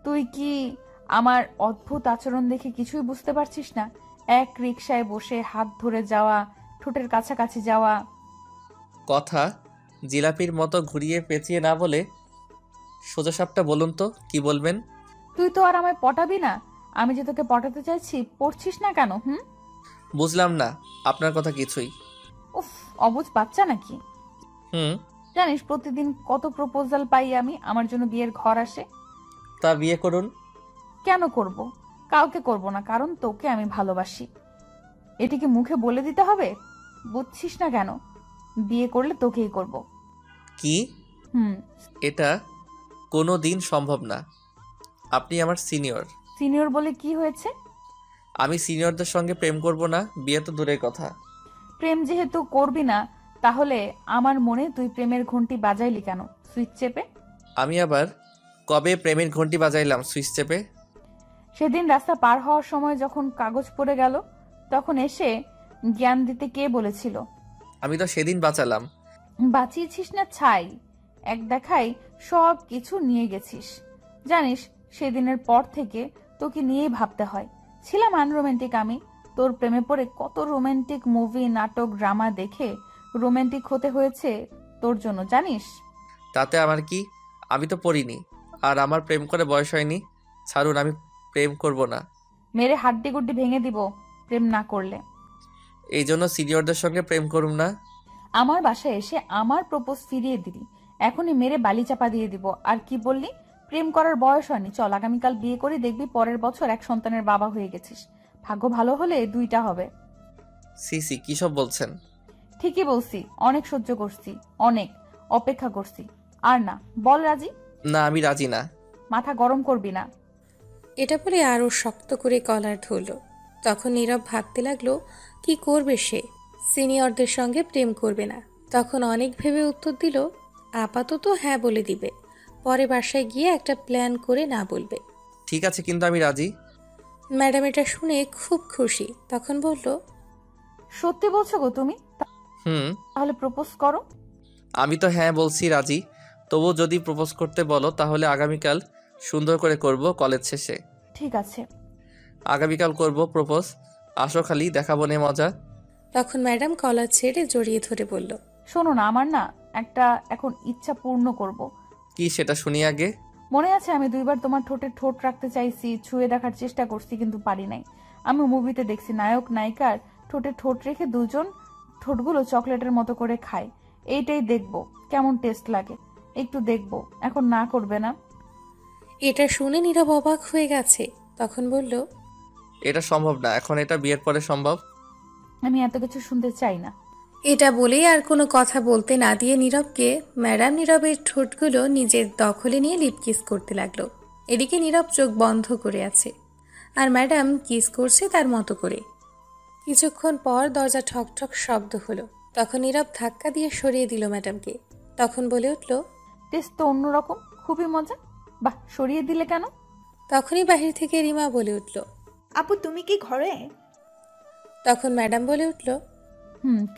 তুই কি আমার অদ্ভুত আচরণ দেখে কিছুই বুঝতে পারছিস না? এক রিকশায় বসে হাত ধরে যাওয়া, ঠোঁটের কাছাকাছি যাওয়া। কথা জিলাপির মতো ঘুরিয়ে পেঁচিয়ে না বলে সোজাসাপটা বলুন তো, কি বলবেন? তুই তো আর আমায় পটাবি না। আমি যে তোকে পটাতে চাইছি, পড়ছিস না কেন? বুঝলাম না আপনার কথা কিছুই। উফ, অবুঝ বাচ্চা নাকি? জানিস প্রতিদিন কত প্রপোজাল পাই আমি, আমার জন্য বিয়ের ঘর আসে। তা বিয়ে করুন। কেন করব? কাউকে করব না, কারণ তোকে আমি ভালোবাসি। এটিকে মুখে বলে দিতে হবে? বুঝছিস না কেন? বিয়ে করলে তোকেই করব। কি? এটা কোনো দিন সম্ভব না। আপনি আমার সিনিয়র। সিনিয়র বলে কি হয়েছে? আমি সিনিয়রদের সঙ্গে প্রেম করব না, বিয়ে তো দূরের কথা। প্রেম যেহেতু করবি না, তাহলে আমার মনে তুই প্রেমের ঘন্টি বাজাইলি কেন সুইচ চেপে? আমি আবার কবে প্রেমের ঘন্টি বাজাইলাম সুইচ চেপে? সেদিন রাস্তা পার হওয়ার সময় যখন কাগজ পড়ে গেল, তখন এসে জ্ঞান দিতে কে বলেছিল? আমি তো সেদিন বাঁচালাম। বাঁচিয়েছিস না ছাই, এক দেখাই সব কিছু নিয়ে গেছিস। জানিস সেদিনের পর থেকে তোকে নিয়েই ভাবতে হয়। ছিলাম আনরোম্যান্টিক আমি, তোর প্রেমে পড়ে কত রোমান্টিক মুভি, নাটক, ড্রামা দেখে রোমান্টিক হতে হয়েছে তোর জন্য, জানিস? তাতে আমার কি? আমি তো পড়িনি, আর আমার প্রেম করে বয়স হয়নি। ছাড়ুন, আমি প্রেম করব না। মেরে হাড্ডি গুড্ডি ভেঙে দিব প্রেম না করলে। এই জন্য সিনিয়রদের সঙ্গে প্রেম করুম না। আমার বাসায় এসে আমার প্রপোজ ফিরিয়ে দিলি, এখনই মেরে বালি চাপা দিয়ে দিব। আর কি বললি? প্রেম করার বয়স হয়নি। চল আগামীকাল বিয়ে করে দেখবি পরের বছর এক সন্তানের বাবা হয়ে গেছিস। ভাগ্য ভালো হলে 2টা হবে। সিসি কি সব বলছেন? ঠিকই বলছি, অনেক সহ্য করছি, অনেক অপেক্ষা করছি। আর না, বল রাজি? না, আমি রাজি না। মাথা গরম করবি না। এটা বলে আরো শক্ত করে কলার ধরল। তখন নীরব ভাবতে লাগলো কি করবে সে। সিনিয়রদের সঙ্গে প্রেম করবে না। তখন অনেক ভেবে উত্তর দিল, আপাতত হ্যাঁ বলে দিবে, পরে বাসায় গিয়ে একটা প্ল্যান করে না বলবে। ঠিক আছে, কিন্তু আমি রাজি। ম্যাডাম এটা শুনে খুব খুশি। তখন বলল, সত্যি বলছো গো তুমি? তাহলে প্রপোজ করো। আমি তো হ্যাঁ বলছি, রাজি। তবু যদি প্রপোজ করতে বলো তাহলে আগামীকাল সুন্দর করে করব, কলেজ শেষে। ঠিক আছে, আগামীকাল করব প্রপোজ। আসো, খালি দেখাবো নে মজা। তখন ম্যাডাম কলার ছেড়ে জড়িয়ে ধরে বলল, শোনো না, আমার না একটা এখন ইচ্ছা পূর্ণ করব। কি সেটা শুনি আগে। মনে আছে আমি 2বার তোমার ঠোঁটে ঠোঁট রাখতে চাইছি, ছুঁয়ে দেখার চেষ্টা করছি, কিন্তু পারি নাই। আমি মুভিতে দেখছি নায়ক নায়িকার ঠোঁটে ঠোঁট রেখে দুজন ঠোঁটগুলো চকলেটের মতো করে খায়। এইটাই দেখবো কেমন টেস্ট লাগে, একটু দেখবো। এখন না করবে না? এটা শুনে নীরব অবাক হয়ে গেছে। তখন বলল, এটা সম্ভব না, এখন এটা বিয়ের পরে সম্ভব। আমি এত কিছু শুনতে চাই না। এটা বলেই আর কোনো কথা বলতে না দিয়ে নীরবকে ম্যাডাম নীরবের ঠোঁটগুলো নিজের দখলে নিয়ে লিপ কিস করতে লাগলো। এদিকে নীরব চোখ বন্ধ করে আছে, আর ম্যাডাম কিস করছে তার মতো করে। কিছুক্ষণ পর দরজা ঠকঠক শব্দ হলো। তখন নীরব ধাক্কা দিয়ে সরিয়ে দিল ম্যাডামকে। তখন বলে উঠল, টেস্ট তো অন্যরকম, খুবই মজা। বাহ, সরিয়ে দিলে কেন? তখনই বাহির থেকে রিমা বলে উঠল, আপু তুমি কি ঘরে? তখন ম্যাডাম বলে উঠল,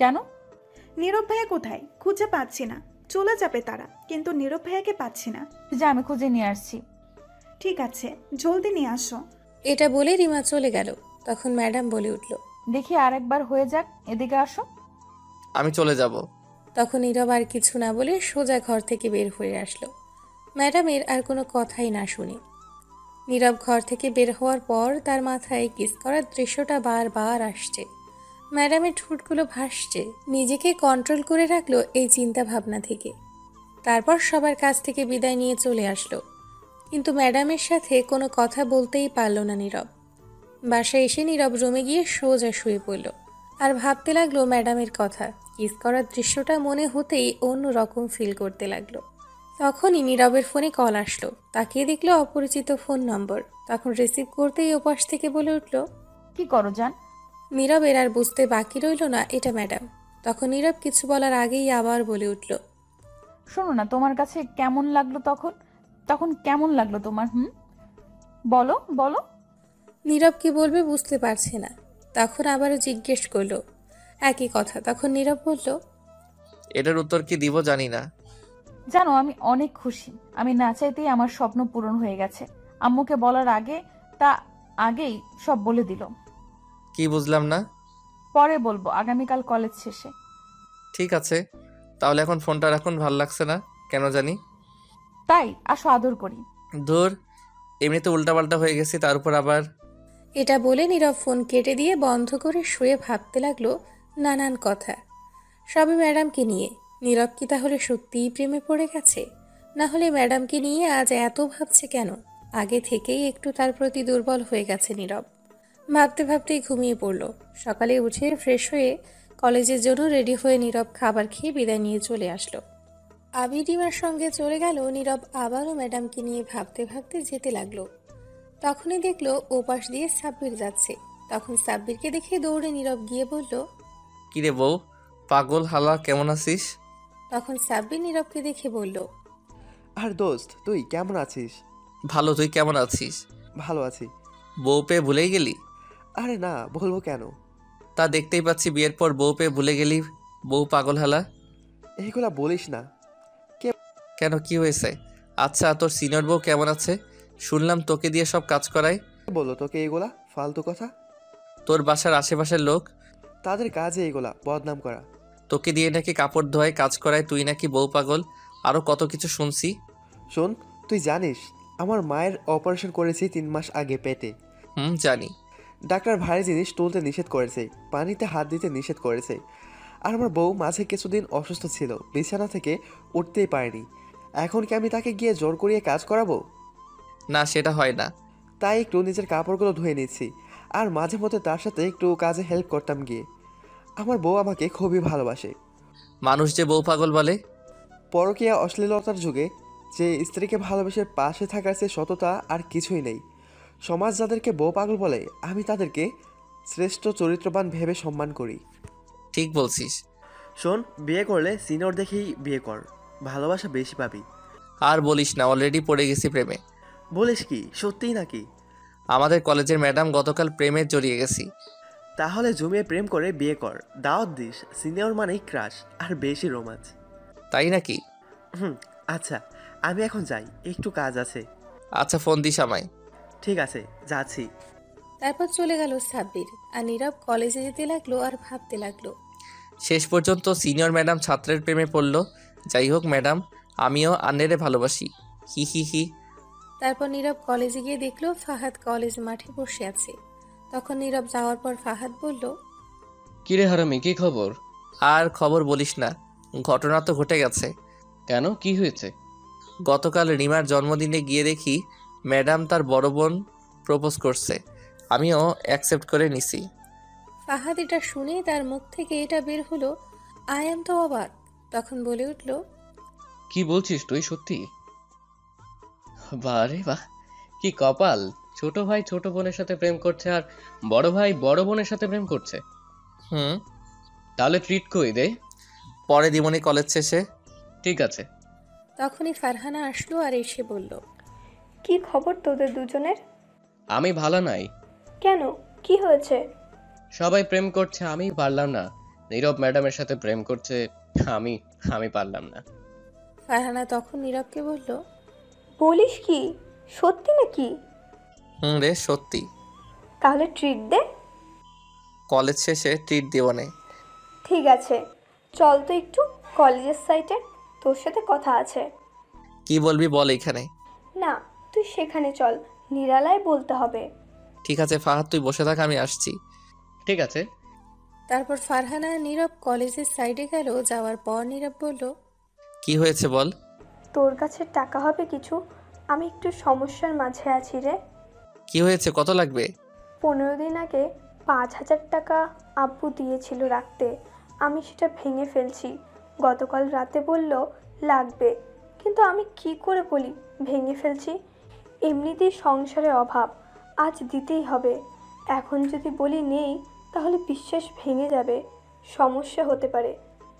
কেন? নীরব ভাইয়া কোথায়? খুঁজে পাচ্ছি না। চলে যাবে তারা, কিন্তু নীরব ভাইয়াকে পাচ্ছি না। যা, আমি খুঁজে নিয়ে আসছি। ঠিক আছে, জলদি নিয়ে আসো। এটা বলে রিমা চলে গেল। তখন ম্যাডাম বলে উঠল, দেখি আরেকবার হয়ে যাক, এদিকে আসো। আমি চলে যাব। তখন নীরব আর কিছু না বলে সোজা ঘর থেকে বের হয়ে আসলো, ম্যাডামের আর কোনো কথাই না শুনে। নীরব ঘর থেকে বের হওয়ার পর তার মাথায় কিস করার দৃশ্যটা বারবার আসছে। ম্যাডামের ঠোঁটগুলো ভাসছে। নিজেকে কন্ট্রোল করে রাখলো এই চিন্তা ভাবনা থেকে। তারপর সবার কাছ থেকে বিদায় নিয়ে চলে আসলো, কিন্তু ম্যাডামের সাথে কোনো কথা বলতেই পারল না নীরব। বাসায় এসে নীরব রুমে গিয়ে সোজা শুয়ে পড়ল আর ভাবতে লাগলো ম্যাডামের কথা। কিস করার দৃশ্যটা মনে হতেই অন্য রকম ফিল করতে লাগলো। তখনই নীরবের ফোনে কল আসলো। তাকিয়ে দেখলো অপরিচিত ফোন নম্বর। তখন রিসিভ করতেই ওপাশ থেকে বলে উঠল, কি করো জান? নীরবের আর বুঝতে বাকি রইল না এটা ম্যাডাম। তখন নীরব কিছু বলার আগেই আবার বলে উঠল, শোনো না, তোমার কাছে কেমন লাগলো তখন? তখন কেমন লাগলো তোমার? বলো বলো। নীরব কি বলবে বুঝতে পারছে না। তখন আবারও জিজ্ঞেস করলো একই কথা। তখন নীরব বলল, এটার উত্তর কি দিব জানি না। জানো, আমি অনেক খুশি। আমি না চাইতেই আমার স্বপ্ন পূরণ হয়ে গেছে। আম্মুকে বলার আগে আগেই সব বলে দিল। কি বুঝলাম না? পরে বলবো, আগামীকাল কলেজ শেষে। ঠিক আছে, তাহলে এখন ফোনটা রাখুন, ভাল লাগছে না কেন জানি। তাই আসো আদর করি। ধুর, এমনিতে উল্টাপাল্টা হয়ে গেছি, তার উপর আবার। এটা বলে নীরব ফোন কেটে দিয়ে বন্ধ করে শুয়ে ভাবতে লাগলো নানান কথা, সবই ম্যাডামকে নিয়ে। নীরব কি তাহলে সত্যিই প্রেমে পড়ে গেছে? না হলে ম্যাডামকে নিয়ে আজ এত ভাবছে কেন? আগে থেকেই একটু তার প্রতি দুর্বল হয়ে গেছে নীরব। ভাবতে ভাবতেই ঘুমিয়ে পড়ল। সকালে উঠে ফ্রেশ হয়ে কলেজের জন্য রেডি হয়ে নীরব খাবার খেয়ে বিদায় নিয়ে চলে আসলো। আবির রিমার সঙ্গে চলে গেল। নীরব আবারও ম্যাডামকে নিয়ে ভাবতে ভাবতে যেতে লাগলো। তখনই দেখলো ওপাশ দিয়ে সাব্বির যাচ্ছে। তখন সাব্বিরকে দেখে দৌড়ে নীরব গিয়ে বলল, কিরে বউ, পাগল হালা, কেমন আছিস? তখন সাব্বির নীরবকে দেখে বলল, আর দোস্ত তুই কেমন আছিস? ভালো, তুই কেমন আছিস? ভালো আছি। বউ পেয়ে ভুলেই গেলি? আরে না, বলবো কেন? তা দেখতেই পাচ্ছি বিয়ের পর বউ পেয়ে ভুলে গেলি। বউ পাগল হালা। এইগুলা বলিস না। কেন, কি হয়েছে? আচ্ছা, তোর সিনিয়র বউ কেমন আছে? শুনলাম তোকে দিয়ে সব কাজ করায়। বললো তোকে এইগুলা ফালতু কথা? তোর বাসার আশেপাশের লোক, তাদের কাজে এইগুলা বদনাম করা। তোকে দিয়ে নাকি কাপড় ধোয়ায়, কাজ করায়, তুই নাকি বউ পাগল, আরো কত কিছু শুনছি। শোন, তুই জানিস আমার মায়ের অপারেশন করেছি 3 মাস আগে পেটে। জানি। ডাক্তার ভারী জিনিস তুলতে নিষেধ করেছে, পানিতে হাত দিতে নিষেধ করেছে। আর আমার বউ মাঝে কিছুদিন অসুস্থ ছিল, বিছানা থেকে উঠতেই পারেনি। এখন কি আমি তাকে গিয়ে জোর করিয়ে কাজ করাবো? না, সেটা হয় না। তাই একটু নিজের কাপড়গুলো ধুয়ে নিচ্ছি, আর মাঝে মধ্যে তার সাথে একটু কাজে হেল্প করতাম গিয়ে। আমার বউ আমাকে খুবই ভালোবাসে। মানুষ যে বউ পাগল বলে। পরকীয়া অশ্লীলতার যুগে যে স্ত্রীকে ভালোবেসে পাশে থাকার চেয়ে সততা আর কিছুই নেই। সমাজ যাদেরকে বউ পাগল বলে, আমি তাদেরকে শ্রেষ্ঠ চরিত্রবান ভেবে সম্মান করি। ঠিক বলছিস। শোন, বিয়ে করলে সিনিয়র দেখেই বিয়ে কর, ভালোবাসা বেশি পাবি। আর বলিস না, অলরেডি পড়ে গেছি প্রেমে। বলিস কি, সত্যিই নাকি? আমাদের কলেজের ম্যাডাম গতকাল প্রেমে জড়িয়ে গেছি। তাহলে জমিয়ে প্রেম করে বিয়ে কর, দাওয়াত দিস। সিনিয়র মানেই ক্রাশ আর বেশি রোমাঞ্চ। তাই নাকি? আচ্ছা, আমি এখন যাই, একটু কাজ আছে। আচ্ছা, ফোন দিস আমায়। ঠিক আছে, যাচ্ছি। তারপর চলে গেল সাব্বির। আর নীরব কলেজে যেতে লাগলো আর ভাবতে লাগলো। শেষ পর্যন্ত সিনিয়র ম্যাডাম ছাত্রের প্রেমে পড়ল। যাই হোক ম্যাডাম, আমিও আন্নেরে ভালোবাসি। হি হি হি। তারপর নীরব কলেজে গিয়ে দেখলো ফাহাদ কলেজ মাঠে বসে আছে। তখন নীরব যাওয়ার পর ফাহাদ বলল, কিরে হারামি, কি খবর? আর খবর বলিস না, ঘটনা তো ঘটে গেছে। কেন, কি হয়েছে? গতকাল রিমার জন্মদিনে গিয়ে দেখি ম্যাডাম তার বড় বোন প্রপোজ করছে। আমিও অ্যাকসেপ্ট করে নিছি। ফাহাদ এটা শুনে তার মুখ থেকে এটা বের হলো, আই এম তো অবাক। তখন বলে উঠল, কি বলছিস তুই, সত্যি? বাহ রে বাহ, কি কপাল! ছোট ভাই ছোট বোনের সাথে প্রেম করছে, আর বড় ভাই বড় বোনের সাথে প্রেম করছে। তাহলে ট্রিট কই দে। পরে দিমনি কলেজ শেষে। ঠিক আছে। তখনই ফারহানা আসলো আর এসে বলল, কি খবর তোদের দুজনের? আমি ভালো নাই। কেন, কি হয়েছে? সবাই প্রেম করছে, আমি পারলাম না। নীরব ম্যাডামের সাথে প্রেম করছে, আমি পারলাম না। ফারহানা তখন নীরবকে বলল, বলিস কি, সত্যি নাকি? রে, সত্যি। তাহলে ট্রিট দে। কলেজ শেষে ট্রিট দেবনে। ঠিক আছে, চল তো একটু কলেজের সাইডে, তোর সাথে কথা আছে। কি বলবি বল এখানে। না, তুই সেখানে চল, নিরালায় বলতে হবে। ঠিক আছে ফাহাদ, তুই বসে থাক, আমি আসছি। ঠিক আছে। তারপর ফারহানা নীরব কলেজের সাইডে গেল। যাওয়ার পর নীরব বলল, কি হয়েছে বল। তোর কাছে টাকা হবে কিছু? আমি একটু সমস্যার মাঝে আছি রে। কি হয়েছে, কত লাগবে? 15 দিন আগে 5,000 টাকা আব্বু দিয়েছিল রাখতে, আমি সেটা ভেঙে ফেলছি। গতকাল রাতে বলল লাগবে, কিন্তু আমি কি করে বলি ভেঙে ফেলছি? এমনিতেই সংসারের অভাব, আজ দিতেই হবে। এখন যদি বলি নেই তাহলে বিশ্বাস ভেঙে যাবে, সমস্যা হতে পারে।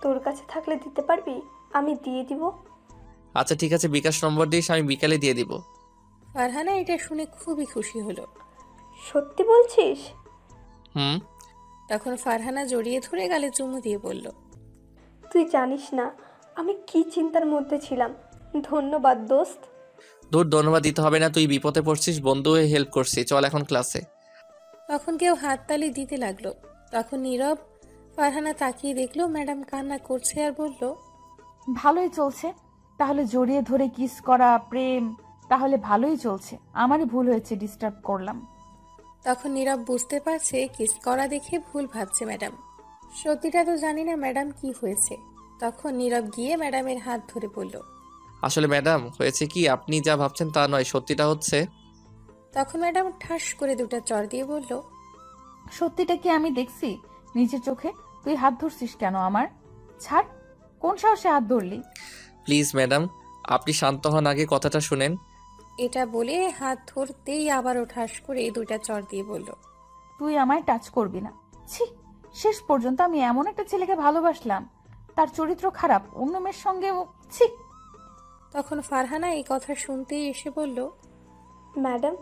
তোর কাছে থাকলে দিতে পারবি? আমি দিয়ে দিব। আচ্ছা ঠিক আছে, বিকাশ নম্বর দিস, আমি বিকালে দিয়ে দিব। ফারহানা এটা শুনে খুবই খুশি হলো। সত্যি বলছিস? হুম। তখন ফারহানা জড়িয়ে ধরে গালে চুমু দিয়ে বলল, তুই জানিস না আমি কি চিন্তার মধ্যে ছিলাম। ধন্যবাদ দোস্ত। দূর ধন্যবাদ দিতে হবে না, তুই বিপদে পড়ছিস, বন্ধু হয়ে হেল্প করছি, চল এখন ক্লাসে। তখন কেউ হাততালি দিতে লাগলো। তখন নীরব। ফারহানা তাকিয়ে দেখলো ম্যাডাম কান্না করছে আর বলল, ভালোই চলছে তাহলে, জড়িয়ে ধরে কিস করা প্রেম তাহলে ভালোই চলছে। আমারই ভুল হয়েছে, ডিস্টার্ব করলাম। তখন নীরব বুঝতে পারছে কিস করা দেখে ভুল ভাবছে ম্যাডাম। সত্যিটা তো জানি না ম্যাডাম কি হয়েছে। তখন নীরব গিয়ে ম্যাডামের হাত ধরে বলল, আসলে ম্যাডাম হয়েছে কি, আপনি যা ভাবছেন তা নয়, সত্যিটা হচ্ছে। তখন ম্যাডাম ঠাস করে দুটো চড় দিয়ে বলল, সত্যিটা কি আমি দেখছি নিজের চোখে। তুই হাত ধরছিস কেন আমার? ছাড়, কোন সাহসে হাত ধরলি? প্লিজ ম্যাডাম, আপনি শান্ত হন, আগে কথাটা শুনেন। এটা বলে হাত ধরতেই আবারও ঠাস করে দুটা চড় দিয়ে বলল, তুই আমায় টাচ করবি না। ছি, শেষ পর্যন্ত আমি এমন একটা ছেলেকে ভালোবাসলাম, তার চরিত্র খারাপ, অন্য মেয়ের সঙ্গে। ছি। তখন ফারহানা এই কথা শুনতেই এসে বলল, ম্যাডাম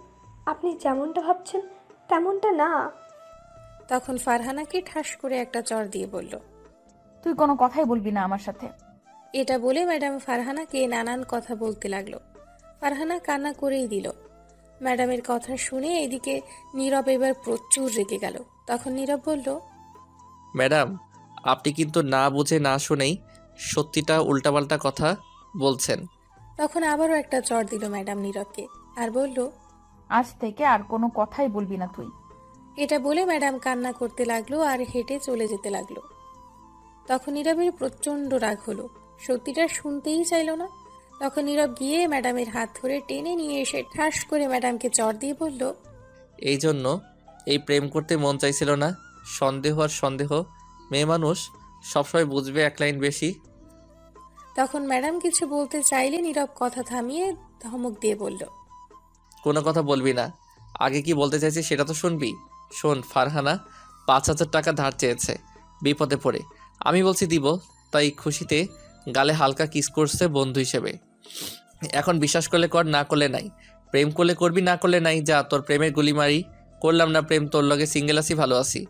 আপনি যেমনটা ভাবছেন তেমনটা না। তখন ফারহানাকে ঠাস করে একটা চড় দিয়ে বলল, তুই কোনো কথাই বলবি না আমার সাথে। এটা বলে ম্যাডাম ফারহানাকে নানান কথা বলতে লাগলো। ফারহানা কান্না করেই দিল। ম্যাডামের কথা শুনে এদিকে নীরব এবার প্রচুর রেগে গেল। তখন নীরব বলল, ম্যাডাম আপনি কিন্তু না বুঝে না শুনেই সত্যিটা উল্টাপাল্টা কথা বলছেন। তখন আবারও একটা চড় দিল ম্যাডাম নীরবকে আর বলল, আজ থেকে আর কোনো কথাই বলবি না তুই। এটা বলে ম্যাডাম কান্না করতে লাগলো আর হেঁটে চলে যেতে লাগলো। তখন নীরবের প্রচন্ড রাগ হলো, সত্যিটা শুনতেই চাইল না। তখন নীরব গিয়ে ম্যাডামের হাত ধরে টেনে নিয়ে এসে ঠাস করে ম্যাডামকে চড় দিয়ে বলল, এই জন্য এই প্রেম করতে মন চাইছিল না। সন্দেহ আর সন্দেহ, মেয়ে মানুষ সবসময় বুঝবে এক লাইন বেশি। তখন ম্যাডাম কিছু বলতে চাইলে নীরব কথা থামিয়ে ধমক দিয়ে বলল, কোনো কথা বলবি না, আগে কি বলতে চাইছি সেটা তো শুনবি। শোন, ফারহানা 5,000 টাকা ধার চেয়েছে বিপদে পড়ে, আমি বলছি দিব, তাই খুশিতে গালে হালকা কিস করছে বন্ধু হিসেবে। এখন বিশ্বাস করলে কর, না করলে নাই। প্রেম করলে করবি, না করলে নাই। যা, তোর প্রেমের গুলি মারি। করলাম না প্রেম, তোর লগে সিঙ্গেল আছি, ভালো আছি।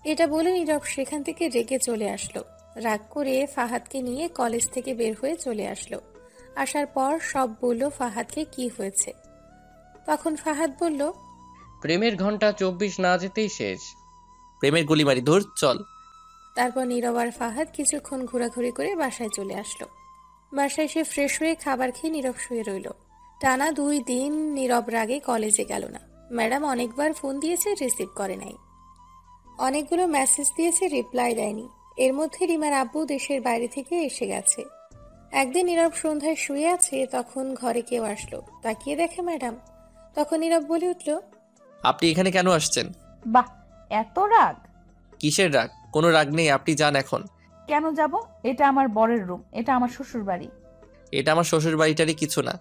এটা বলে নীরব সেখান থেকে রেগে চলে আসলো। রাগ করে ফাহাদকে নিয়ে কলেজ থেকে বের হয়ে চলে আসলো। আসার পর সব বলল ফাহাদকে কি হয়েছে। তখন ফাহাদ বলল, প্রেমের ঘন্টা 24 না যেতেই শেষ। প্রেমের গুলি মারি, ধুর চল। তারপর নীরব আর ফাহাদ কিছুক্ষণ ঘোরাঘুরি করে বাসায় চলে আসলো। বাসায় এসে ফ্রেশ হয়ে খাবার খেয়ে নীরব শুয়ে রইল। টানা 2 দিন নীরব রাগে কলেজে গেল না। ম্যাডাম অনেকবার ফোন দিয়েছে, রিসিভ করে নাই। অনেকগুলো মেসেজ দিয়েছে, রিপ্লাই দেয়নি। এর মধ্যে রিমার আব্বু দেশের বাইরে থেকে এসে গেছে। একদিন নীরব সন্ধ্যায় শুয়ে আছে, তখন ঘরে কেউ আসলো। তাকিয়ে দেখে ম্যাডাম। তখন নীরব বলে উঠল, আপনি এখানে কেন আসছেন? বাহ, এত রাগ? কিসের রাগ? কোনো রাগ নেই, আপনি যান এখন। কেন যাব? এটা আমার বরের রুম, এটা আমার শ্বশুর বাড়ি। এটা আমার শ্বশুর বাড়িটারই কিছু না।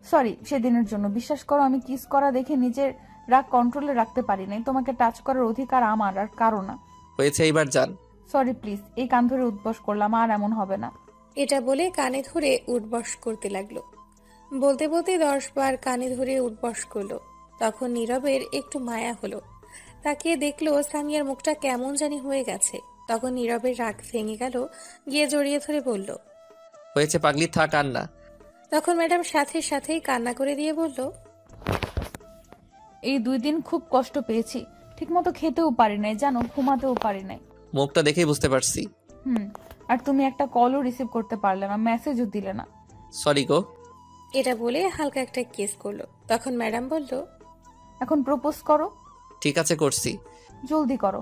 সরি সেদিনের জন্য। বিশ্বাস করো, আমি কিস করা দেখে নিজের রাগ কন্ট্রোলে রাখতে পারি নাই। তোমাকে টাচ করার অধিকার আমার, আর কারো না। হয়েছে, এইবার যান। সরি প্লিজ, এই কান ধরে উদ্বাস করলাম, আর এমন হবে না। এটা বলে কানে ধরে উঠবস করতে লাগলো। বলতে বলতে 10 বার কানে ধরে উঠবস করলো। তখন নীরবের একটু মায়া হলো। তাকিয়ে দেখলো সামিয়ার মুখটা কেমন জানি হয়ে গেছে। তখন নীরবের রাগ ভেঙে গেল, গিয়ে জড়িয়ে ধরে বলল, হয়েছে পাগলি, থাক আর না। তখন ম্যাডাম সাথে সাথেই কান্না করে দিয়ে বলল, এই 2 দিন খুব কষ্ট পেয়েছি, ঠিকমতো খেতেও পারি নাই, জানো, ঘুমাতেও পারি নাই। মুখটা দেখেই বুঝতে পারছি। আর তুমি একটা কলও রিসিভ করতে পারলে না, মেসেজও দিলে না। সরি গো। এটা বলে হালকা একটা কিস করলো। তখন ম্যাডাম বলল, এখন প্রপোজ করো। ঠিক আছে, করছি। জলদি করো।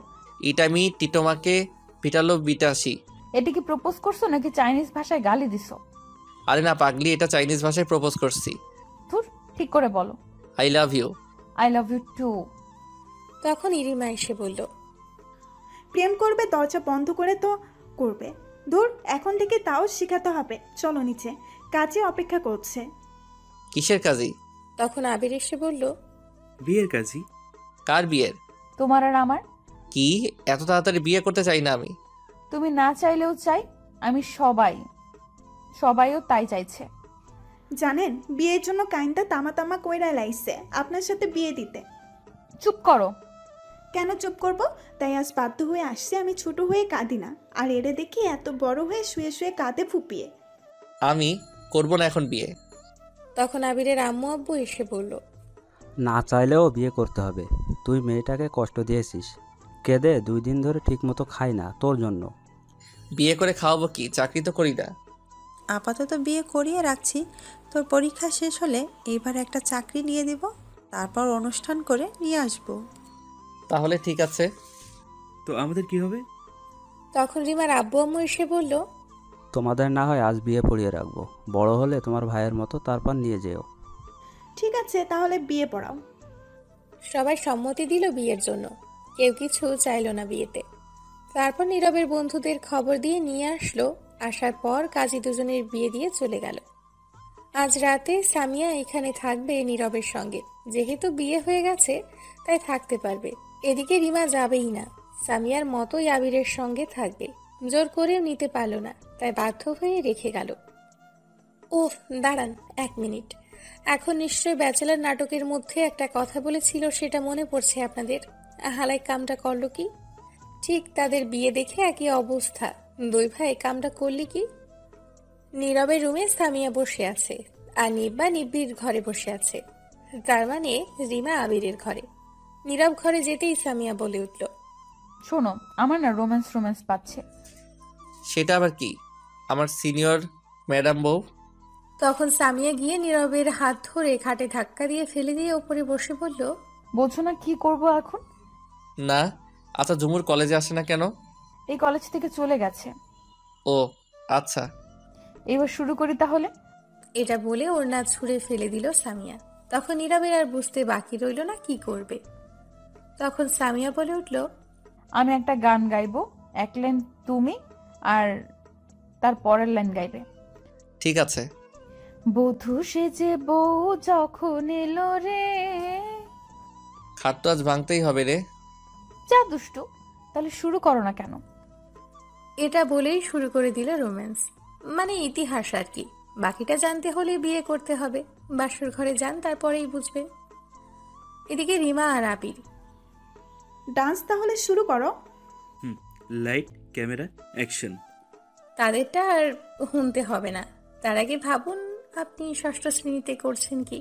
ইটামি টিটোমাকে পিটালো বিটাসি। এটা কি প্রপোজ করছো নাকি চাইনিজ ভাষায় গালি দিছো? আরে না পাগলি, এটা চাইনিজ ভাষায় প্রপোজ করছি। ধুর, ঠিক করে বলো। I love you. I love you too. তখন ইরিমা এসে বলল, প্রেম করবে দরজা বন্ধ করে তো করবে। দূর, এখন থেকে তাও শেখাতে হবে। চলো নিচে, কাজে অপেক্ষা করছে। কিসের কাজী? তখন আবির এসে বলল, বিয়ের কাজী। কার বিয়ের? তোমার আর আমার। কি এত তাড়াতাড়ি বিয়ে করতে চাই না আমি। তুমি না চাইলেও চাই, আমি সবাইও তাই চাইছে। জানেন, বিয়ের জন্য কাইনটা তামা তামা কইরা লাইছে আপনার সাথে বিয়ে দিতে। চুপ করো। কেন চুপ করব? তাই আজ বাধ্য হয়ে আসছে। আমি ছোট হয়ে কাঁদি না, আর এরে দেখি এত বড় হয়ে শুয়ে শুয়ে কাঁদে ফুপিয়ে। আমি করব না এখন বিয়ে। তখন আবিরের আম্মু আব্বু এসে বলল, না চাইলেও বিয়ে করতে হবে। তুই মেয়েটাকে কষ্ট দিয়েছিস, কেঁদে 2 দিন ধরে ঠিকমতো খাই না তোর জন্য। বিয়ে করে খাওয়াবো কি? চাকরি তো করি না। আপাতত বিয়ে করিয়ে রাখছি, তোর পরীক্ষা শেষ হলে এবার একটা চাকরি নিয়ে দিব, তারপর অনুষ্ঠান করে নিয়ে আসবো। তাহলে ঠিক আছে। তো আমাদের কি হবে? তখন রিমার আব্বু আম্মু এসে বলল, তোমাদের না হয় আজ বিয়ে পড়িয়ে রাখবো, বড় হলে তোমার ভাইয়ের মতো তারপর নিয়ে যেও। ঠিক আছে, তাহলে বিয়ে পড়াও। সবাই সম্মতি দিল বিয়ের জন্য, কেউ কিছু চাইলো না বিয়েতে। তারপর নীরবের বন্ধুদের খবর দিয়ে নিয়ে আসলো। আসার পর কাজী দুজনের বিয়ে দিয়ে চলে গেল। আজ রাতে সামিয়া এখানে থাকবে নীরবের সঙ্গে, যেহেতু বিয়ে হয়ে গেছে তাই থাকতে পারবে। এদিকে রিমা যাবেই না, সামিয়ার মতোই আবিরের সঙ্গে থাকবে। জোর করেও নিতে পারল না, তাই বাধ্য হয়ে রেখে গেল। ওহ দাঁড়ান 1 মিনিট, এখন নিশ্চয় ব্যাচেলার নাটকের মধ্যে একটা কথা বলেছিল, সেটা মনে পড়ছে আপনাদের? হালাই কামটা করলো কি? ঠিক তাদের বিয়ে দেখে একই অবস্থা। 2 ভাই কামটা করলি কি? নীরবের রুমে সামিয়া বসে আছে, আর নিব্বা নিব্বির ঘরে বসে আছে। তার মানে রিমা আবিরের ঘরে। নীরব ঘরে যেতেই সামিয়া বলে উঠল, শোনো, আমার না রোম্যান্স পাচ্ছে। সেটা আবার কি? আমার সিনিয়র ম্যাডাম বউ। তখন সামিয়া গিয়ে নীরবের হাত ধরে খাটে ধাক্কা দিয়ে ফেলে দিয়ে ওপরে বসে বলল, বলছো না কি করব এখন? না। আচ্ছা, ঝুমুর কলেজে আসে না কেন? এই কলেজ থেকে চলে গেছে। ও আচ্ছা। এবার শুরু করি তাহলে। এটা বলে ওড়না ছুঁড়ে ফেলে দিল সামিয়া। তখন নীরবের আর বুঝতে বাকি রইল না কি করবে। তখন সামিয়া বলে উঠল, আমি একটা গান গাইবো, 1 লাইন তুমি আর তার পরের লাইন গাইবে। ঠিক আছে। বধূ সেজে বউ যখন এলো রে। খাট তো আজ ভাঙতেই হবে রে। যা দুষ্টু, তাহলে শুরু করো না কেন? এটা বলেই শুরু করে দিল রোম্যান্স, মানে ইতিহাস আর কি। বাকিটা জানতে হলে বিয়ে করতে হবে। বাসর ঘরে যান, তারপরেই বুঝবে। এদিকে রিমা আর আবির, ডান্স তাহলে শুরু করো। Light, camera, action. তাদেরটা আর শুনতে হবে না। তার আগে ভাবুন আপনি 6ষ্ঠ শ্রেণীতে করছেন কি।